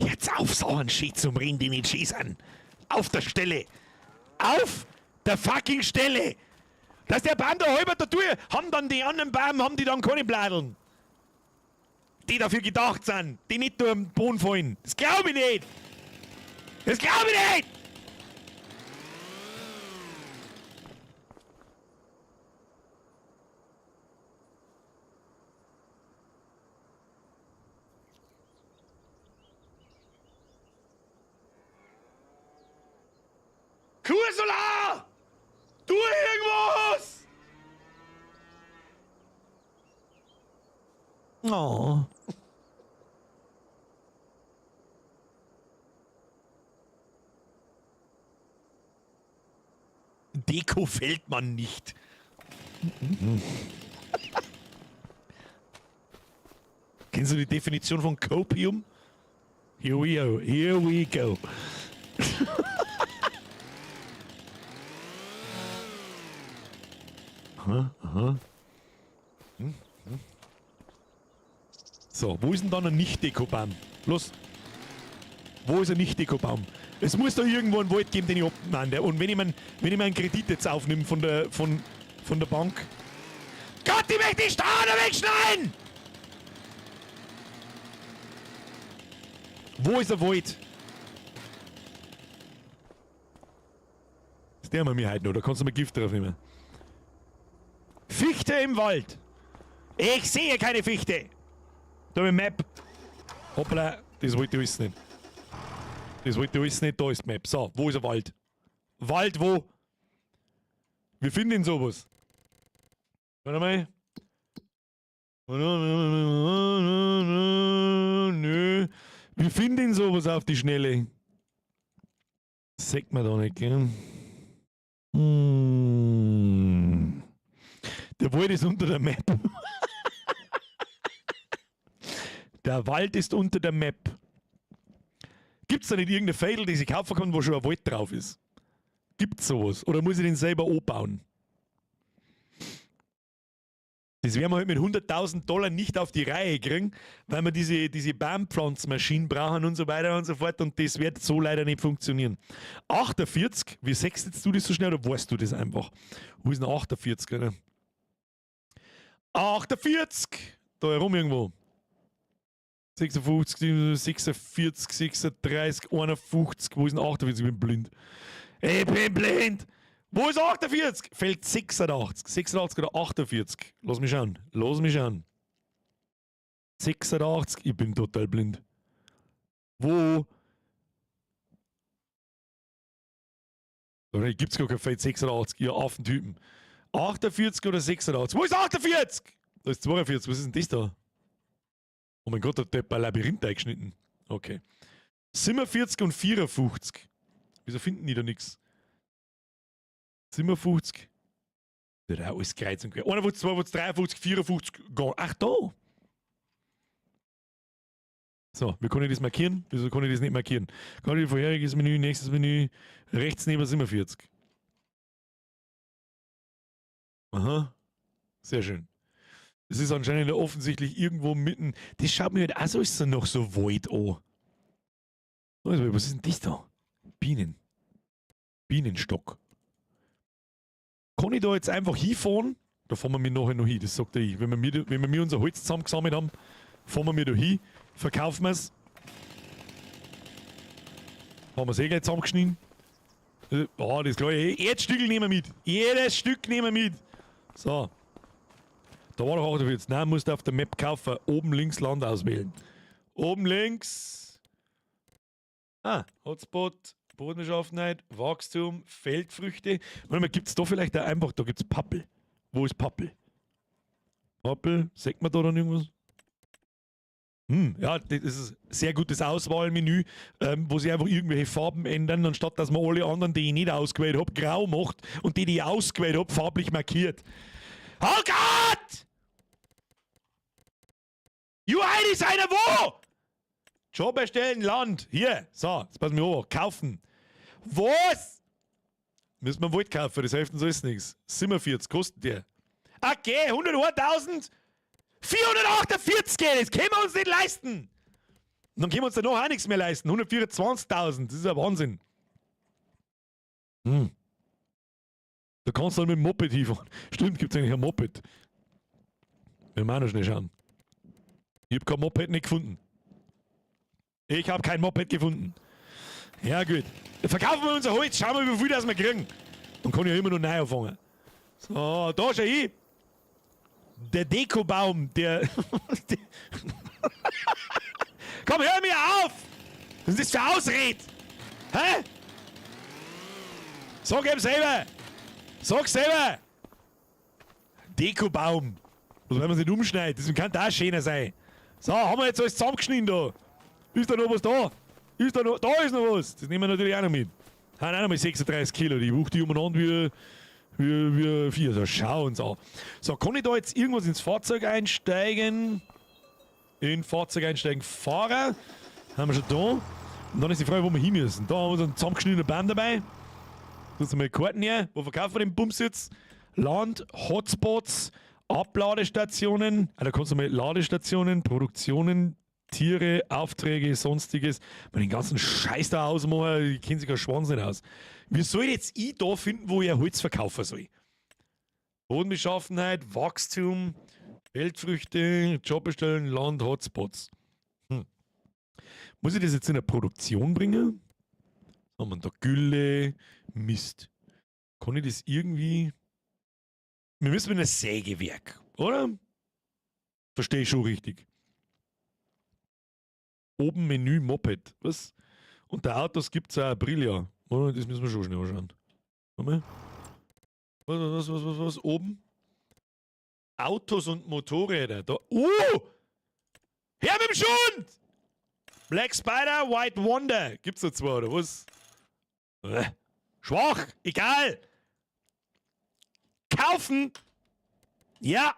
Jetzt auf so einen Shit zum Rennen, die nicht schießen. Auf der Stelle. Auf der fucking Stelle. Dass der Baum da halber da tue, haben dann die anderen Bäume, haben die dann keine Bladeln. Die dafür gedacht sind, die nicht nur am Boden fallen. Das glaube ich nicht. Das glaube ich nicht. Ursula! Tu irgendwas! Oh. Deko fällt man nicht. Kennst du die Definition von Copium? Here we go, here we go. Aha, aha. So, wo ist denn dann ein Nicht-Deko-Baum? Los. Wo ist ein Nicht-Deko-Baum? Es muss da irgendwo einen Wald geben, den ich abnehme. Und wenn ich meinen Kredit jetzt aufnehme von der Bank. Gott, ich möchte die Stauder wegschneiden! Wo ist der Wald? Das der haben wir mir heute noch, da kannst du mal Gift drauf nehmen. Fichte im Wald. Ich sehe keine Fichte. Da habe ich Map. Hoppla, das wollte ich alles nicht. Das wollte ich alles nicht, da ist die Map. So, wo ist der Wald? Wald wo? Wir finden ihn sowas. Warte mal. Nö. Wir finden ihn sowas auf die Schnelle. Sagt man da nicht, gell? Der Wald ist unter der Map. Der Wald ist unter der Map. Gibt es da nicht irgendeine Fädel, die ich kaufen kann, wo schon ein Wald drauf ist? Gibt's sowas? Oder muss ich den selber anbauen? Das werden wir halt mit $100.000 nicht auf die Reihe kriegen, weil wir diese Baumpflanzmaschinen brauchen und so weiter und so fort, und das wird so leider nicht funktionieren. 48, wie sechst jetzt du das so schnell, oder weißt du das einfach? Wo ist denn 48, oder? 48! Da herum irgendwo. 56, 46, 36, 51. Wo ist denn 48? Ich bin blind. Ich bin blind! Wo ist 48? Fällt 86. 86 oder 48? Lass mich schauen. 86. Ich bin total blind. Wo... Oder gibt's gar kein Feld 86, ihr Affentypen. 48 oder 86? Wo ist 48? Da ist 42, was ist denn das da? Oh mein Gott, da hat der ein Labyrinth eingeschnitten. Okay. 47 und 54. Wieso finden die da nichts? 57. Das ist alles kreuz und quer. 51, 52, 53, 54. Ach, da! So, wie kann ich das markieren? Wieso kann ich das nicht markieren? Kann ich vorheriges Menü, nächstes Menü, rechts neben 47. Aha. Sehr schön. Das ist anscheinend offensichtlich irgendwo mitten. Das schaut mir halt auch so, ist so noch so weit an. Also, was ist denn das da? Bienen. Bienenstock. Kann ich da jetzt einfach hinfahren? Da fahren wir mir nachher noch hin, das sagt er ich. Wenn wir unser Holz zusammengesammelt haben, fahren wir mir da hin, verkaufen wir es. Haben wir es eh gleich zusammengeschnitten. Ah, das ist klar. Jedes Stück nehmen wir mit. Jedes Stück nehmen wir mit. So. Da war doch 48. Nein, musst du auf der Map kaufen. Oben links Land auswählen. Oben links. Hotspot, Bodenbeschaffenheit, Wachstum, Feldfrüchte. Warte mal, gibt es da vielleicht auch einfach, da gibt es Pappel. Wo ist Pappel? Pappel, sagt man da dann irgendwas? Ja, das ist ein sehr gutes Auswahlmenü, wo sie einfach irgendwelche Farben ändern, anstatt dass man alle anderen, die ich nicht ausgewählt habe, grau macht und die ich ausgewählt habe, farblich markiert. Oh Gott! UI Designer wo? Job erstellen, Land. Hier, so, jetzt pass mir auf. Kaufen. Was? Müssen wir Wald kaufen, das hilft uns alles nichts. 47 kostet der. Okay, 101.000. 448, das können wir uns nicht leisten. Und dann können wir uns danach auch nichts mehr leisten. 124.000, das ist ja Wahnsinn. Da kannst du dann mit dem Moped hinfahren. Stimmt, gibt es eigentlich ein Moped. Wir müssen auch noch schnell schauen. Ich habe kein Moped nicht gefunden. Ich habe kein Moped gefunden. Ja gut. Verkaufen wir unser Holz, schauen wir, wie viel das wir kriegen. Dann kann ich ja immer noch neu anfangen. So, da schau ich. Der Dekobaum, der... Komm, hör mir auf! Was ist das für Ausred? Hä? Sag ihm selber! Sag selber! Dekobaum. Was, wenn man es nicht umschneidet? Das kann da schöner sein. So, haben wir jetzt alles zusammengeschnitten da. Ist da noch was da? Ist da noch... Da ist noch was. Das nehmen wir natürlich auch noch mit. Haben auch noch mal 36 Kilo. Die wucht die umeinander wie 4. So, schau uns an. So, kann ich da jetzt irgendwas ins Fahrzeug einsteigen? In Fahrzeug einsteigen. Fahrer. Haben wir schon da. Und dann ist die Frage, wo wir hin müssen. Da haben wir so einen zusammengeschnittenen Band dabei. Da sind mal Karten hier. Wo verkaufen wir den Bums jetzt? Land, Hotspots, Abladestationen. Da kannst du mal Ladestationen, Produktionen, Tiere, Aufträge, sonstiges. Mal den ganzen Scheiß da ausmachen, die kennen sich keinen Schwanz nicht aus. Wie soll jetzt ich da finden, wo ich ein Holz verkaufen soll? Bodenbeschaffenheit, Wachstum, Feldfrüchte, Jobbestellen, Land, Hotspots. Muss ich das jetzt in eine Produktion bringen? Haben wir da Gülle, Mist. Kann ich das irgendwie... Wir müssen mit einem Sägewerk, oder? Verstehe ich schon richtig. Oben Menü Moped. Was? Unter Autos gibt es auch Aprilia. Oder? Das müssen wir schon schnell anschauen. Warte mal. Was? Oben? Autos und Motorräder. Da. Her mit dem Schund! Black Spider, White Wonder. Gibt's da zwei, oder was? Schwach! Egal! Kaufen! Ja!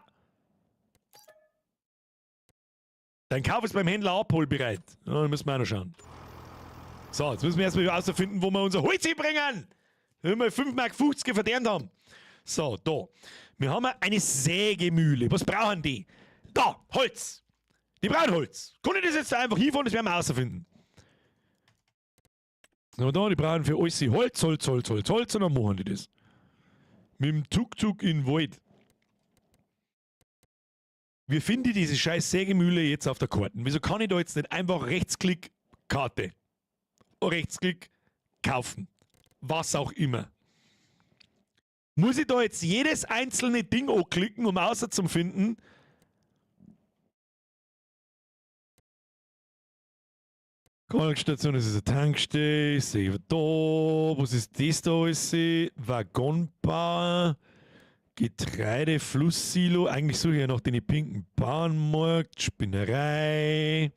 Dein Kauf ist beim Händler abholbereit. Ja, dann müssen wir auch noch schauen. So, jetzt müssen wir erstmal herausfinden, wo wir unser Holz hinbringen. Wenn wir 5,50 Mark verdient haben. So, da. Wir haben eine Sägemühle. Was brauchen die? Da, Holz. Die brauchen Holz. Kann ich das jetzt einfach hinfahren, das werden wir herausfinden. Na da, die brauchen für alles Holz. Und dann machen die das. Mit dem Tuk-Tuk in den Wald. Wie finde ich diese scheiß Sägemühle jetzt auf der Karte? Wieso kann ich da jetzt nicht einfach Rechtsklick Karte? Rechtsklick kaufen. Was auch immer. Muss ich da jetzt jedes einzelne Ding anklicken, um außer zu finden? Kalkstation, das ist eine Tankstelle. Sehe da. Was ist das da alles? Waggonbauer. Getreide, Flusssilo. Eigentlich suche ich ja noch den pinken Bauernmarkt. Spinnerei.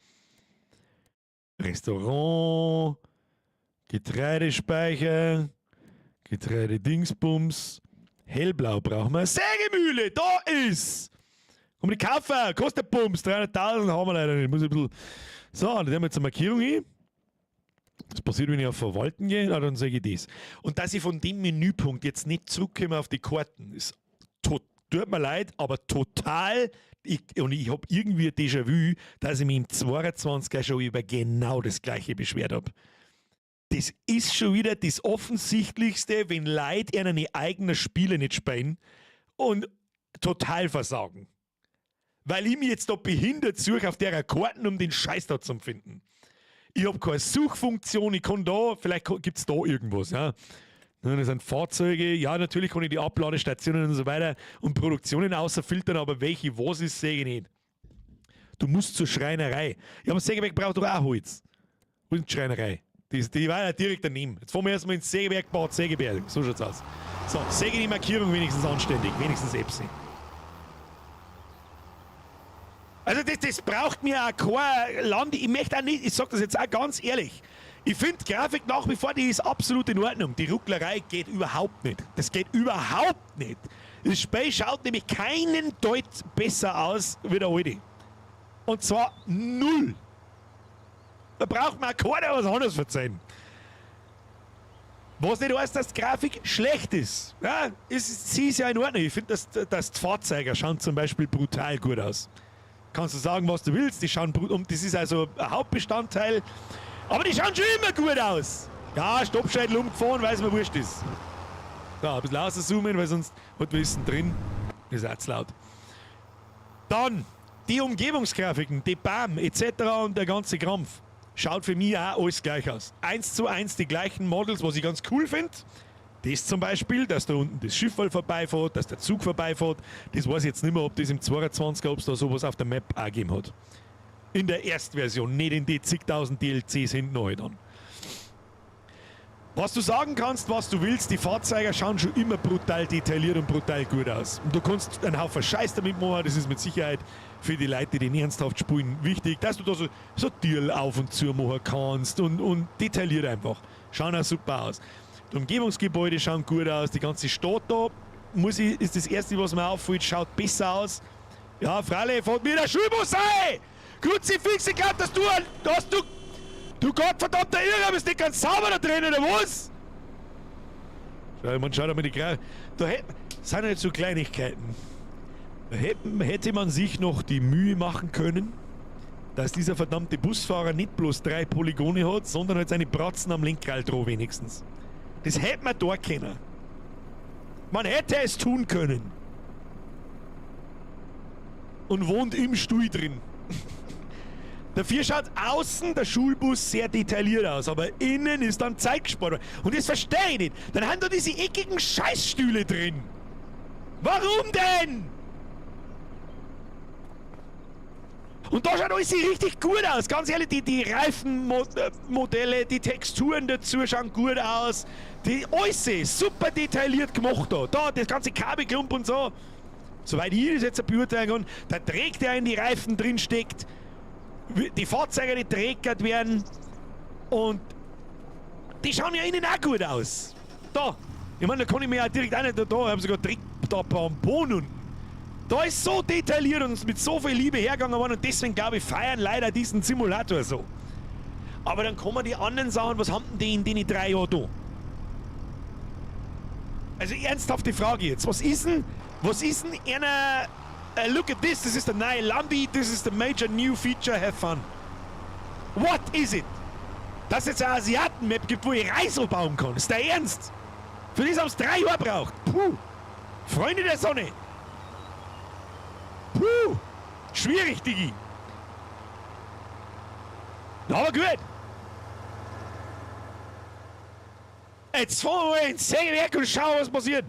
Restaurant. Getreidespeicher. Getreide-Dingsbums. Hellblau brauchen wir. Sägemühle, da ist! Komm, die kaufen, kostet Bums. 300.000 haben wir leider nicht. Muss ich ein bisschen. So, dann nehmen wir jetzt eine Markierung hin. Das passiert, wenn ich auf Verwalten gehe, dann sage ich das. Und dass ich von dem Menüpunkt jetzt nicht zurückkomme auf die Karten, ist tut mir leid, aber total. Ich habe irgendwie ein Déjà-vu, dass ich mich im 22er schon über genau das Gleiche beschwert habe. Das ist schon wieder das Offensichtlichste, wenn Leute ihre eigenen Spiele nicht spielen und total versagen. Weil ich mich jetzt da behindert suche auf der Karten, um den Scheiß da zu finden. Ich habe keine Suchfunktion, ich kann da, vielleicht gibt es da irgendwas, ja. Das sind Fahrzeuge, ja, natürlich kann ich die Abladestationen und so weiter und Produktionen außerfiltern, aber welche was ist, sehe ich nicht. Du musst zur Schreinerei. Ja, aber Sägewerk braucht doch auch Holz. Wo ist die Schreinerei? Die war ja direkt daneben. Jetzt fahren wir erstmal ins Sägewerk, Bad Sägeberg. So schaut's aus. So, säge die Markierung wenigstens anständig, wenigstens Epsi. Also das braucht mir auch kein Land. Ich möchte auch nicht, ich sage das jetzt auch ganz ehrlich, ich finde Grafik nach wie vor, die ist absolut in Ordnung. Die Rucklerei geht überhaupt nicht. Das geht überhaupt nicht. Das Spiel schaut nämlich keinen Deut besser aus wie der alte. Und zwar null. Da braucht man keiner was anderes verzeihen. Was nicht heißt, dass die Grafik schlecht ist. Ja, sie ist ja in Ordnung. Ich finde, dass die Fahrzeuge schauen zum Beispiel brutal gut aus. Kannst du sagen, was du willst. Die schauen und das ist also ein Hauptbestandteil. Aber die schauen schon immer gut aus. Ja, Stoppscheitel umgefahren, weil es mir wurscht ist. So, ein bisschen rauszoomen, weil sonst hat Wissen drin. Ist auch zu laut. Dann die Umgebungsgrafiken, die BAM etc. und der ganze Krampf. Schaut für mich auch alles gleich aus. 1:1 die gleichen Models, was ich ganz cool finde. Das zum Beispiel, dass da unten das Schiff vorbeifährt, dass der Zug vorbeifährt. Das weiß ich jetzt nicht mehr, ob das im 22er, ob es da sowas auf der Map auch gegeben hat. In der Erstversion, nicht in die zigtausend DLCs hinten rein dann. Was du sagen kannst, was du willst, die Fahrzeuge schauen schon immer brutal detailliert und brutal gut aus. Und du kannst einen Haufen Scheiß damit machen, das ist mit Sicherheit für die Leute, die den ernsthaft spielen, wichtig, dass du da so Türen auf und zu machen kannst und detailliert einfach. Schauen auch super aus. Die Umgebungsgebäude schauen gut aus, die ganze Stadt da, ist das Erste, was mir auffällt, schaut besser aus. Ja, Freilich, fährt mir der Schulbus ein! Kruzifix, ich glaub, dass du Gottverdammter Irrer bist, nicht ganz sauber da drin, oder was? Man schaut einmal die Grau. Da sind halt so Kleinigkeiten. Da hätte man sich noch die Mühe machen können, dass dieser verdammte Busfahrer nicht bloß 3 Polygone hat, sondern halt seine Bratzen am Lenkrad dran wenigstens. Das hätte man da können. Man hätte es tun können. Und wohnt im Stuhl drin. Dafür schaut außen der Schulbus sehr detailliert aus, aber innen ist dann Zeit gespart. Und das verstehe ich nicht. Dann haben da diese eckigen Scheißstühle drin. Warum denn? Und da schaut alles richtig gut aus. Ganz ehrlich, die Reifenmodelle, die Texturen dazu schauen gut aus. Alles super detailliert gemacht da. Da, das ganze Kabelklump und so. Soweit ich das jetzt beurteilen kann, der Dreck, der in die Reifen drin steckt, die Fahrzeuge, die dreckert werden und die schauen ja innen auch gut aus. Da, ich meine, da kann ich mir ja direkt auch nicht, da haben sogar Dreck da am Boden unten. Da ist so detailliert und mit so viel Liebe hergegangen worden und deswegen glaube ich, feiern leider diesen Simulator so. Aber dann kommen die anderen Sachen, was haben denn die in den 3 Jahren da? Also ernsthafte Frage jetzt, was ist denn einer... look at this is the neue Landi, this is the major new feature, have fun. What is it? Dass es jetzt eine Asiaten-Map gibt, wo ich Reisel bauen kann. Ist der Ernst? Für das haben es 3 Jahre braucht. Puh. Freunde der Sonne. Puh. Schwierig, Digi. Aber gut. Jetzt fahren wir ins Sägewerk und schauen, was passiert.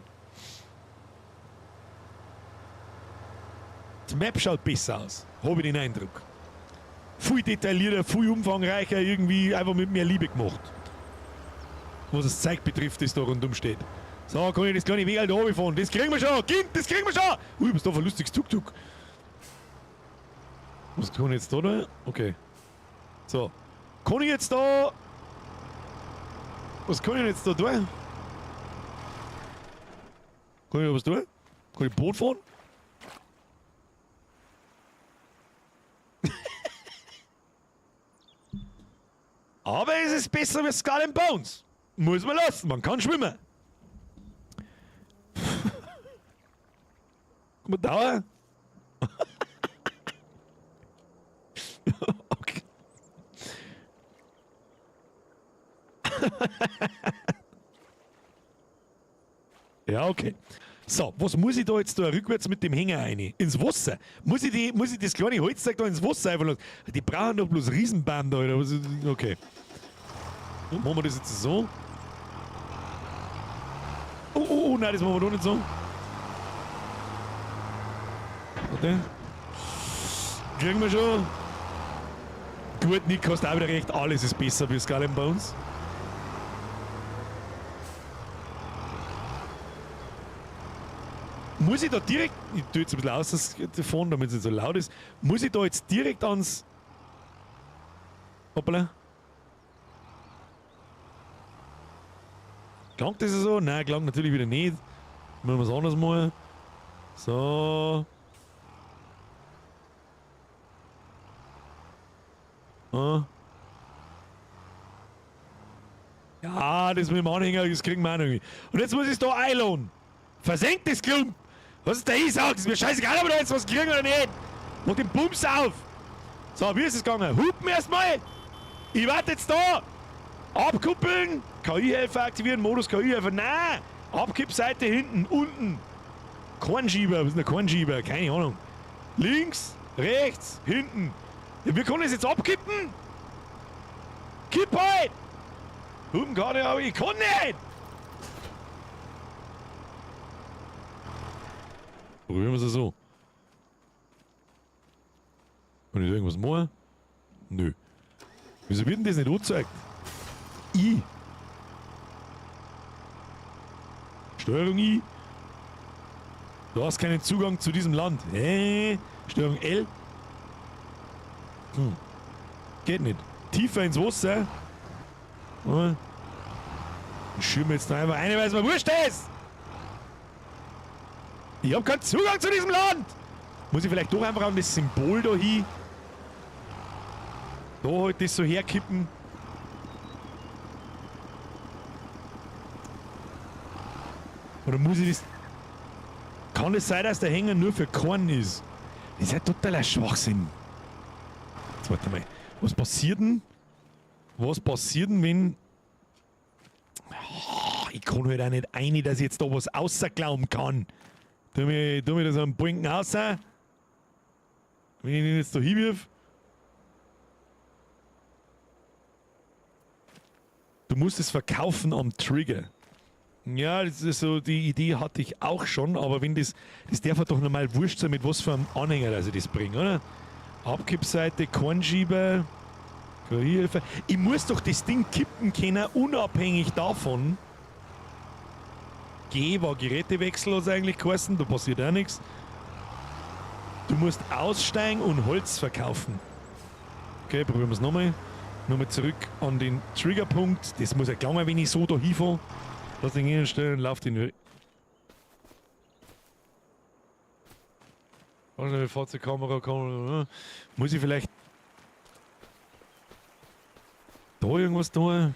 Die Map schaut besser aus, habe ich den Eindruck. viel detaillierter, viel umfangreicher, irgendwie einfach mit mehr Liebe gemacht. Was das Zeug betrifft, das da rundum steht. So, kann ich das kleine Weg da runterfahren. Das kriegen wir schon, Kind, das kriegen wir schon. Was ist da für ein lustiges Tuk-Tuk? Was kann ich jetzt da noch? Okay. So. Kann ich jetzt da... Was kann ich jetzt da tun? Kann ich da was tun? Kann ich Boot fahren? Aber es ist besser wie Skull and Bones. Muss man lassen, man kann schwimmen. Kann man dauern? Okay. Ja, okay. So, was muss ich da jetzt da rückwärts mit dem Hänger rein? Ins Wasser? Muss ich das kleine Holzzeug da ins Wasser einfach lassen? Die brauchen doch bloß Riesenbahn da, oder was? Okay. Und machen wir das jetzt so? Oh, nein, das machen wir doch nicht so. Warte. Kriegen wir schon. Gut, Nick, hast auch wieder recht, alles ist besser wie Skull and Bones. Muss ich da direkt, ich tue jetzt ein bisschen aus davon, damit es nicht so laut ist, muss ich da jetzt direkt ans... Hoppala. Klangt das so? Nein, klangt natürlich wieder nicht. Machen wir es anders mal. So. Ja, das mit dem Anhänger, das kriegen wir auch noch irgendwie. Und jetzt muss ich es da einladen. Versenkt das Klump! Was ist da ich sag? Ist mir scheißegal, ob wir da jetzt was kriegen oder nicht. Mach den Bums auf! So, wie ist es gegangen? Hupen erstmal! Ich warte jetzt da! Abkuppeln! KI-Helfer aktivieren, Modus KI-Helfer. Nein! Abkippseite hinten, unten! Kornschieber, was ist ein Kornschieber? Keine Ahnung. Links, rechts, hinten. Ja, wir können das jetzt abkippen! Kipp halt! Hupen kann ich, aber ich kann nicht! Probieren wir es so. Kann ich da irgendwas machen? Nö. Wieso wird denn das nicht angezeigt? I. Steuerung I. Du hast keinen Zugang zu diesem Land. Steuerung L. Geht nicht. Tiefer ins Wasser. Ich schiebe jetzt da einfach eine, weil es mir wurscht ist. Ich habe keinen Zugang zu diesem Land! Muss ich vielleicht doch einfach an das Symbol da hin? Da halt das so herkippen. Oder muss ich das... Kann es sein, dass der Hänger nur für Korn ist? Das ist ja totaler Schwachsinn. Jetzt warte mal. Was passiert denn? Was passiert denn, wenn... Oh, ich kann halt auch nicht ein, dass ich jetzt da was außerglauben kann. Tu mir da so einen Bunken aus, wenn ich den jetzt da hinwirf. Du musst es verkaufen am Trigger. Ja, das ist so, die Idee hatte ich auch schon, aber wenn das darf doch normal wurscht sein, mit was für einem Anhänger dass ich das bringe, oder? Abkippseite, Kornschieber, Hilfe. Ich muss doch das Ding kippen können, unabhängig davon. G war Gerätewechsel, was eigentlich geheißen, da passiert auch nichts. Du musst aussteigen und Holz verkaufen. Okay, probieren wir es nochmal. Nochmal zurück an den Triggerpunkt. Das muss ja klar, wenn ich so da hinfahre. Lass den hinstellen, lauf den. Fahrzeugkamera, muss ich vielleicht da irgendwas tun?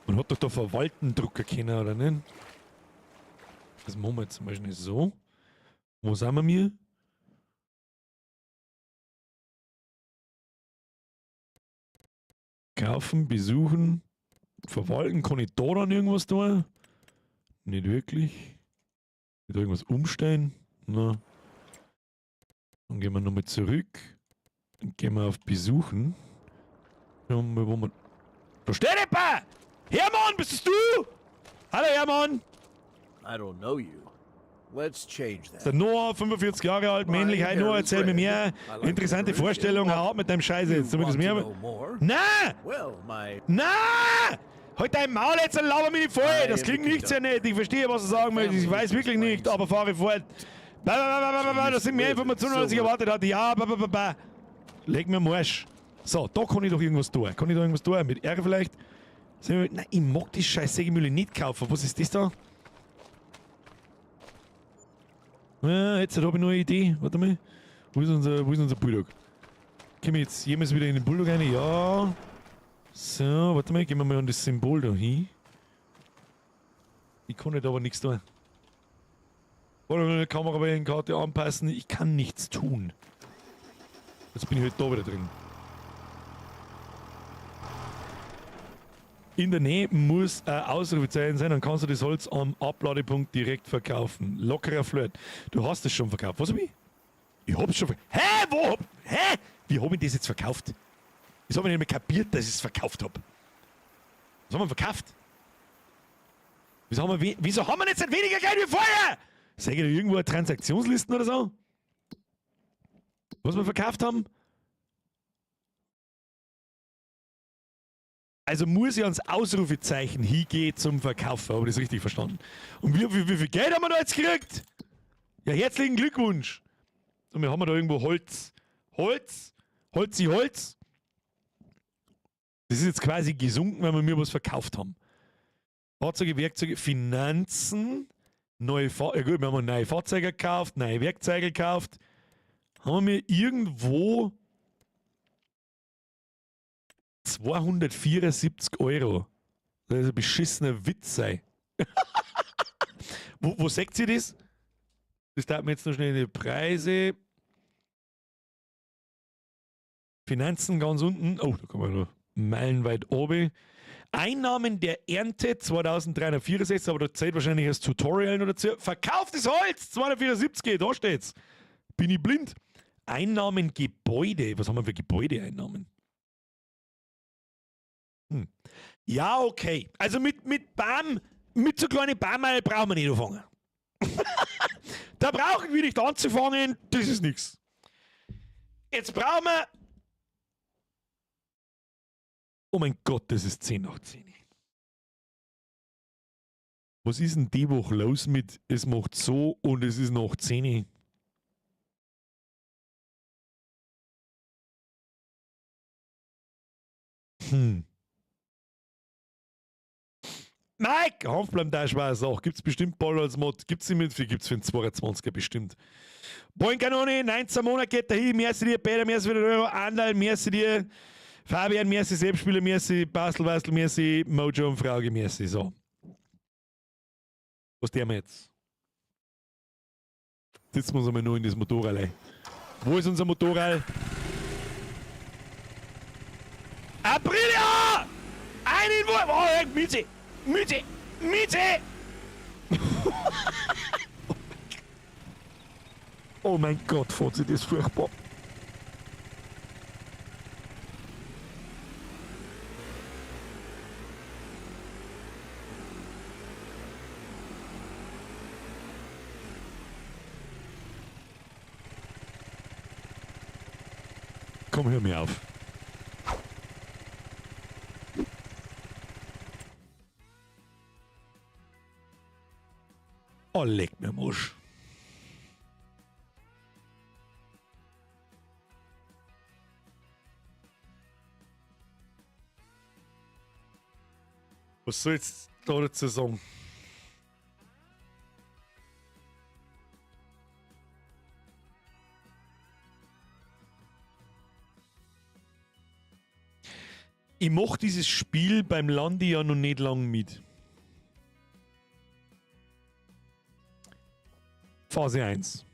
Man hat doch da verwalten drucken können, oder nicht? Das machen wir jetzt zum Beispiel so. Wo sind wir? Kaufen, besuchen, verwalten. Kann ich da dann irgendwas tun? Nicht wirklich. Nicht irgendwas umstellen? Na. Dann gehen wir nochmal zurück. Dann gehen wir auf Besuchen. Schauen wir mal, wo wir... Da steht jemand! Hermann, bist es du? Hallo Hermann! I don't know you. Let's change that. Der Noah, 45 Jahre alt, männlich. Hey Noah, erzähl mir mehr. Interessante Vorstellung. Hau ab mit deinem Scheiß jetzt. Soll ich das mehr? Nein! Well, my Nein! Halt dein Maul jetzt und lauer mich nicht voll. Das klingt nicht sehr nett. Ich verstehe, was du sagen möchtest. Ich weiß wirklich nicht, aber fahre fort. Das sind mehr Informationen, als ich erwartet hatte. Ja, leg mir am Arsch. So, da kann ich doch irgendwas tun. Kann ich da irgendwas tun? Mit R vielleicht? Nein, ich mag die scheiß Sägemühle nicht kaufen. Was ist das da? Ja, jetzt habe ich noch eine Idee. Warte mal. Wo ist unser Bulldog? Können wir jetzt jemals wieder in den Bulldog rein? Ja. So, warte mal. Gehen wir mal an das Symbol da hin. Ich kann nicht aber nichts tun. Oder eine Kamera bei den Karte anpassen. Ich kann nichts tun. Jetzt bin ich halt da wieder drin. In der Nähe muss ein Ausrufezeichen sein, dann kannst du das Holz am Abladepunkt direkt verkaufen. Lockerer Flirt. Du hast es schon verkauft. Was hab ich? Ich hab's schon verkauft. Hä? Wo? Hä? Wie hab ich das jetzt verkauft? Das hab ich nicht mehr kapiert, dass ich es verkauft hab. Was haben wir verkauft? Wieso haben wir jetzt nicht weniger Geld wie vorher? Sag ich da irgendwo eine Transaktionslisten oder so? Was wir verkauft haben? Also muss ich ans Ausrufezeichen hingehen zum Verkaufen, habe ich das richtig verstanden? Und wie viel Geld haben wir da jetzt gekriegt? Ja, herzlichen Glückwunsch! Und wir haben da irgendwo Holz. Holz? Holz? Das ist jetzt quasi gesunken, weil wir mir was verkauft haben. Fahrzeuge, Werkzeuge, Finanzen, gut, wir haben neue Fahrzeuge gekauft, neue Werkzeuge gekauft. Haben wir irgendwo 274 Euro. Das ist ein beschissener Witz sei. wo seht ihr das? Das darf mir jetzt noch schnell in die Preise. Finanzen ganz unten. Oh, da kommen wir noch meilenweit oben. Einnahmen der Ernte 2364, aber da zählt wahrscheinlich das Tutorial noch dazu. Verkauftes Holz 274, da steht's. Bin ich blind? Einnahmen Gebäude. Was haben wir für Gebäudeeinnahmen? Ja, okay. Also mit so kleinen Barmal brauchen wir nicht anfangen. Da brauchen wir nicht anzufangen, das ist nichts. Jetzt brauchen wir. Oh mein Gott, das ist 10 nach 10. Was ist denn die Woche los mit es macht so und es ist nach 10? Mike! Hanfbleibentäsch war eine Sache. Gibt's bestimmt bald als Mod. Gibt's die mit? Gibt's für den 22er bestimmt. Boinkanone, 19 Monate geht dahin. Merci dir, Peter, merci für den Euro. Andal, merci dir. Fabian, merci, Selbstspieler, merci. Bastel, merci. Mojo und Frauge, merci. So. Was tun wir jetzt? Sitzen wir uns einmal nur in das Motorrad rein. Wo ist unser Motorrad? Aprilia! Einen Wurf! Oh, Miete! Oh mein Gott, fährt sich das furchtbar. Komm, hör mir auf. Oh, leck mir Musch. Was soll jetzt da dazu sagen? Ich mach dieses Spiel beim Landi ja noch nicht lang mit. Phase 1.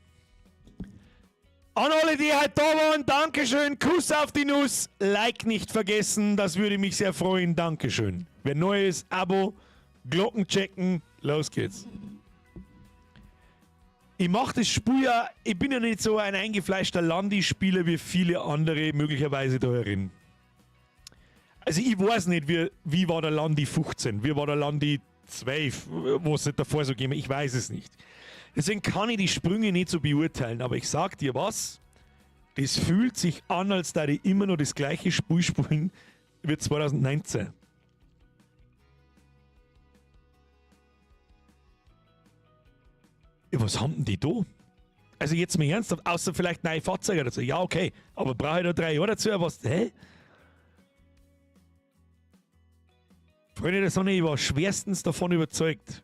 An alle, die heute da waren, Dankeschön, Kuss auf die Nuss, Like nicht vergessen, das würde mich sehr freuen, Dankeschön. Wer neu ist, Abo, Glocken checken, los geht's. Ich mache das Spiel ja, ich bin ja nicht so ein eingefleischter Landi-Spieler wie viele andere möglicherweise da herin. Also ich weiß nicht, wie war der Landi 15, wie war der Landi 12, was es davor so gegeben, ich weiß es nicht. Deswegen kann ich die Sprünge nicht so beurteilen, aber ich sag dir was, das fühlt sich an, als da die immer noch das gleiche Spiel spielen wie 2019. Ja, was haben denn die da? Also jetzt mal ernsthaft, außer vielleicht neue Fahrzeuge dazu. Ja, okay, aber brauche ich da 3 Jahre dazu? Was? Hä? Freunde der Sonne, ich war schwerstens davon überzeugt,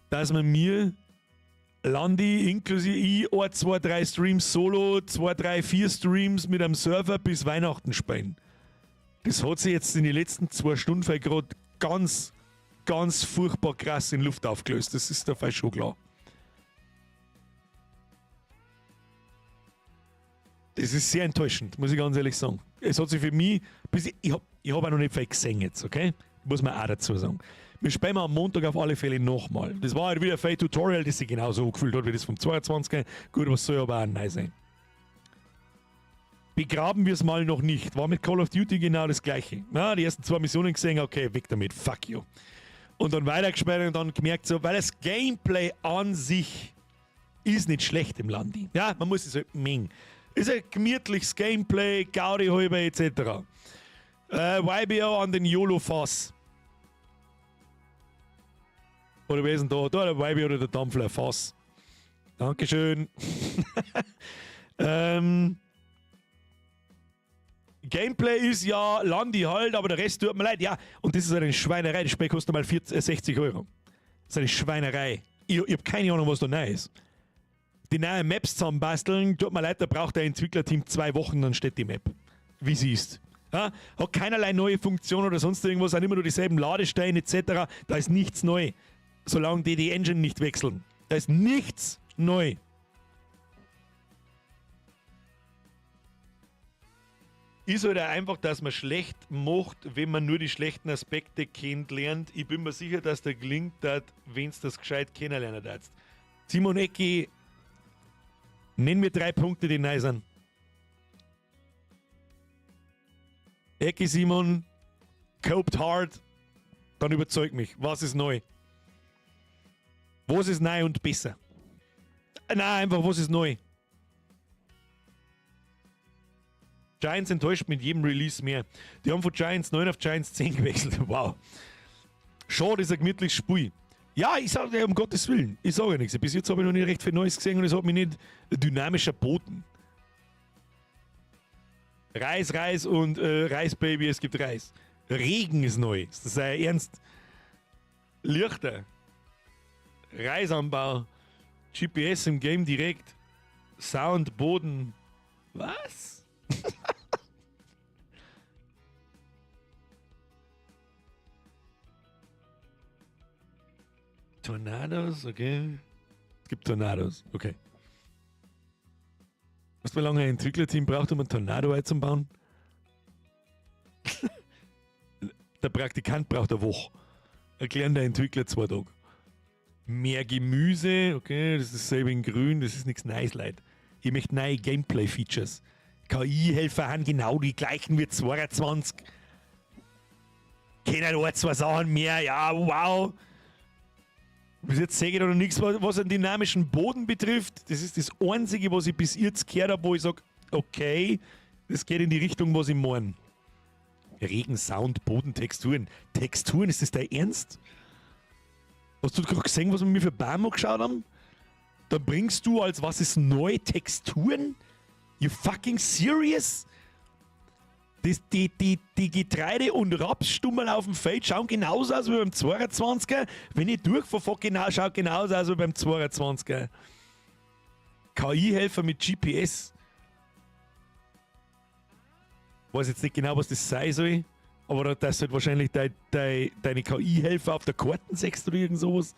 dass man mir Landi inklusive ich 1, 2, 3 Streams solo, 2, 3, 4 Streams mit einem Server bis Weihnachten spielen. Das hat sich jetzt in den letzten 2 Stunden gerade ganz, ganz furchtbar krass in Luft aufgelöst. Das ist dabei schon klar. Das ist sehr enttäuschend, muss ich ganz ehrlich sagen. Es hat sich für mich, ich hab auch noch nicht viel gesehen jetzt, okay? Muss man auch dazu sagen. Wir spielen am Montag auf alle Fälle nochmal. Das war halt wieder ein Tutorial, das sich genauso angefühlt hat wie das vom 22. Gut, was soll aber auch neu sein. Begraben wir es mal noch nicht. War mit Call of Duty genau das gleiche. Ja, die ersten 2 Missionen gesehen, okay, weg damit, fuck you. Und dann weitergespielt und dann gemerkt, so, weil das Gameplay an sich ist nicht schlecht im Landi. Ja, man muss es halt mengen. Ist ein gemütliches Gameplay, Gaudi halber etc. YBO an den YOLO-Fass. Oder wer ist denn da? Da der YBO oder der Dampfler Fass. Dankeschön. Gameplay ist ja Landi halt, aber der Rest tut mir leid. Ja, und das ist eine Schweinerei. Das Spiel kostet mal 60 Euro. Das ist eine Schweinerei. Ich habe keine Ahnung, was da neu ist. Die neuen Maps zusammenbasteln, tut mir leid, da braucht der Entwicklerteam 2 Wochen, dann steht die Map. Wie sie ist. Ja, hat keinerlei neue Funktion oder sonst irgendwas, sind immer nur dieselben Ladesteine etc. Da ist nichts neu. Solange die Engine nicht wechseln. Da ist nichts neu. Ist halt einfach, dass man schlecht macht, wenn man nur die schlechten Aspekte kennenlernt. Ich bin mir sicher, dass der gelingt, wenn es das gescheit kennenlernen darfst. Simon Ecki, nenn mir 3 Punkte, die neu sind. Ecki Simon, coped hard, dann überzeug mich. Was ist neu? Was ist neu und besser? Nein, einfach, was ist neu? Giants enttäuscht mit jedem Release mehr. Die haben von Giants 9 auf Giants 10 gewechselt. Wow. Schade, ist ein gemütliches Spiel. Ja, ich sage ja, um Gottes Willen. Ich sage ja nichts. Bis jetzt habe ich noch nicht recht viel Neues gesehen und es hat mich nicht dynamischer boten. Reis und Reis, Baby, es gibt Reis. Regen ist neu. Ist das sei ernst? Lichter. Reisanbau. GPS im Game direkt. Sound, Boden. Was? Tornados, okay. Es gibt Tornados, okay. Weißt du, wie lange ein Entwicklerteam braucht, um ein Tornado einzubauen? Der Praktikant braucht eine Woche. Erklären der Entwickler 2 Tage. Mehr Gemüse, okay, das ist dasselbe in grün, das ist nichts Neues, Leute. Ich möchte neue Gameplay-Features. KI-Helfer haben genau die gleichen wie 22. Kennen da 2 Sachen mehr, ja, wow. Bis jetzt sehe ich da noch nichts, was einen dynamischen Boden betrifft. Das ist das Einzige, was ich bis jetzt gehört habe, wo ich sage, okay, das geht in die Richtung, was ich meine. Regen, Sound, Boden, Texturen. Texturen, ist das dein Ernst? Hast du gerade gesehen, was wir mir für Bäume geschaut haben? Da bringst du als was ist neu Texturen? You fucking serious? Die Getreide- und Rapsstummel auf dem Feld schauen genauso aus wie beim 22er. Wenn ich durchverfahre, schaut genauso aus wie beim 22er. KI-Helfer mit GPS. Ich weiß jetzt nicht genau, was das sein soll, aber das halt wahrscheinlich deine KI-Helfer auf der Karten sechst oder irgend sowas.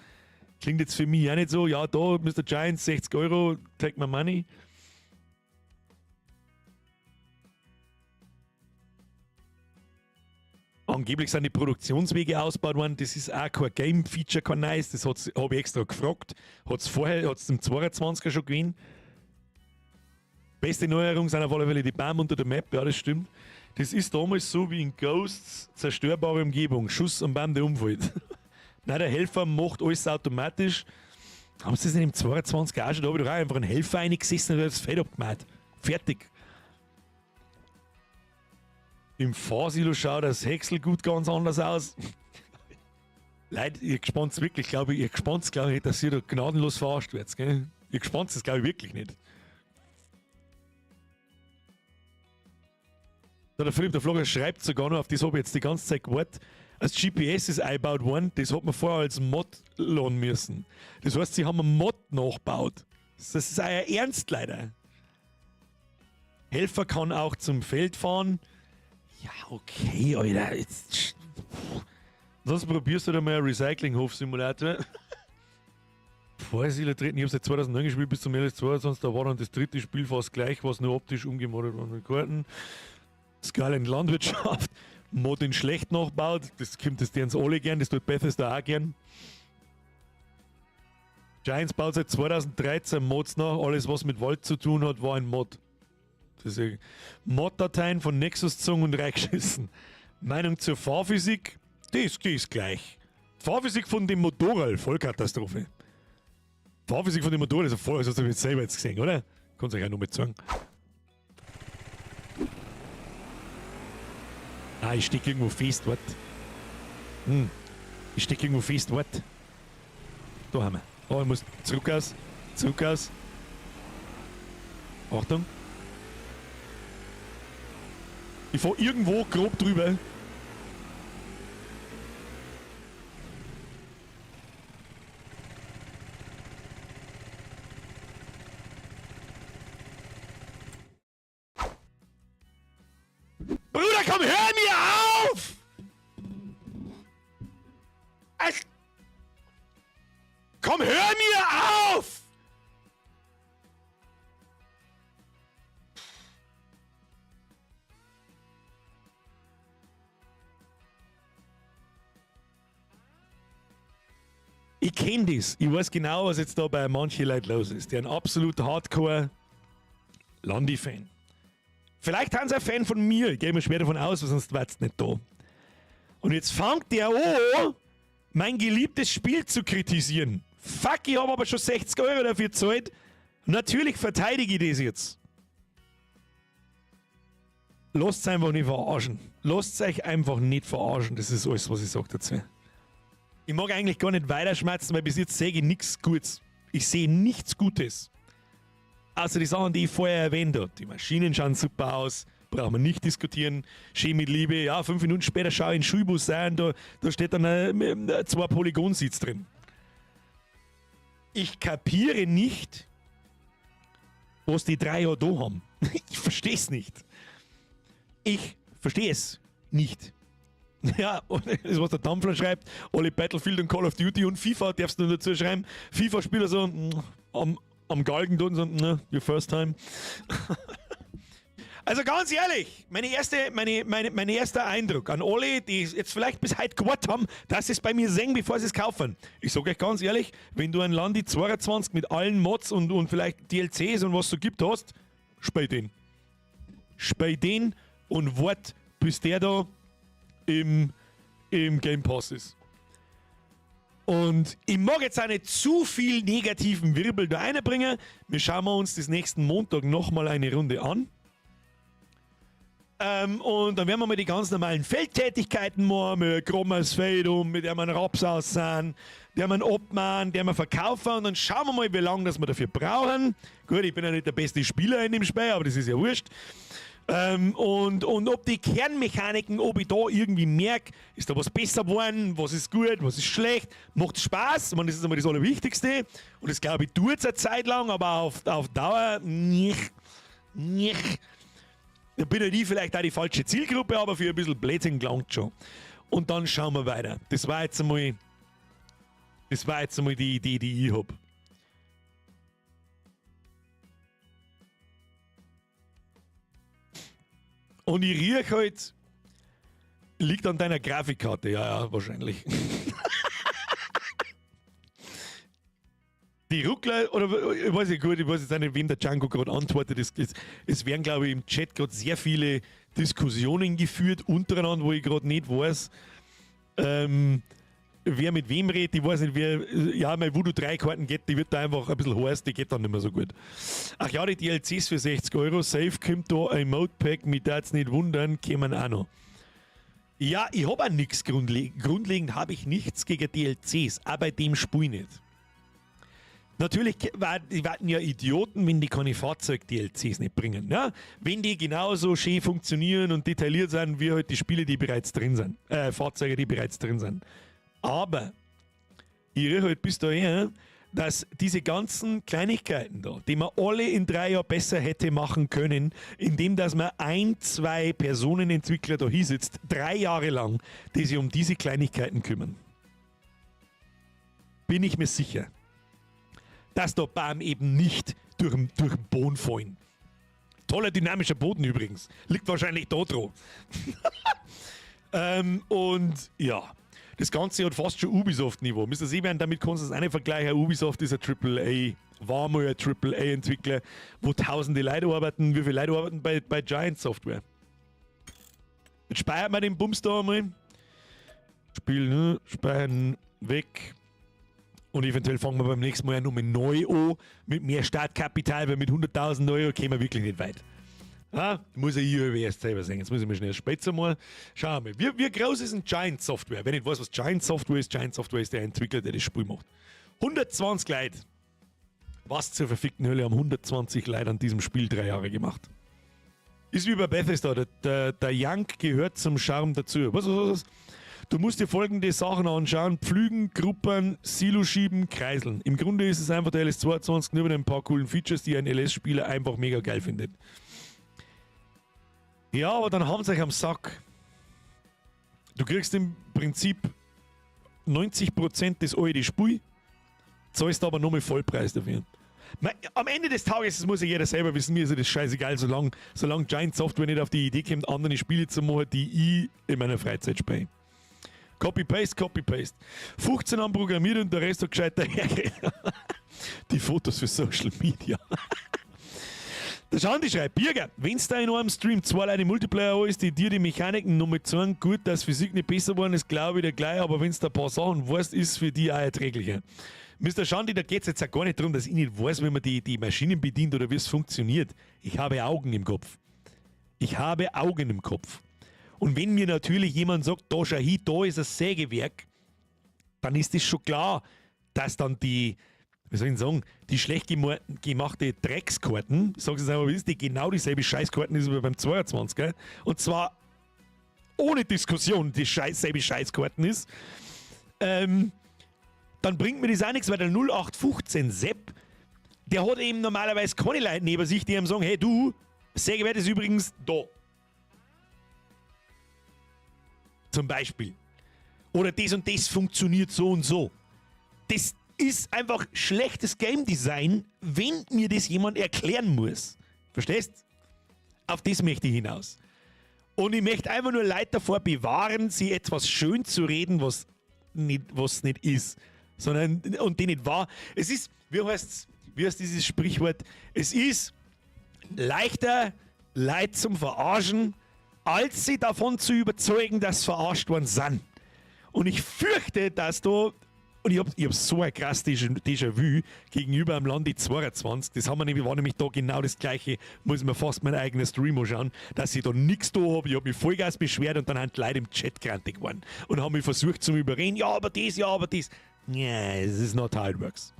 Klingt jetzt für mich auch nicht so. Ja, da, Mr. Giants, 60 Euro, take my money. Angeblich sind die Produktionswege ausgebaut worden. Das ist auch kein Game-Feature, kein nice. Das habe ich extra gefragt. Hat es im 22er schon gewesen. Beste Neuerung sind auf alle Fälle die Bäume unter der Map. Ja, das stimmt. Das ist damals so wie in Ghosts zerstörbare Umgebung. Schuss am Baum, der umfällt. Nein, der Helfer macht alles automatisch. Haben sie das nicht im 22 auch schon? Da habe ich doch auch einfach einen Helfer reingesessen und das Feld abgemacht. Fertig. Im Fahrsilo schaut das Häckselgut ganz anders aus. Leute, ihr gespannt wirklich, glaube ich, nicht, dass ihr da gnadenlos verarscht werdet, gell? Ihr gespannt es, glaube ich, wirklich nicht. Da der Philipp der Vlogger schreibt sogar noch, auf das habe ich jetzt die ganze Zeit gewartet. Als GPS ist eingebaut worden, das hat man vorher als Mod laden müssen. Das heißt, sie haben einen Mod nachgebaut. Das ist euer Ernst, leider. Helfer kann auch zum Feld fahren. Ja, okay, Alter. Jetzt. Sonst probierst du da mal einen Recyclinghof-Simulator. Fahrsilo treten, ich habe seit 2009 gespielt bis zum LS22, da war dann das dritte Spiel fast gleich, was nur optisch umgemodelt war mit Karten. Skyline Landwirtschaft, Mod in schlecht nachbaut, das kommt das deren alle gern, das tut Bethesda auch gern. Giants baut seit 2013 Mods nach, alles was mit Wald zu tun hat, war ein Mod. Mod-Dateien von Nexus gezogen und reingeschissen. Meinung zur Fahrphysik, die ist gleich. Fahrphysik von dem Motorrad, Vollkatastrophe. Fahrphysik von dem Motorrad ist voll, das hast du jetzt selber jetzt gesehen, oder? Kannst du euch auch noch mit sagen. Ah, ich stecke irgendwo fest, warte. Ich stecke irgendwo fest, warte. Da haben wir. Oh, ich muss zurück aus. Achtung. Ich fahr irgendwo grob drüber. Bruder, komm, hör mir auf! Komm, hör mir auf! Ich kenne das. Ich weiß genau, was jetzt da bei manchen Leuten los ist. Der ein absoluter Hardcore-Landi-Fan. Vielleicht haben sie ein Fan von mir. Ich gehe mir schwer davon aus, weil sonst wäre es nicht da. Und jetzt fängt der an, mein geliebtes Spiel zu kritisieren. Fuck, ich habe aber schon 60 € dafür gezahlt. Natürlich verteidige ich das jetzt. Lasst es einfach nicht verarschen. Lasst euch einfach nicht verarschen. Das ist alles, was ich sage dazu. Ich mag eigentlich gar nicht weiterschmerzen, weil bis jetzt sehe ich nichts Gutes. Ich sehe nichts Gutes. Außer die Sachen, die ich vorher erwähnt habe. Die Maschinen schauen super aus, brauchen wir nicht diskutieren. Schön mit Liebe. Ja, 5 Minuten später schaue ich in den Schulbus rein, da steht dann 2 Polygonsitz drin. Ich kapiere nicht, was die 3 da haben. Ich verstehe es nicht. Ich verstehe es nicht. Ja, und das, was der Dampfler schreibt, alle Battlefield und Call of Duty und FIFA, darfst du nur dazu schreiben. FIFA-Spieler so am Galgen tun, so, your first time. Also ganz ehrlich, mein erster Eindruck an alle, die jetzt vielleicht bis heute gewartet haben, dass sie es bei mir sehen, bevor sie es kaufen. Ich sage euch ganz ehrlich, wenn du ein Landi 22 mit allen Mods und vielleicht DLCs und was es so gibt hast, spiel den. Spiel den und wart, bis der da im Game Pass ist. Und ich mag jetzt auch nicht zu viel negativen Wirbel da reinbringen. Wir schauen uns das nächsten Montag nochmal eine Runde an. Und dann werden wir mal die ganz normalen Feldtätigkeiten machen, mit Grommers Feld mit dem wir einen Raps aussehen, der wir abmachen, der wir verkaufen und dann schauen wir mal, wie lange das wir dafür brauchen. Gut, ich bin ja nicht der beste Spieler in dem Spiel, aber das ist ja wurscht. Und ob die Kernmechaniken, ob ich da irgendwie merke, ist da was besser geworden, was ist gut, was ist schlecht, macht Spaß, ich meine, das ist einmal das Allerwichtigste und das glaube ich tut es eine Zeit lang, aber auf Dauer nicht. Da bin ich vielleicht auch die falsche Zielgruppe, aber für ein bisschen Blödsinn gelangt schon. Und dann schauen wir weiter. Das war jetzt einmal die Idee, die ich habe. Und ich rieche halt, liegt an deiner Grafikkarte, ja, wahrscheinlich. Die Ruckler, oder ich weiß nicht gut, ich weiß jetzt auch nicht, wem der Django gerade antwortet. Es werden, glaube ich, im Chat gerade sehr viele Diskussionen geführt, untereinander, wo ich gerade nicht weiß, wer mit wem redet, ich weiß nicht, ja, mein Voodoo 3 Karten geht, die wird da einfach ein bisschen heiß, die geht dann nicht mehr so gut. Ach ja, die DLCs für 60 €, safe kommt da ein Modepack, mich darf's nicht wundern, kämen auch noch. Ja, ich habe auch nichts grundlegend habe ich nichts gegen DLCs, auch bei dem Spiel nicht. Natürlich werden ja Idioten, wenn die keine Fahrzeug-DLCs nicht bringen. Ja? Wenn die genauso schön funktionieren und detailliert sind, wie halt die Spiele, die bereits drin sind. Fahrzeuge, die bereits drin sind. Aber ich rede halt bis dahin, dass diese ganzen Kleinigkeiten da, die man alle in 3 Jahren besser hätte machen können, indem dass man 1, 2 Personenentwickler da hinsitzt, 3 Jahre lang, die sich um diese Kleinigkeiten kümmern. Bin ich mir sicher, dass da Bam eben nicht durch den Boden fallen. Toller dynamischer Boden übrigens. Liegt wahrscheinlich da dran. Und ja, das Ganze hat fast schon Ubisoft-Niveau. Müsst ihr sehen, damit kannst du es auch nicht vergleichen. Ubisoft ist ein AAA, war mal ein AAA-Entwickler, wo tausende Leute arbeiten. Wie viele Leute arbeiten bei Giant Software? Jetzt speichert man den Bums da einmal. Spielen, speichern, weg. Und eventuell fangen wir beim nächsten Mal ja nur mit neu an, mit mehr Startkapital, weil mit 100.000 € kämen wir wirklich nicht weit. Muss ich hier erst selber sagen. Jetzt muss ich mir schnell später mal schauen. Wie groß ist ein Giant Software? Wenn ich weiß, was Giant Software ist der Entwickler, der das Spiel macht. 120 Leute. Was zur verfickten Hölle haben 120 Leute an diesem Spiel 3 Jahre gemacht? Ist wie bei Bethesda. Der Jank gehört zum Charme dazu. Was? Du musst dir folgende Sachen anschauen: Pflügen, Gruppern, Silo schieben, kreiseln. Im Grunde ist es einfach der LS22 nur mit ein paar coolen Features, die ein LS-Spieler einfach mega geil findet. Ja, aber dann haben sie euch am Sack. Du kriegst im Prinzip 90% des alten Spiel, zahlst aber nur mal Vollpreis dafür. Am Ende des Tages, das muss ja jeder selber wissen, mir ist das scheißegal, solange Giant Software nicht auf die Idee kommt, andere Spiele zu machen, die ich in meiner Freizeit spiele. Copy-Paste, Copy-Paste. 15 haben programmiert und der Rest hat gescheiter hergekriegt. Die Fotos für Social Media. Der Schandi schreibt: Birger, wenn es da in einem Stream 2 Leute im Multiplayer ist, die dir die Mechaniken noch mit sagen, gut, dass Physik nicht besser geworden ist, glaube ich dir gleich, aber wenn es da ein paar Sachen weißt, ist für die auch erträglicher. Mr. Schandi, da geht es jetzt auch gar nicht darum, dass ich nicht weiß, wie man die Maschinen bedient oder wie es funktioniert. Ich habe Augen im Kopf. Und wenn mir natürlich jemand sagt, da schau hin, da ist ein Sägewerk, dann ist es schon klar, dass dann die schlecht gemachte Dreckskarten, ich sag's jetzt einmal, die genau dieselbe Scheißkarten ist wie beim 22, gell? Und zwar ohne Diskussion dieselbe Scheißkarten ist, dann bringt mir das auch nichts, weil der 0815 Sepp, der hat eben normalerweise keine Leute neben sich, die ihm sagen, hey du, Sägewert ist übrigens da. Zum Beispiel. Oder das und das funktioniert so und so. Das ist einfach schlechtes Game Design, wenn mir das jemand erklären muss. Verstehst? Auf das möchte ich hinaus. Und ich möchte einfach nur Leute davor bewahren, sie etwas schön zu reden, was nicht ist. Und die nicht wahr. Es ist, wie heißt dieses Sprichwort? Es ist leichter, Leute zum Verarschen, als sie davon zu überzeugen, dass sie verarscht worden sind. Und ich fürchte, dass da, und ich hab so ein krasses Déjà-vu gegenüber am Landi 22, das war nämlich da genau das Gleiche, muss ich mir fast mein eigenes Stream anschauen, dass ich da nichts da habe, ich habe mich Vollgas beschwert und dann haben die Leute im Chat grantig geworden und haben mich versucht zu überreden, ja, aber das. Ja, es ist not how it works.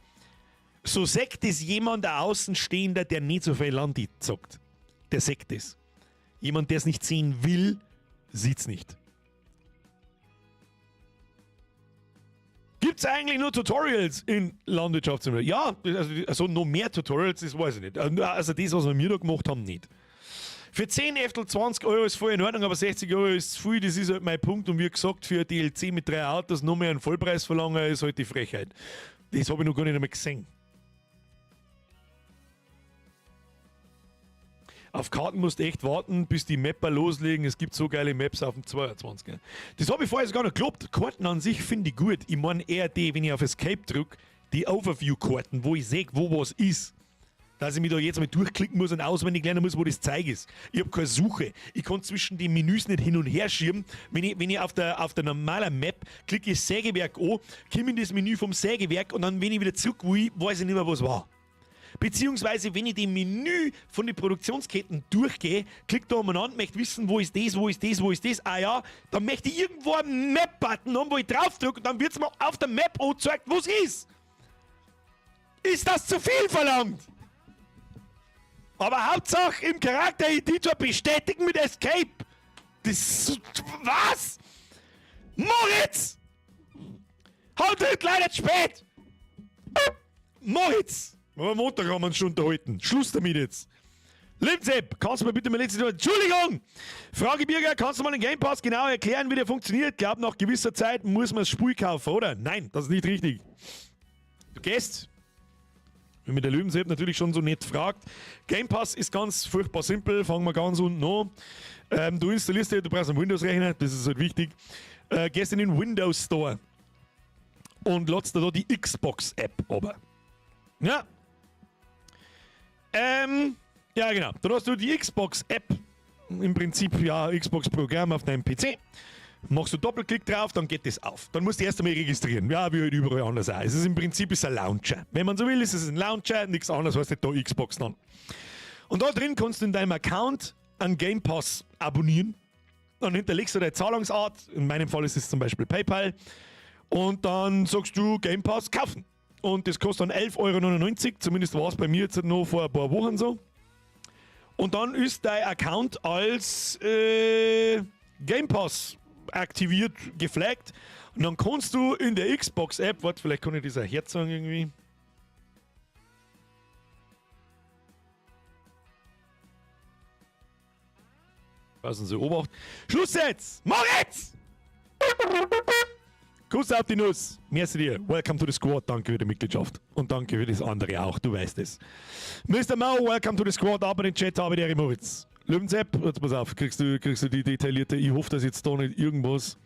So sagt es jemand, der Außenstehender, der nicht so viel Landi zockt. Der sagt es. Jemand, der es nicht sehen will, sieht es nicht. Gibt es eigentlich nur Tutorials in Landwirtschaftssimulator? Ja, also noch mehr Tutorials, das weiß ich nicht. Also das, was wir da gemacht haben, nicht. Für 10 Eftel 20 € ist voll in Ordnung, aber 60 € ist viel, das ist halt mein Punkt. Und wie gesagt, für ein DLC mit 3 Autos noch mehr einen Vollpreis verlangen, ist halt die Frechheit. Das habe ich noch gar nicht einmal gesehen. Auf Karten musst du echt warten, bis die Mapper loslegen. Es gibt so geile Maps auf dem 22. Das habe ich vorher gar nicht geglaubt. Karten an sich finde ich gut. Ich meine eher die, wenn ich auf Escape drücke, die Overview-Karten, wo ich sehe, wo was ist. dass ich mich da jetzt mal durchklicken muss und auswendig lernen muss, wo das Zeug ist. Ich habe keine Suche. Ich kann zwischen den Menüs nicht hin und her schieben. Wenn ich auf der normalen Map klicke ich Sägewerk an, komme in das Menü vom Sägewerk und dann, wenn ich wieder zurück will, weiß ich nicht mehr, was war. Beziehungsweise, wenn ich dem Menü von den Produktionsketten durchgehe, klick da umeinander, möchte wissen, wo ist das, wo ist das, wo ist das. Ah ja, dann möchte ich irgendwo einen Map-Button haben, wo ich drauf drücke und dann wird es mir auf der Map angezeigt, wo es ist. Ist das zu viel verlangt? Aber Hauptsache im Charakter-Editor bestätigen mit Escape. Das... Was? Moritz! Heute ist leider spät! Moritz! Am Montag haben wir uns schon unterhalten. Schluss damit jetzt. Limzep, kannst du mir bitte mal letzte Entschuldigung! Frage Birger, kannst du mal den Game Pass genau erklären, wie der funktioniert? Ich glaube, nach gewisser Zeit muss man das Spiel kaufen, oder? Nein, das ist nicht richtig. Du gehst, wenn mir der Löwensepp natürlich schon so nett fragt. Game Pass ist ganz furchtbar simpel, fangen wir ganz unten an. Du installierst dir, du brauchst einen Windows-Rechner, das ist halt wichtig. Gehst in den Windows Store und ladst dir da die Xbox-App runter. Ja. Ja, genau. Dann hast du die Xbox-App, im Prinzip ja Xbox-Programm auf deinem PC. Machst du Doppelklick drauf, dann geht das auf. Dann musst du erst einmal registrieren. Ja, wie halt überall anders auch. Es ist im Prinzip ein Launcher. Wenn man so will, ist es ein Launcher, nichts anderes heißt da Xbox dann. Und da drin kannst du in deinem Account einen Game Pass abonnieren. Dann hinterlegst du deine Zahlungsart. In meinem Fall ist es zum Beispiel PayPal. Und dann sagst du Game Pass kaufen. Und das kostet dann 11,99 €. Zumindest war es bei mir jetzt noch vor ein paar Wochen so. Und dann ist dein Account als Game Pass aktiviert, geflaggt. Und dann kannst du in der Xbox-App, warte, vielleicht kann ich das auch Herz sagen irgendwie. Passen Sie, Obacht. Schluss jetzt! Mach jetzt! Kuss auf die Nuss. Merci dir. Welcome to the Squad. Danke für die Mitgliedschaft. Und danke für das andere auch. Du weißt es. Mr. Mo, welcome to the Squad. Aber den Chat habe ich dir, Moritz. Löwensepp, jetzt pass auf. Kriegst du die detaillierte. Ich hoffe, dass jetzt da nicht irgendwas.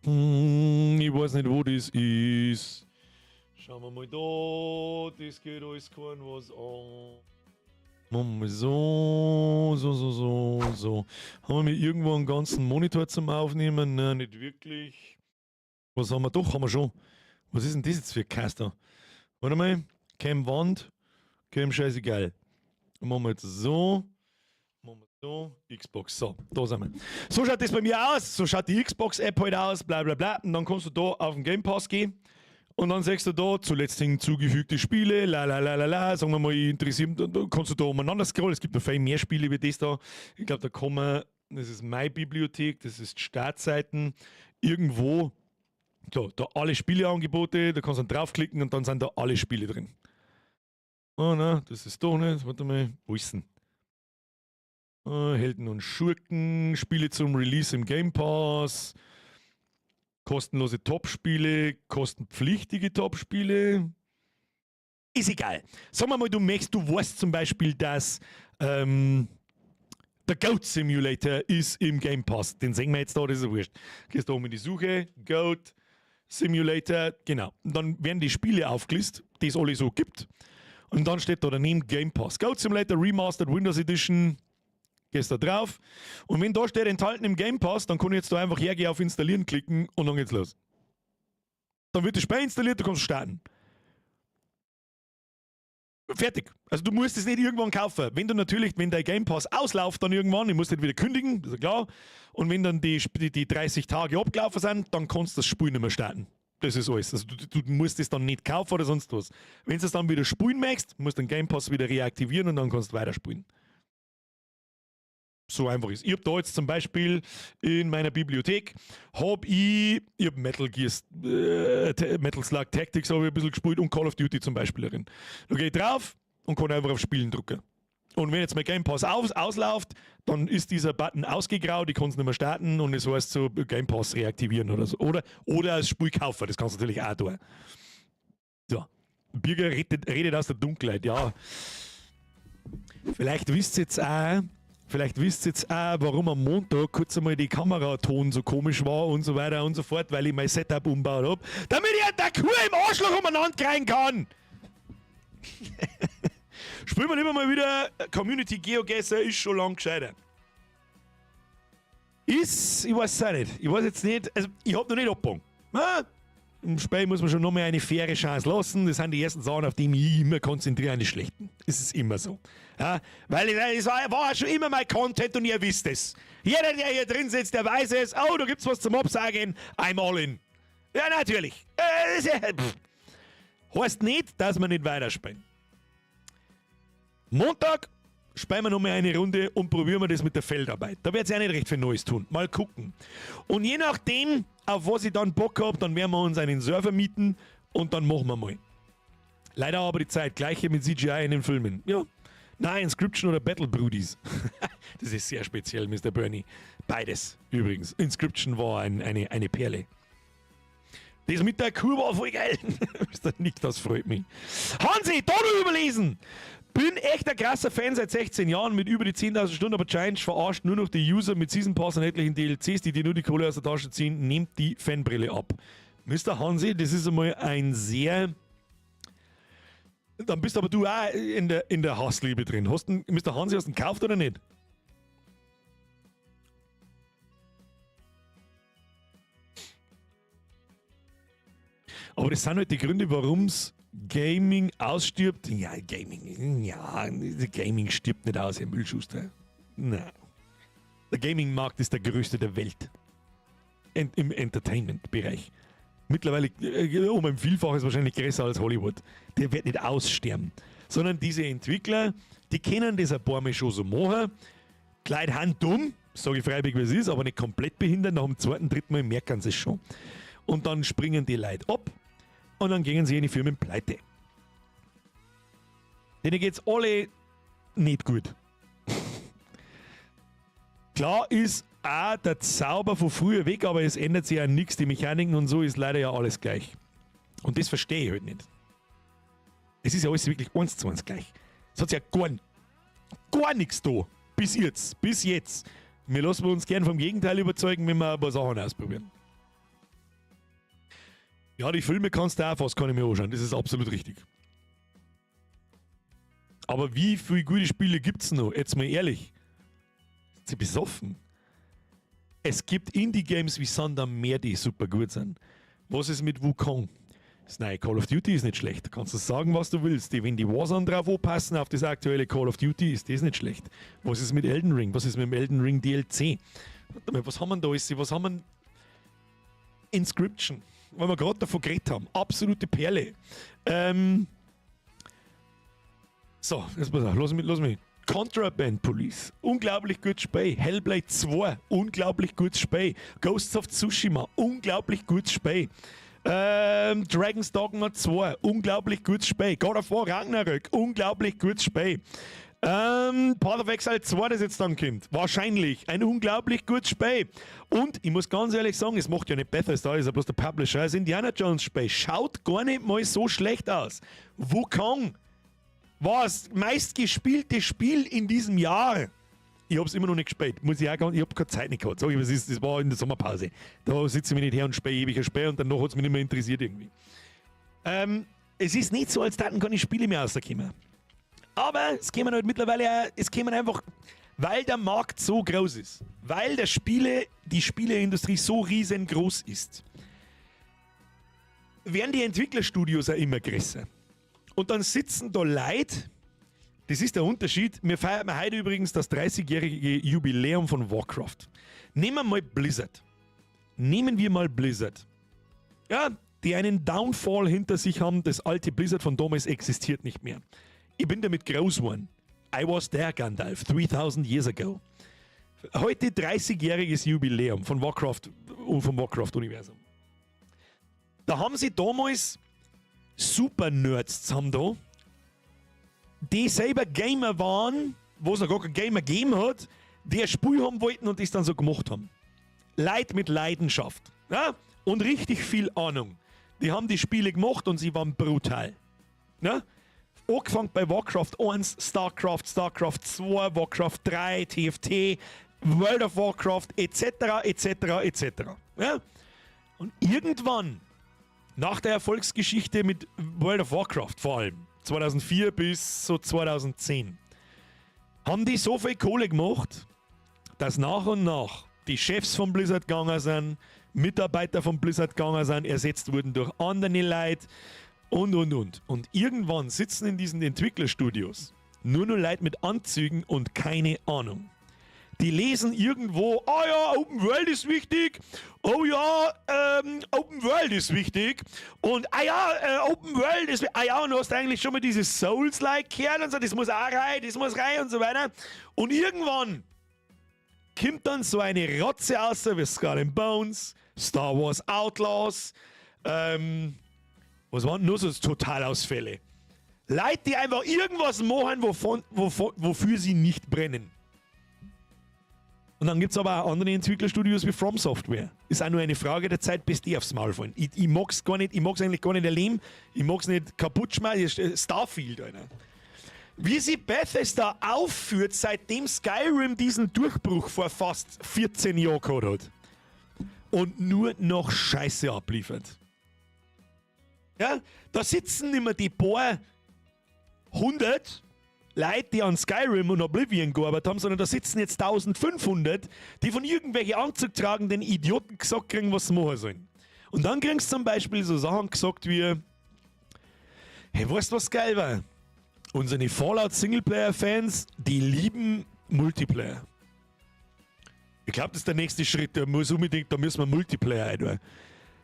Ich weiß nicht, wo das ist. Schauen wir mal da. Das geht alles kein was an. Machen wir so. Haben wir irgendwo einen ganzen Monitor zum Aufnehmen? Nein, nicht wirklich. Was haben wir? Doch, haben wir schon. Was ist denn das jetzt für ein Caster? Warte mal. Cam Wand. Cam scheißegal. Machen wir jetzt so. Xbox. So, da sind wir. So schaut das bei mir aus. So schaut die Xbox-App halt aus. Bla bla bla. Und dann kannst du da auf den Game Pass gehen. Und dann sagst du da, zuletzt hinzugefügte Spiele, sagen wir mal, interessiert, dann kannst du da umeinander scrollen. Es gibt noch viel mehr Spiele wie das da. Ich glaube, da kommen, das ist meine Bibliothek, das ist Startseiten. Irgendwo, da alle Spieleangebote, da kannst du dann draufklicken und dann sind da alle Spiele drin. Oh nein, das ist doch nicht. Warte mal, wo ist denn? Helden und Schurken, Spiele zum Release im Game Pass. Kostenlose Top-Spiele, kostenpflichtige Top-Spiele. Ist egal. Sagen wir mal, du weißt zum Beispiel, dass der Goat Simulator ist im Game Pass. Den sehen wir jetzt da, das ist wurscht. Gehst da oben in die Suche, Goat Simulator, genau. Und dann werden die Spiele aufgelistet, die es alle so gibt. Und dann steht da daneben Game Pass. Goat Simulator Remastered Windows Edition. Gehst da drauf und wenn da steht enthalten im Game Pass, dann kann ich jetzt da einfach hergehen, auf Installieren klicken und dann geht's los. Dann wird das Spiel installiert, du kannst starten. Fertig. Also du musst es nicht irgendwann kaufen. Wenn dein Game Pass ausläuft dann irgendwann, ich muss nicht wieder kündigen, das ist ja klar. Und wenn dann die 30 Tage abgelaufen sind, dann kannst du das Spiel nicht mehr starten. Das ist alles. Also du musst es dann nicht kaufen oder sonst was. Wenn du es dann wieder spielen möchtest, musst du den Game Pass wieder reaktivieren und dann kannst du weiterspielen. So einfach ist. Ich habe da jetzt zum Beispiel in meiner Bibliothek ich hab Metal Slug Tactics habe ich ein bisschen gespielt und Call of Duty zum Beispiel darin. Da gehe ich drauf und kann einfach auf Spielen drücken. Und wenn jetzt mein Game Pass ausläuft, dann ist dieser Button ausgegraut, ich kann es nicht mehr starten und es heißt so Game Pass reaktivieren oder so. Oder als Spiel kaufen, das kannst du natürlich auch tun. So. Birger redet aus der Dunkelheit, ja. Vielleicht wisst ihr jetzt auch, Vielleicht wisst ihr jetzt auch, warum am Montag kurz einmal die Kameraton so komisch war und so weiter und so fort, weil ich mein Setup umgebaut habe, damit ich der Kuh im Arschloch umeinander kriegen kann. Spielen wir lieber mal wieder Community GeoGuessr, ist schon lang gescheiter. Ich weiß es auch nicht. Ich weiß jetzt nicht, also ich hab noch nicht abgefangen. Im Spiel muss man schon noch mal eine faire Chance lassen. Das sind die ersten Sachen, auf die ich mich immer konzentriere, an die schlechten. Das ist immer so. Ja, weil es war schon immer mein Content und ihr wisst es. Jeder, der hier drin sitzt, der weiß es. Oh, da gibt's was zum Absagen. I'm all in. Ja, natürlich. Heißt nicht, dass wir nicht weiterspielen. Montag spielen wir noch mal eine Runde und probieren wir das mit der Feldarbeit. Da wird es ja nicht recht viel Neues tun. Mal gucken. Und je nachdem, auf was ich dann Bock habe, dann werden wir uns einen Server mieten und dann machen wir mal. Leider aber die Zeit. Gleiche mit CGI in den Filmen. Ja. Nein, Inscription oder Battle Broodies. Das ist sehr speziell, Mr. Bernie. Beides übrigens. Inscription war eine Perle. Das mit der Kuh war voll geil. Mr. Nick, das freut mich. Hansi, da noch überlesen! Bin echt ein krasser Fan seit 16 Jahren mit über die 10.000 Stunden, aber Giant verarscht nur noch die User mit Season Pass und etlichen DLCs, die nur die Kohle aus der Tasche ziehen. Nehmt die Fanbrille ab. Mr. Hansi, das ist einmal ein sehr... Dann bist aber du auch in der Hassliebe drin. Mr. Hansi, hast du ihn gekauft oder nicht? Aber das sind halt die Gründe, warum es Gaming ausstirbt. Ja, Gaming stirbt nicht aus, Herr Müllschuster. Nein. Der Gaming-Markt ist der größte der Welt. Im Entertainment-Bereich. Mittlerweile um ein Vielfaches wahrscheinlich größer als Hollywood. Der wird nicht aussterben. Sondern diese Entwickler, die kennen das ein paar Mal schon so machen. Kleid handdumm, sage ich freiwillig, wie es ist, aber nicht komplett behindert. Nach dem zweiten, dritten Mal merken sie es schon. Und dann springen die Leute ab und dann gehen sie in die Firmen pleite. Denen geht's alle nicht gut. Klar ist auch der Zauber von früher weg, aber es ändert sich ja nichts. Die Mechaniken und so ist leider ja alles gleich. Und das verstehe ich halt nicht. Es ist ja alles wirklich 1:1 gleich. Es hat ja gar nichts da. Bis jetzt. Wir lassen uns gern vom Gegenteil überzeugen, wenn wir ein paar Sachen ausprobieren. Ja, die Filme kannst du auch fast keine mehr anschauen. Das ist absolut richtig. Aber wie viele gute Spiele gibt es noch? Jetzt mal ehrlich. Sind sie besoffen? Es gibt Indie-Games wie Sand am Meer, die super gut sind. Was ist mit Wukong? Das neue Call of Duty ist nicht schlecht. Da kannst du sagen, was du willst. Wenn die Warzone drauf anpassen auf das aktuelle Call of Duty, ist das nicht schlecht. Was ist mit Elden Ring? Was ist mit dem Elden Ring DLC? Warte mal, was haben wir da? Was haben wir? Inscription. Weil wir gerade davon geredet haben. Absolute Perle. So, jetzt pass auf, lass mich. Contraband Police, unglaublich gutes Spiel. Hellblade 2, unglaublich gutes Spiel. Ghosts of Tsushima, unglaublich gutes Spiel. Dragon's Dogma 2, unglaublich gutes Spiel. God of War Ragnarök, unglaublich gutes Spiel. Path of Exile 2, das jetzt dann kommt. Wahrscheinlich ein unglaublich gutes Spiel. Und ich muss ganz ehrlich sagen, es macht ja nicht Bethesda, das ist ja bloß der Publisher. Das Indiana Jones Spiel schaut gar nicht mal so schlecht aus. Wukong war das meistgespielte Spiel in diesem Jahr. Ich habe es immer noch nicht gespielt. Muss ich habe keine Zeit nicht gehabt. Sag ich, was ist, das war in der Sommerpause. Da sitze ich mich nicht her und spiele ewig ein Spiel und danach hat es mich nicht mehr interessiert irgendwie. Es ist nicht so, als hätten keine Spiele mehr rauskommen. Aber es kämen halt mittlerweile, einfach, weil der Markt so groß ist, weil die Spieleindustrie so riesengroß ist, werden die Entwicklerstudios auch immer größer. Und dann sitzen da Leute, das ist der Unterschied. Wir feiern heute übrigens das 30-jährige Jubiläum von Warcraft. Nehmen wir mal Blizzard. Ja, die einen Downfall hinter sich haben, das alte Blizzard von damals existiert nicht mehr. Ich bin damit groß geworden. I was there, Gandalf, 3000 years ago. Heute 30-jähriges Jubiläum von Warcraft und vom Warcraft-Universum. Da haben sie damals Super-Nerds zusammen da, die selber Gamer waren, wo es noch gar kein Gamer gegeben hat, die ein Spiel haben wollten und das dann so gemacht haben. Leute mit Leidenschaft. Ja? Und richtig viel Ahnung. Die haben die Spiele gemacht und sie waren brutal. Ja? Angefangen bei Warcraft 1, StarCraft, StarCraft 2, Warcraft 3, TFT, World of Warcraft, etc., etc., etc. Ja? Und irgendwann, nach der Erfolgsgeschichte mit World of Warcraft vor allem, 2004 bis so 2010, haben die so viel Kohle gemacht, dass nach und nach die Chefs von Blizzard gegangen sind, Mitarbeiter von Blizzard gegangen sind, ersetzt wurden durch andere Leute und. Und irgendwann sitzen in diesen Entwicklerstudios nur noch Leute mit Anzügen und keine Ahnung. Die lesen irgendwo, ja, Open World ist wichtig, oh ja, Open World ist wichtig und Open World ist wichtig, und du hast eigentlich schon mal dieses Souls-like gehört und so, das muss rein und so weiter. Und irgendwann kommt dann so eine Rotze aus wie Skull and Bones, Star Wars Outlaws, was waren nur so Totalausfälle? Leute, die einfach irgendwas machen, wofür sie nicht brennen. Und dann gibt es aber auch andere Entwicklerstudios wie From Software. Ist auch nur eine Frage der Zeit, bis die aufs Maul fallen. Ich mag es eigentlich gar nicht erleben, ich mag es nicht kaputt schmeißen. Starfield, Alter. Wie sie Bethesda aufführt, seitdem Skyrim diesen Durchbruch vor fast 14 Jahren gehabt hat. Und nur noch Scheiße abliefert. Ja, da sitzen nicht mehr die paar 100 Leute, die an Skyrim und Oblivion gearbeitet haben, sondern da sitzen jetzt 1500, die von irgendwelchen anzugtragenden Idioten gesagt kriegen, was sie machen sollen. Und dann kriegen sie zum Beispiel so Sachen gesagt wie: Hey, weißt du, was geil war? Unsere Fallout-Singleplayer-Fans, die lieben Multiplayer. Ich glaube, das ist der nächste Schritt. Da müssen wir Multiplayer einbauen.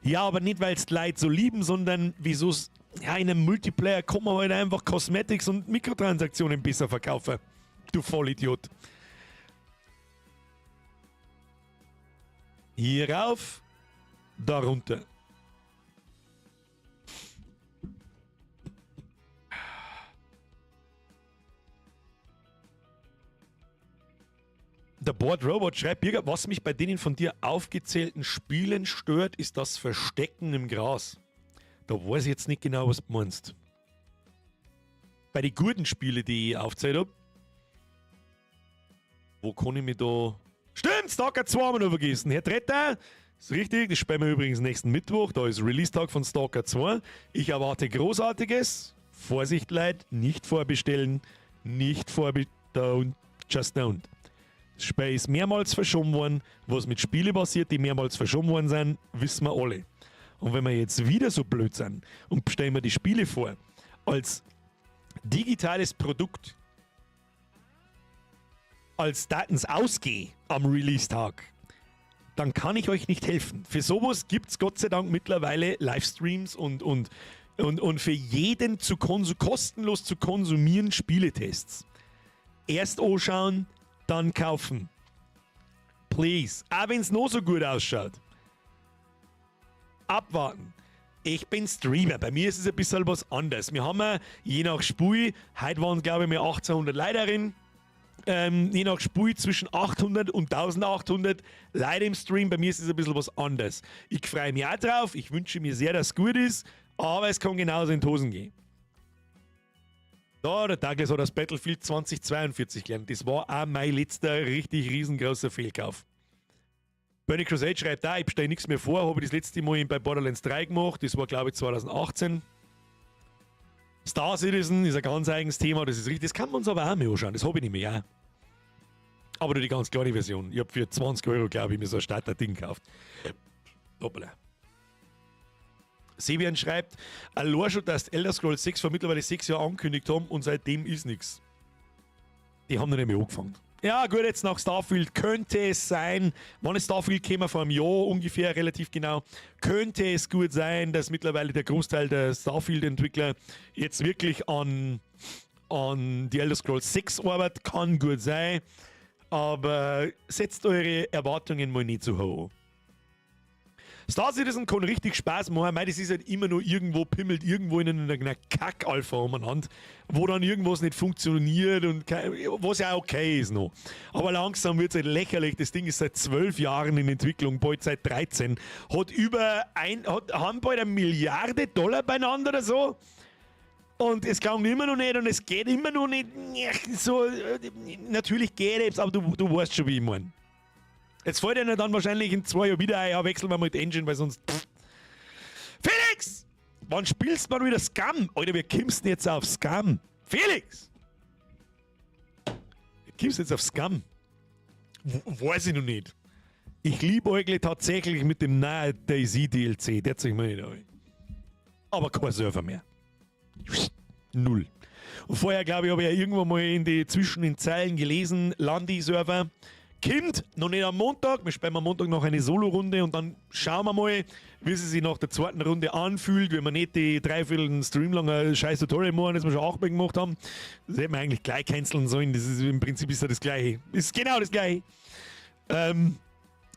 Ja, aber nicht, weil es die Leute so lieben, sondern wieso in einem Multiplayer kann man halt einfach Cosmetics und Mikrotransaktionen besser verkaufen. Du Vollidiot. Hier rauf, da runter. Der Board Robot schreibt: Birger, was mich bei den von dir aufgezählten Spielen stört, ist das Verstecken im Gras. Da weiß ich jetzt nicht genau, was du meinst. Bei den guten Spielen, die ich aufgezählt habe, wo kann ich mich da... Stimmt, Stalker 2 haben wir noch vergessen. Herr Tretter, ist richtig, das spielen wir übrigens nächsten Mittwoch. Da ist Release-Tag von Stalker 2. Ich erwarte Großartiges. Vorsicht, Leute, nicht vorbestellen. Just don't. Das Spiel ist mehrmals verschoben worden. Was mit Spielen passiert, die mehrmals verschoben worden sind, wissen wir alle. Und wenn wir jetzt wieder so blöd sind und stellen wir die Spiele vor als digitales Produkt, als Datens ausgehe am Release-Tag, dann kann ich euch nicht helfen. Für sowas gibt es Gott sei Dank mittlerweile Livestreams und für jeden kostenlos zu konsumieren Spieletests. Erst anschauen, dann kaufen. Please. Auch wenn es noch so gut ausschaut. Abwarten. Ich bin Streamer. Bei mir ist es ein bisschen was anderes. Wir haben je nach Spiel, heute waren glaube ich mir 1800 Leute darin, je nach Spiel zwischen 800 und 1800 Leute im Stream. Bei mir ist es ein bisschen was anderes. Ich freue mich auch drauf. Ich wünsche mir sehr, dass es gut ist, aber es kann genauso in die Hosen gehen. Da, der Douglas hat das Battlefield 2042 gelernt. Das war auch mein letzter richtig riesengroßer Fehlkauf. Burning Crusade schreibt da, ich bestelle nichts mehr vor, habe ich das letzte Mal bei Borderlands 3 gemacht, das war glaube ich 2018. Star Citizen ist ein ganz eigenes Thema, das ist richtig, das kann man uns aber auch mal anschauen, das habe ich nicht mehr, ja. Aber nur die ganz kleine Version. Ich habe für 20 € glaube ich mir so ein Starter-Ding gekauft. Hoppala. Sebian schreibt, allein schon, dass Elder Scrolls 6 vor mittlerweile 6 Jahren angekündigt haben und seitdem ist nichts. Die haben noch nicht mehr angefangen. Ja gut, jetzt nach Starfield könnte es sein, wann ist Starfield käme vor einem Jahr ungefähr, relativ genau, könnte es gut sein, dass mittlerweile der Großteil der Starfield-Entwickler jetzt wirklich an die Elder Scrolls 6 arbeitet, kann gut sein, aber setzt eure Erwartungen mal nicht zu hoch. Star Citizen kann richtig Spaß machen, das ist halt immer nur irgendwo, pimmelt irgendwo in einer Kack-Alpha umeinander, wo dann irgendwas nicht funktioniert und was ja okay ist noch. Aber langsam wird es halt lächerlich, das Ding ist seit 12 Jahren in Entwicklung, bald seit 13, haben bald $1 Milliarde beieinander oder so. Und es klang immer noch nicht und es geht immer noch nicht so. Natürlich geht es, aber du weißt schon, wie ich meine. Jetzt fällt dir dann wahrscheinlich in 2 Jahren wieder ein, ja, wechseln wir mal die Engine, weil sonst. Felix! Wann spielst du mal wieder Scum? Alter, wir kommst jetzt auf Scum. Felix! Wir kommst jetzt auf Scum. Weiß ich noch nicht. Ich liebe tatsächlich mit dem neuen DayZ DLC. Der hat sich mal nicht an. Aber kein Server mehr. Null. Und vorher, glaube ich, habe ich ja irgendwann mal zwischen den Zeilen gelesen, Landi-Server kommt, noch nicht am Montag. Wir spielen am Montag noch eine Solo-Runde und dann schauen wir mal, wie sie sich nach der zweiten Runde anfühlt, wenn wir nicht die 3/4 Stream lang ein scheiß Tutorial machen, das wir schon 8 Mal gemacht haben. Das hätten wir eigentlich gleich canceln sollen. Das ist, im Prinzip ist ja das Gleiche. Ist genau das Gleiche.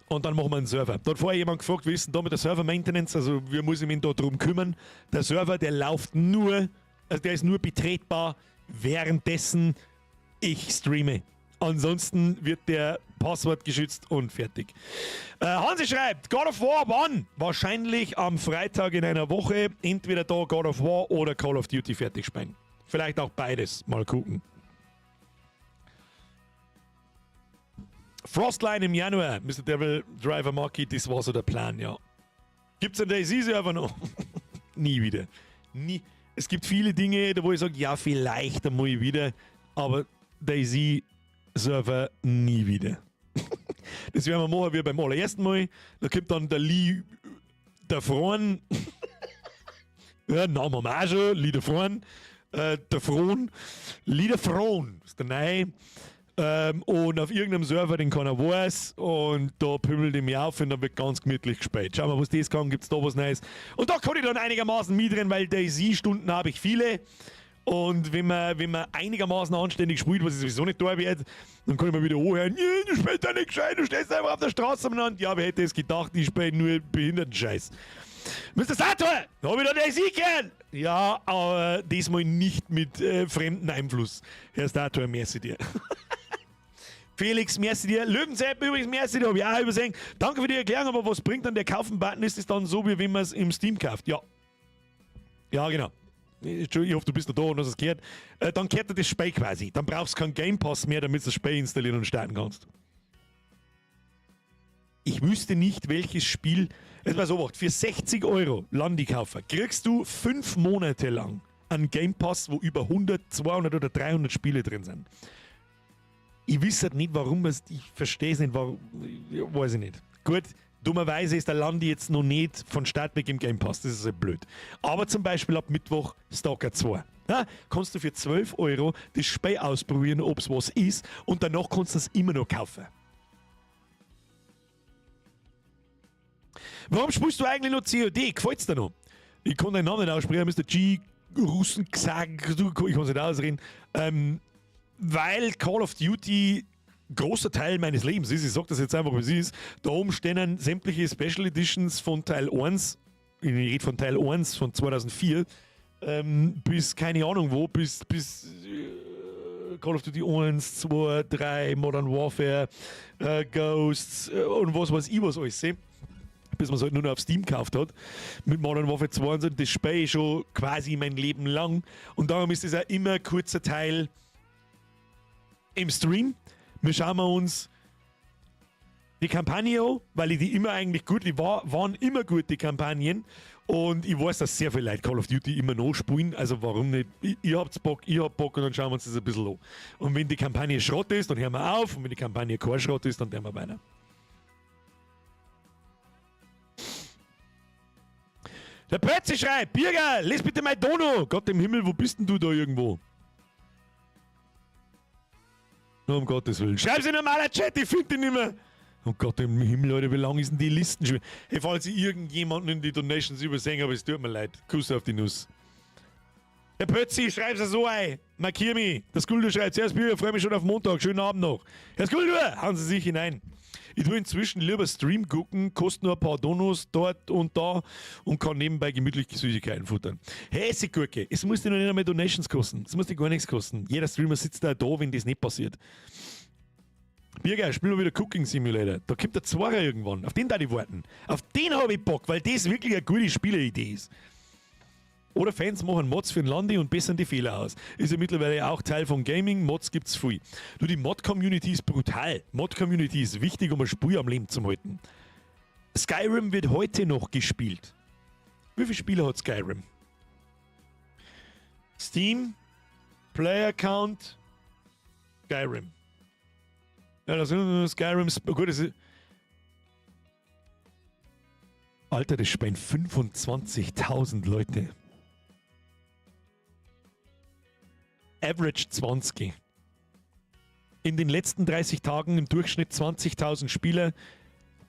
Und dann machen wir einen Server. Da hat vorher jemand gefragt, wie ist denn da mit der Server-Maintenance? Also, wir müssen uns da drum kümmern. Der Server, der läuft nur, also der ist nur betretbar, währenddessen ich streame. Ansonsten wird der Passwort geschützt und fertig. Hansi schreibt, God of War wann? Wahrscheinlich am Freitag in einer Woche. Entweder da God of War oder Call of Duty fertig spielen. Vielleicht auch beides. Mal gucken. Frostline im Januar, Mr. Devil Driver Market, das war so der Plan, ja. Gibt's einen DayZ-Server noch? Nie wieder. Nie. Es gibt viele Dinge, da wo ich sage, ja, vielleicht einmal wieder, aber DayZ-Server nie wieder. Das werden wir machen wie beim allerersten Mal. Da kommt dann der Lee der Fron. Ja, Namen haben wir auch schon. Lee der Fron. Der Fron. Lee der Fron ist der Neue. Und auf irgendeinem Server, den keiner weiß, und da pümmelt ich mich auf und dann wird ganz gemütlich gespielt. Schauen wir, was das kann, gibt's da was Neues. Und da kann ich dann einigermaßen mitrennen, weil DayZ-Stunden habe ich viele. Und wenn man einigermaßen anständig spielt, was ich sowieso nicht da wird, dann kann ich mir wieder anhören, du spielst ja nicht gescheit, du stehst einfach auf der Straße umeinander. Ja, wer hätte es gedacht, ich spiele nur Behindertenscheiß. Mr. Sator, da habe ich da DayZ gern. Ja, aber diesmal nicht mit fremden Einfluss. Herr Stator, merci dir. Felix, merci dir. Löwenzeit übrigens, merci dir, habe ich auch übersehen. Danke für die Erklärung, aber was bringt dann der Kaufen-Button? Ist es dann so, wie wenn man es im Steam kauft? Ja. Ja, genau. Ich hoffe, du bist noch da und hast es gehört. Dann kehrt dir das Spiel quasi. Dann brauchst du keinen Game Pass mehr, damit du das Spiel installieren und starten kannst. Ich wüsste nicht, welches Spiel. Jetzt mal so, für 60 € Landi-Kaufer kriegst du 5 Monate lang einen Game Pass, wo über 100, 200 oder 300 Spiele drin sind. Ich weiß nicht, warum es. Ich verstehe es nicht, warum. Weiß ich nicht. Gut, dummerweise ist der Landi jetzt noch nicht von Start weg im Game Pass. Das ist halt blöd. Aber zum Beispiel ab Mittwoch Stalker 2. Ja, kannst du für 12 € das Spiel ausprobieren, ob es was ist, und danach kannst du es immer noch kaufen. Warum spielst du eigentlich noch COD? Gefällt's dir noch? Ich kann deinen Namen nicht aussprechen, Mr. G. Russen gesagt, ich kann es nicht ausreden. Weil Call of Duty großer Teil meines Lebens ist. Ich sage das jetzt einfach, wie es ist. Da oben stehen sämtliche Special Editions von Teil 1. Ich rede von Teil 1 von 2004. Bis keine Ahnung wo, bis Call of Duty 1, 2, 3, Modern Warfare, Ghosts und was weiß ich, was alles sehe. Bis man es halt nur noch auf Steam gekauft hat. Mit Modern Warfare 2 und so. Das spiele ich schon quasi mein Leben lang. Und darum ist das auch immer ein kurzer Teil im Stream. Wir schauen uns die Kampagne an, weil ich die immer eigentlich gut, waren immer gute Kampagnen. Und ich weiß, dass sehr viele Leute Call of Duty immer noch spielen. Also warum nicht? Ihr habt Bock, ich hab Bock, und dann schauen wir uns das ein bisschen an. Und wenn die Kampagne Schrott ist, dann hören wir auf. Und wenn die Kampagne kein Schrott ist, dann hören wir weiter. Der Pötzi schreibt, Birger, lies bitte mein Dono. Gott im Himmel, wo bist denn du da irgendwo? Nur um Gottes Willen. Schreib's in normaler Chat, ich finde ihn nicht mehr. Oh Gott im Himmel, Leute, wie lang ist denn die Listen schon? Hey, falls ich irgendjemanden in die Donations übersehen, aber es tut mir leid. Kuss auf die Nuss. Der Pötzi, schreib's so ein. Markier mich. Der Skuldur schreibt, Servus Birger, freue mich schon auf Montag. Schönen Abend noch. Herr Skuldur, hauen Sie sich hinein. Ich tue inzwischen lieber Stream gucken, kostet nur ein paar Donos dort und da und kann nebenbei gemütlich Süßigkeiten futtern. Hey, Essigurke, es muss dir noch nicht einmal Donations kosten. Es muss dir gar nichts kosten. Jeder Streamer sitzt da, wenn das nicht passiert. Birger, spiel mal wieder Cooking Simulator. Da kommt der Zwarer irgendwann. Auf den darf ich warten. Auf den habe ich Bock, weil das wirklich eine gute Spieleridee ist. Oder Fans machen Mods für ein Landi und bessern die Fehler aus. Ist ja mittlerweile auch Teil von Gaming. Mods gibt's viel. Nur die Mod-Community ist brutal. Mod-Community ist wichtig, um ein Spiel am Leben zu halten. Skyrim wird heute noch gespielt. Wie viele Spieler hat Skyrim? Steam, Player Count, Skyrim. Ja, das sind Skyrim. Gut, das ist. Alter, das spielen 25.000 Leute. Average 20. In den letzten 30 Tagen im Durchschnitt 20.000 Spieler.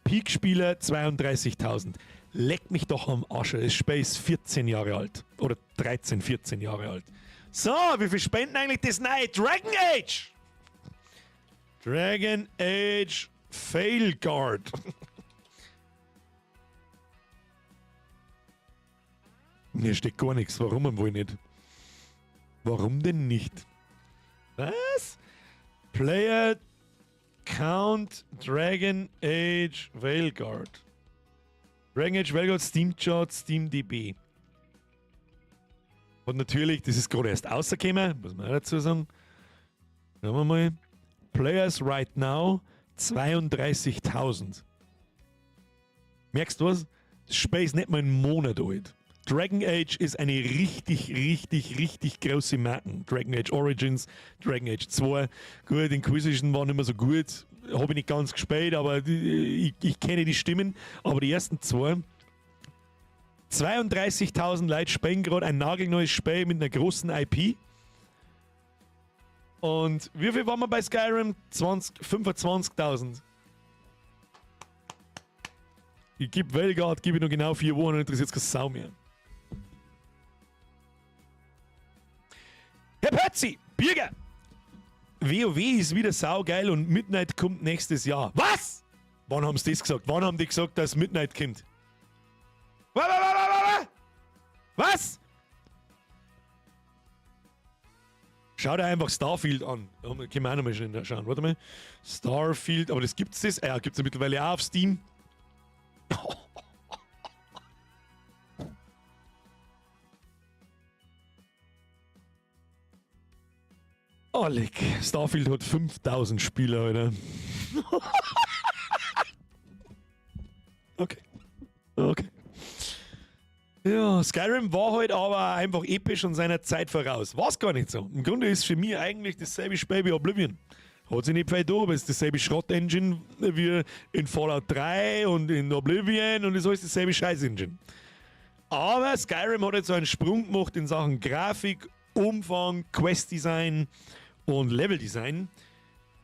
Peak-Spieler 32.000. Leck mich doch am Arsch. Das Spiel ist 14 Jahre alt. Oder 13, 14 Jahre alt. So, wie viel spenden eigentlich das neue Dragon Age? Dragon Age Fail Guard. Hier steht gar nichts. Warum wohl nicht? Warum denn nicht? Was? Player Count Dragon Age Veilguard. Dragon Age Veilguard Steam Chart SteamDB. Und natürlich, das ist gerade erst rausgekommen, muss man auch dazu sagen. Schauen wir mal. Players right now 32.000. Merkst du was? Das Spiel ist nicht mal einen Monat alt. Dragon Age ist eine richtig große Marke. Dragon Age Origins, Dragon Age 2. Gut, Inquisition war nicht mehr so gut. Habe ich nicht ganz gespielt, aber ich kenne die Stimmen. Aber die ersten zwei. 32.000 Leute spielen gerade ein nagelneues Spiel mit einer großen IP. Und wie viel waren wir bei Skyrim? 25.000. Ich gebe Veilguard, gebe ich noch genau 4 Wochen und interessiert es keine Sau mehr. Herr Pötzi, Birger, WoW ist wieder saugeil und Midnight kommt nächstes Jahr. Was? Wann haben sie das gesagt? Wann haben die gesagt, dass Midnight kommt? Was? Schau dir einfach Starfield an. Da können wir auch noch mal schnell schauen. Warte mal. Starfield, aber das gibt's das? Ja, gibt's ja mittlerweile auch auf Steam. Oh, leck. Starfield hat 5000 Spieler, Alter. Okay. Okay. Ja, Skyrim war halt aber einfach episch und seiner Zeit voraus. War's gar nicht so. Im Grunde ist für mich eigentlich dasselbe Spiel wie Oblivion. Hat sich nicht viel da, aber es ist dasselbe Schrott-Engine wie in Fallout 3 und in Oblivion und ist alles dasselbe Scheiß-Engine. Aber Skyrim hat jetzt so einen Sprung gemacht in Sachen Grafik, Umfang, Quest-Design und Level-Design,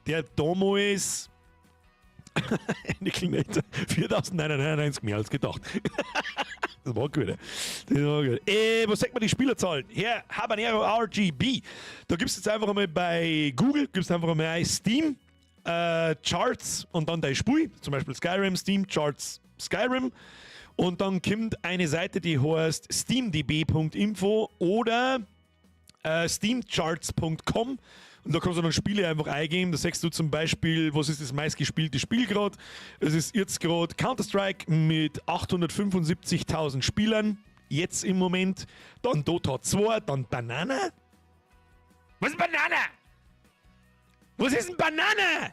der damals 4.999 mehr als gedacht. Das war gut. Das war gut. Was sagt man die Spielerzahlen? Herr Habanero RGB. Da gibst du jetzt einfach einmal bei Google, gibst einfach einmal ein Steam Charts und dann dein Spiel, zum Beispiel Skyrim, Steam Charts Skyrim. Und dann kommt eine Seite, die heißt steamdb.info oder steamcharts.com. Und da kannst du dann Spiele einfach eingeben. Da sagst du zum Beispiel, was ist das meistgespielte Spiel gerade? Es ist jetzt gerade Counter-Strike mit 875.000 Spielern. Jetzt im Moment. Dann Dota 2, dann Banana. Was ist Banana? Was ist ein Banana?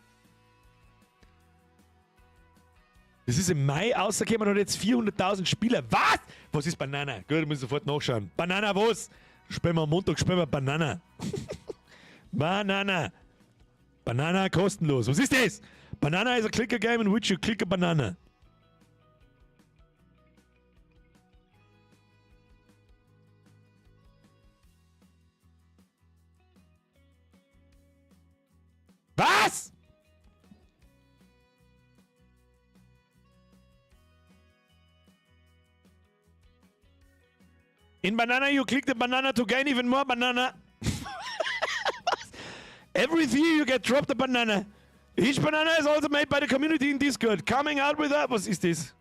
Das ist im Mai rausgekommen und hat jetzt 400.000 Spieler. Was? Was ist Banana? Gut, ich muss sofort nachschauen. Banana was? Spielen wir am Montag, spielen wir Banana. Banana. Banana kostenlos. Was ist das? Banana is a clicker game in which you click a banana. Was? In banana you click the banana to gain even more banana. Every year you get dropped a banana. Each banana is also made by the community in Discord. Coming out with that. Was ist das?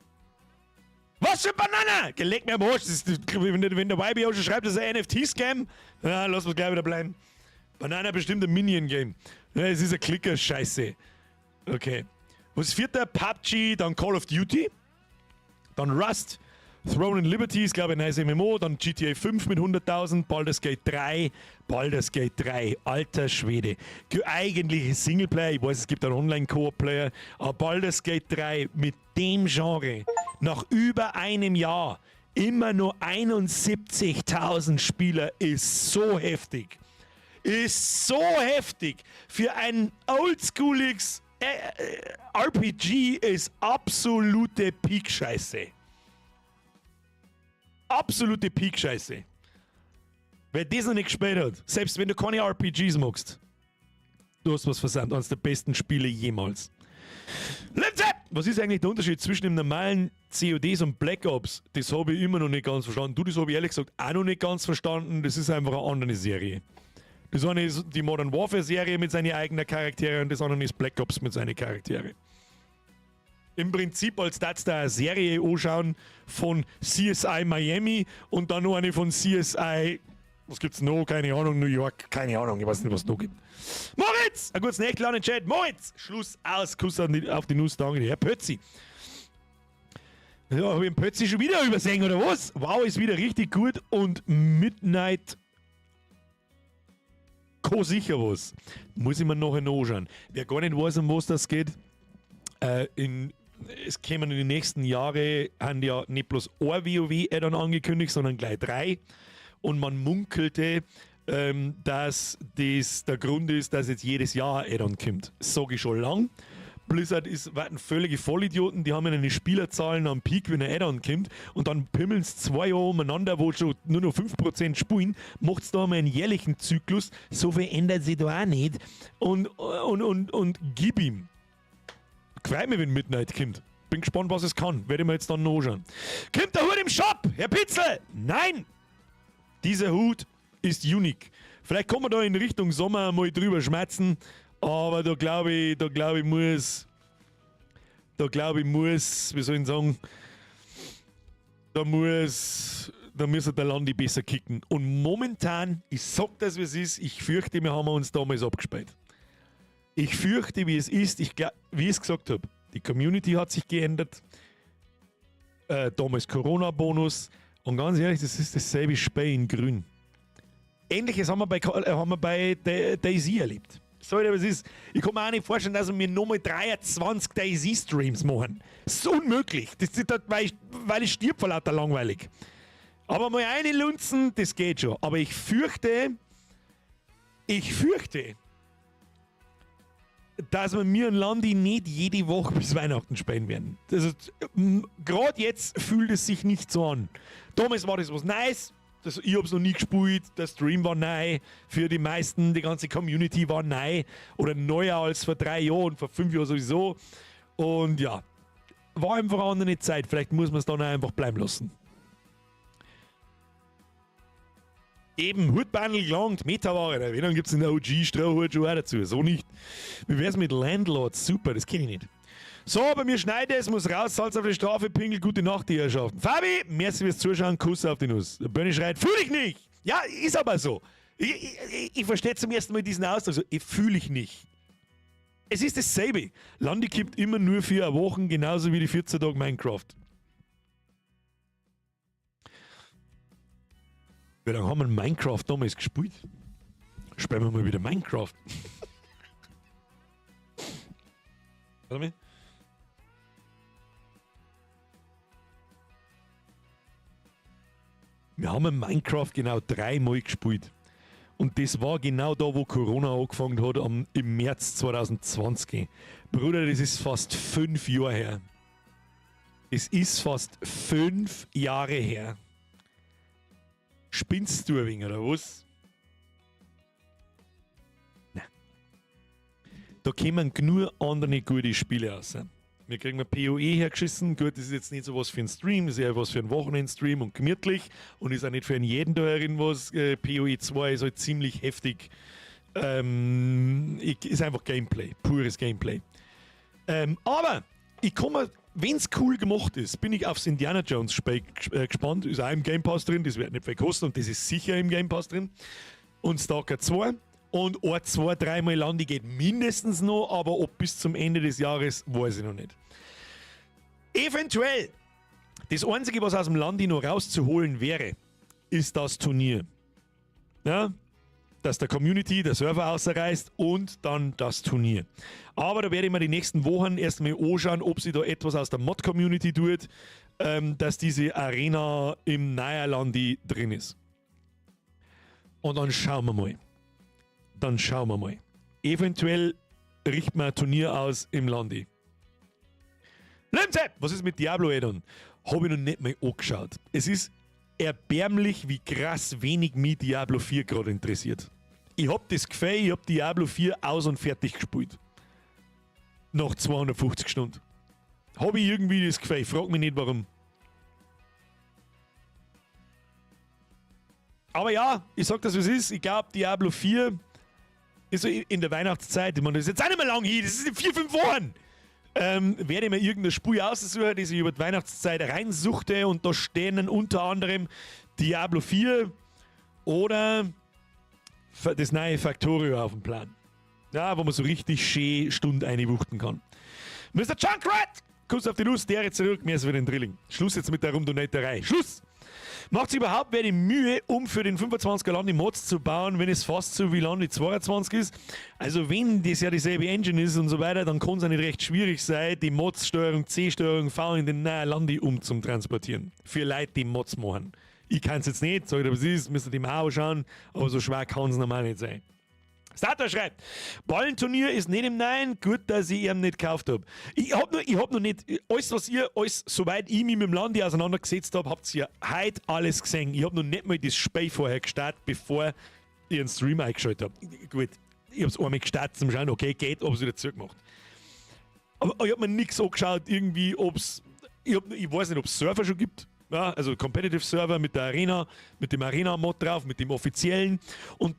Was für Banana? Geleg mir am Arsch. Wenn der YB auch schon schreibt, das ist ein NFT-Scam, ja, lass uns gleich wieder bleiben. Banana bestimmt ein Minion-Game. Ja, es ist ein Klicker-Scheiße. Okay. Was ist vierter? PUBG, dann Call of Duty, dann Rust, Throne and Liberty ist, glaube ich, ein neues MMO. Dann GTA 5 mit 100.000. Baldur's Gate 3. Baldur's Gate 3. Alter Schwede. Eigentliche Singleplayer. Ich weiß, es gibt einen Online-Koop-Player. Aber Baldur's Gate 3 mit dem Genre. Nach über einem Jahr. Immer nur 71.000 Spieler ist so heftig. Ist so heftig. Für ein oldschooliges RPG ist absolute Peak-Scheiße. Absolute Peak-Scheiße. Wer das noch nicht gespielt hat, selbst wenn du keine RPGs magst, du hast was versandt. Eines der besten Spiele jemals. Was ist eigentlich der Unterschied zwischen dem normalen CODs und Black Ops? Das habe ich immer noch nicht ganz verstanden. Du, das habe ich ehrlich gesagt auch noch nicht ganz verstanden. Das ist einfach eine andere Serie. Das eine ist die Modern Warfare Serie mit seinen eigenen Charakteren und das andere ist Black Ops mit seinen Charakteren. Im Prinzip, als das da eine Serie anschauen von CSI Miami und dann noch eine von CSI, was gibt's noch? Keine Ahnung, New York, keine Ahnung, ich weiß nicht, was es noch gibt. Moritz! Ein gutes Nächtlein in den Chat. Moritz! Schluss aus, Kuss auf die Nuss, danke dir. Herr Pötzi. Ja, habe ich den Pötzi schon wieder übersehen, oder was? Wow, ist wieder richtig gut und Midnight. Sicher was. Muss ich mir nachher anschauen. Wer gar nicht weiß, um was das geht, es kämen in den nächsten Jahren, haben ja nicht bloß ein WoW-Add-on angekündigt, sondern gleich 3. Und man munkelte, dass das der Grund ist, dass jetzt jedes Jahr ein Add-on kommt. Das sage ich schon lang. Blizzard waren völlige Vollidioten, die haben eine Spielerzahlen am Peak, wenn ein Add-on kommt und dann pimmeln es 2 Jahre umeinander, wo schon nur noch 5% spielen, macht es da mal einen jährlichen Zyklus, so viel ändert sich da auch nicht und gib ihm. Gefällt mir, wenn Midnight kommt. Bin gespannt, was es kann. Werde ich mir jetzt dann noch anschauen. Kommt der Hut im Shop, Herr Pitzel? Nein! Dieser Hut ist unique. Vielleicht kommen wir da in Richtung Sommer mal drüber schmerzen. Aber da glaube ich, muss, wie soll ich sagen, da müsste der Landi besser kicken. Und momentan, ich sag das, wie es ist, ich fürchte, wir haben uns damals abgespielt. Ich fürchte, wie es ist, wie ich es gesagt habe, die Community hat sich geändert, damals Corona-Bonus und ganz ehrlich, das ist dasselbe Spiel in grün. Ähnliches haben wir bei DayZ erlebt. Sorry, aber es ist, ich kann mir auch nicht vorstellen, dass wir nochmal 23 DayZ-Streams machen. Das ist unmöglich. Das ist, weil ich stirb vor lauter langweilig. Aber mal reinlunzen, das geht schon. Aber ich fürchte, dass wir mir und Landi nicht jede Woche bis Weihnachten spielen werden. Also, gerade jetzt fühlt es sich nicht so an. Damals war das was Neues. Ich hab's noch nie gespielt, der Stream war neu, für die meisten, die ganze Community war neu oder neuer als vor 3 Jahren, vor 5 Jahren sowieso. Und ja, war einfach eine andere Zeit, vielleicht muss man es dann auch einfach bleiben lassen. Eben, Hutbandel gelangt, Metaware, wie dann gibt es in der OG-Strohhut schon auch dazu, so nicht. Wie wär's mit Landlords? Super, das kenne ich nicht. So, bei mir schneide es, muss raus, Salz auf die Strafe, Pingel, gute Nacht, die Herrschaften. Fabi, merci fürs Zuschauen, Kuss auf die Nuss. Der Bönni schreit, fühl ich nicht! Ja, ist aber so. Ich verstehe zum ersten Mal diesen Ausdruck, so, ich fühle ich nicht. Es ist dasselbe. Landi kippt immer nur 4 Wochen, genauso wie die 14 Tage Minecraft. Wie lange haben wir Minecraft damals gespielt? Spielen wir mal wieder Minecraft. Warte mal. Wir haben Minecraft genau 3 Mal gespielt. Und das war genau da, wo Corona angefangen hat, im März 2020. Bruder, das ist fast 5 Jahre her. Es ist fast 5 Jahre her. Spinnst du ein wenig, oder was? Nein. Da kommen nur andere gute Spiele raus. Wir kriegen PoE hergeschissen. Gut, das ist jetzt nicht so was für einen Stream, das ist eher was für einen Wochenendstream und gemütlich. Und ist auch nicht für einen jeden da herin was. PoE 2 ist halt ziemlich heftig. Ist einfach Gameplay, pures Gameplay. Aber ich komme, wenn es cool gemacht ist, bin ich aufs Indiana Jones Spiel gespannt. Ist auch im Game Pass drin, das wird nicht viel kosten und das ist sicher im Game Pass drin. Und Stalker 2. Und 1, 2, 3 Mal Landi geht mindestens noch, aber ob bis zum Ende des Jahres, weiß ich noch nicht. Eventuell Das Einzige, was aus dem Landi noch rauszuholen wäre, ist das Turnier. Ja? Dass der Community, der Server ausreißt und dann das Turnier. Aber da werde ich mir die nächsten Wochen erstmal anschauen, ob sie da etwas aus der Mod-Community tut, dass diese Arena im Naya-Landi drin ist. Und dann schauen wir mal. Eventuell richten wir ein Turnier aus im Landi. Lemze, was ist mit Diablo Addon? Habe ich noch nicht mal angeschaut. Es ist erbärmlich, wie krass wenig mich Diablo 4 gerade interessiert. Ich hab das Gefühl, ich hab Diablo 4 aus und fertig gespielt. Nach 250 Stunden. Habe ich irgendwie das Gefühl, frag mich nicht warum. Aber ja, ich sag das, wie es ist. Ich glaube, Diablo 4 ist so in der Weihnachtszeit. Ich meine, das ist jetzt auch nicht mehr lang hier, das ist in 4-5 Wochen. Werde ich mir irgendein Spiel aussuchen, das ich über die Weihnachtszeit reinsuchte und da stehen unter anderem Diablo 4 oder das neue Factorio auf dem Plan. Ja, wo man so richtig schön Stunden einwuchten kann. Mr. Junkrat! Kuss auf die Nuss, der jetzt zurück, mehr ist wieder ein Drilling. Schluss jetzt mit der Rumdonetterei. Schluss! Macht sich überhaupt wer die Mühe, um für den 25er Landi Mods zu bauen, wenn es fast so wie Landi 22 ist? Also wenn das ja dieselbe Engine ist und so weiter, dann kann es ja nicht recht schwierig sein, die Mods Steuerung C, Steuerung V in den neuen Landi umzutransportieren. Für Leute, die Mods machen. Ich kann es jetzt nicht, sag ich dir, was ist, müsst ihr die mal anschauen, aber so schwer kann es normal nicht sein. Stator schreibt, Ballenturnier ist nicht im Nein, gut, dass ich ihn nicht gekauft habe. Ich hab noch nicht, soweit ich mich mit dem Landi auseinandergesetzt habe, habt ihr heute alles gesehen. Ich habe noch nicht mal das Spiel vorher gestartet, bevor ich einen Stream eingeschaltet habe. Gut, ich habe es einmal gestartet zum Schauen, okay, geht, ob es wieder zugemacht. Aber ich habe mir nichts angeschaut, irgendwie, ich weiß nicht, ob es Server schon gibt. Ja, also Competitive Server mit der Arena, mit dem Arena-Mod drauf, mit dem offiziellen. Und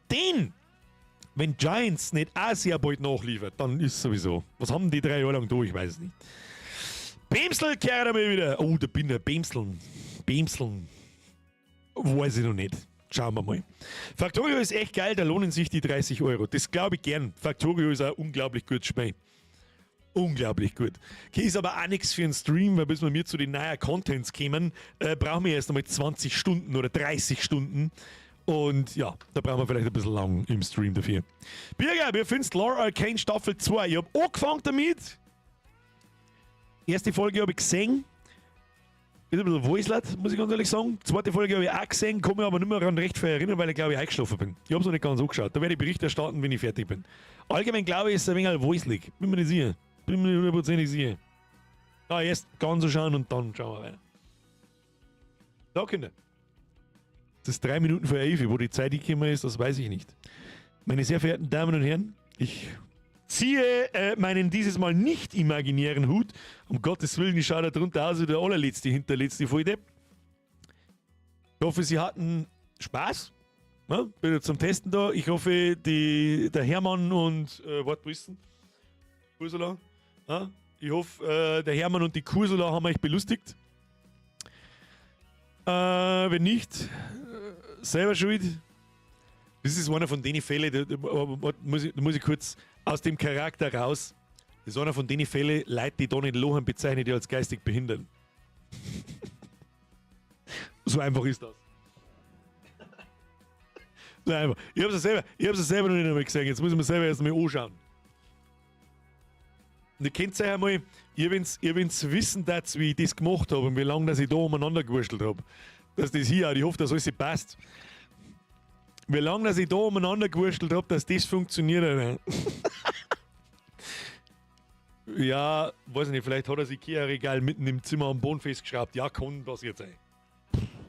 wenn Giants nicht auch sehr bald nachliefert, dann ist sowieso. Was haben die 3 Jahre lang da? Ich weiß es nicht. Bämsel kehrt einmal wieder. Oh, da bin ich. Bämseln. Weiß ich noch nicht. Schauen wir mal. Factorio ist echt geil, da lohnen sich die 30 Euro. Das glaube ich gern. Factorio ist ein unglaublich gutes Spiel. Unglaublich gut. Okay, ist aber auch nichts für einen Stream, weil bis wir mir zu den neuen Contents kommen, brauchen wir erst einmal 20 Stunden oder 30 Stunden. Und ja, da brauchen wir vielleicht ein bisschen lang im Stream dafür. Birger, wir finden Lore Arcane Staffel 2. Ich habe angefangen damit. Erste Folge habe ich gesehen. Ist ein bisschen voicelert, muss ich ganz ehrlich sagen. Zweite Folge habe ich auch gesehen, kann mich aber nicht mehr daran recht viel erinnern, weil ich glaube ich eingeschlafen bin. Ich habe es noch nicht ganz angeschaut. Da werde ich Bericht erstatten, wenn ich fertig bin. Allgemein glaube ich, ist es ein wenig voicelig. Bin mir nicht sicher. Bin mir nicht hundertprozentig sicher. Ja, erst ganz so schauen und dann schauen wir weiter. So, Kinder. Das ist 3 Minuten vor 11, wo die Zeit gekommen ist, das weiß ich nicht. Meine sehr verehrten Damen und Herren, ich ziehe meinen dieses Mal nicht imaginären Hut. Um Gottes Willen, ich schaue da drunter aus wie der allerletzte, hinterletzte Volldepp. Ich hoffe, Sie hatten Spaß. Ja, bin jetzt zum Testen da. Ich hoffe, der Hermann und Ursula. Ja, ich hoffe, der Hermann und die Ursula haben euch belustigt. Wenn nicht, selber schuld. Das ist einer von den Fällen, da muss ich kurz aus dem Charakter raus. Das ist einer von den Fällen, Leute, die da nicht lochen, bezeichne ich als geistig behindert. So einfach ist das. So einfach. Ich hab's ja selber noch nicht einmal gesehen. Jetzt muss ich mir selber erst mal anschauen. Und ihr könnt euch einmal, ihr wenn's wissen, wie ich das gemacht habe und wie lange dass ich da umeinander gewurschtelt habe, dass das hier, ich hoffe, dass alles passt. Wie lange dass ich da umeinander gewurschtelt habe, dass das funktioniert. Ja, weiß ich nicht, vielleicht hat er das Ikea-Regal mitten im Zimmer am Boden festgeschraubt. Ja, kann passiert sein.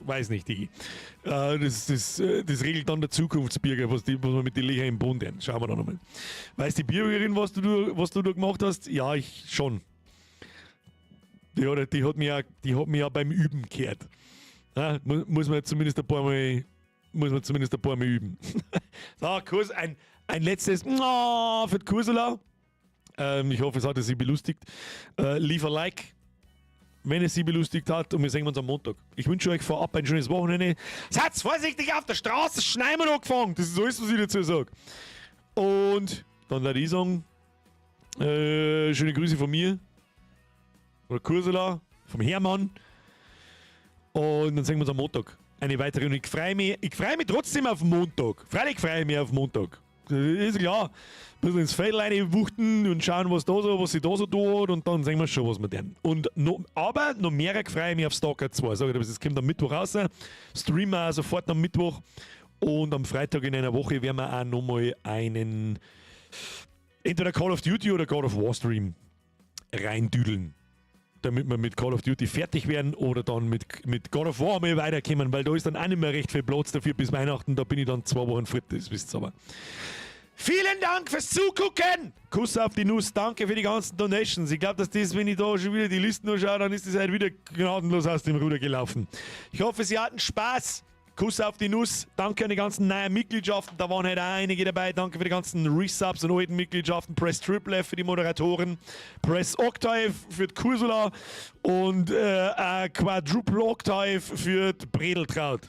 Weiß nicht, Digi. Das regelt dann der Zukunftsbürger, was man mit den Löchern im Boden tun. Schauen wir dann nochmal. Weiß die Bürgerin, was du da gemacht hast? Ja, ich schon. Die hat mich ja beim Üben gehört. Ja, muss man zumindest ein paar Mal üben. So, Kurs, ein letztes für die Ursula. Ich hoffe, es hat sie belustigt. Liefer Like, wenn es sie belustigt hat, und wir sehen uns am Montag. Ich wünsche euch vorab ein schönes Wochenende. Seid vorsichtig auf der Straße, Schneimer angefangen. Das ist alles, was ich dazu sage. Und dann werde ich sagen, schöne Grüße von mir, von der Ursula, vom Hermann. Und dann sehen wir uns am Montag. Eine weitere. Und ich freue mich trotzdem auf Montag. Freilich freue ich mich auf Montag. Ist klar. Ein bisschen ins Feld reinwuchten und schauen, was sie da so tut. Und dann sehen wir schon, was wir tun. Aber noch mehr freue ich mich auf Stalker 2. Sag ich dir, das kommt am Mittwoch raus. Streamen wir auch sofort am Mittwoch. Und am Freitag in einer Woche werden wir auch nochmal einen entweder Call of Duty oder God of War Stream reindüdeln. Damit wir mit Call of Duty fertig werden oder dann mit God of War mal weiterkommen, weil da ist dann auch nicht mehr recht viel Platz dafür bis Weihnachten. Da bin ich dann 2 Wochen fit, das wisst ihr aber. Vielen Dank fürs Zugucken! Kuss auf die Nuss, danke für die ganzen Donations. Ich glaube, dass das, wenn ich da schon wieder die Listen anschaue, dann ist das halt wieder gnadenlos aus dem Ruder gelaufen. Ich hoffe, Sie hatten Spaß. Kuss auf die Nuss. Danke an die ganzen neuen Mitgliedschaften. Da waren halt auch einige dabei. Danke für die ganzen Resubs und alten Mitgliedschaften. Press Triple F für die Moderatoren. Press Octave für die Kursula. Und Quadruple Octave für die Bredeltraut.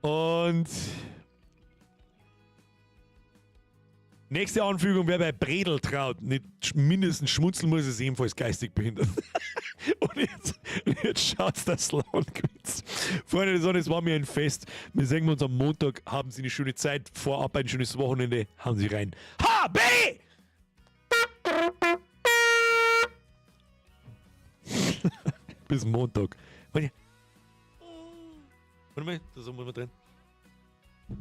Und nächste Anfügung wäre bei Bredeltraut. Nicht mindestens schmunzeln muss es ebenfalls geistig behindert. Und jetzt schaut's das Land gewinnt. Freunde der Sonne, es war mir ein Fest. Wir sehen uns am Montag. Haben Sie eine schöne Zeit. Vorab ein schönes Wochenende. Hauen Sie rein. HB! Bis Montag. Warte mal, da sind wir drin.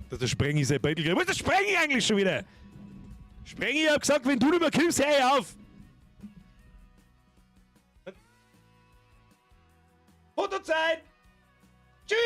Das Sprengi ist ein Beutel. Was ist das Sprengi eigentlich schon wieder? Sprengi, ich hab gesagt, wenn du nicht mehr kommst, hör ich auf! Fotozeit! Tschüss!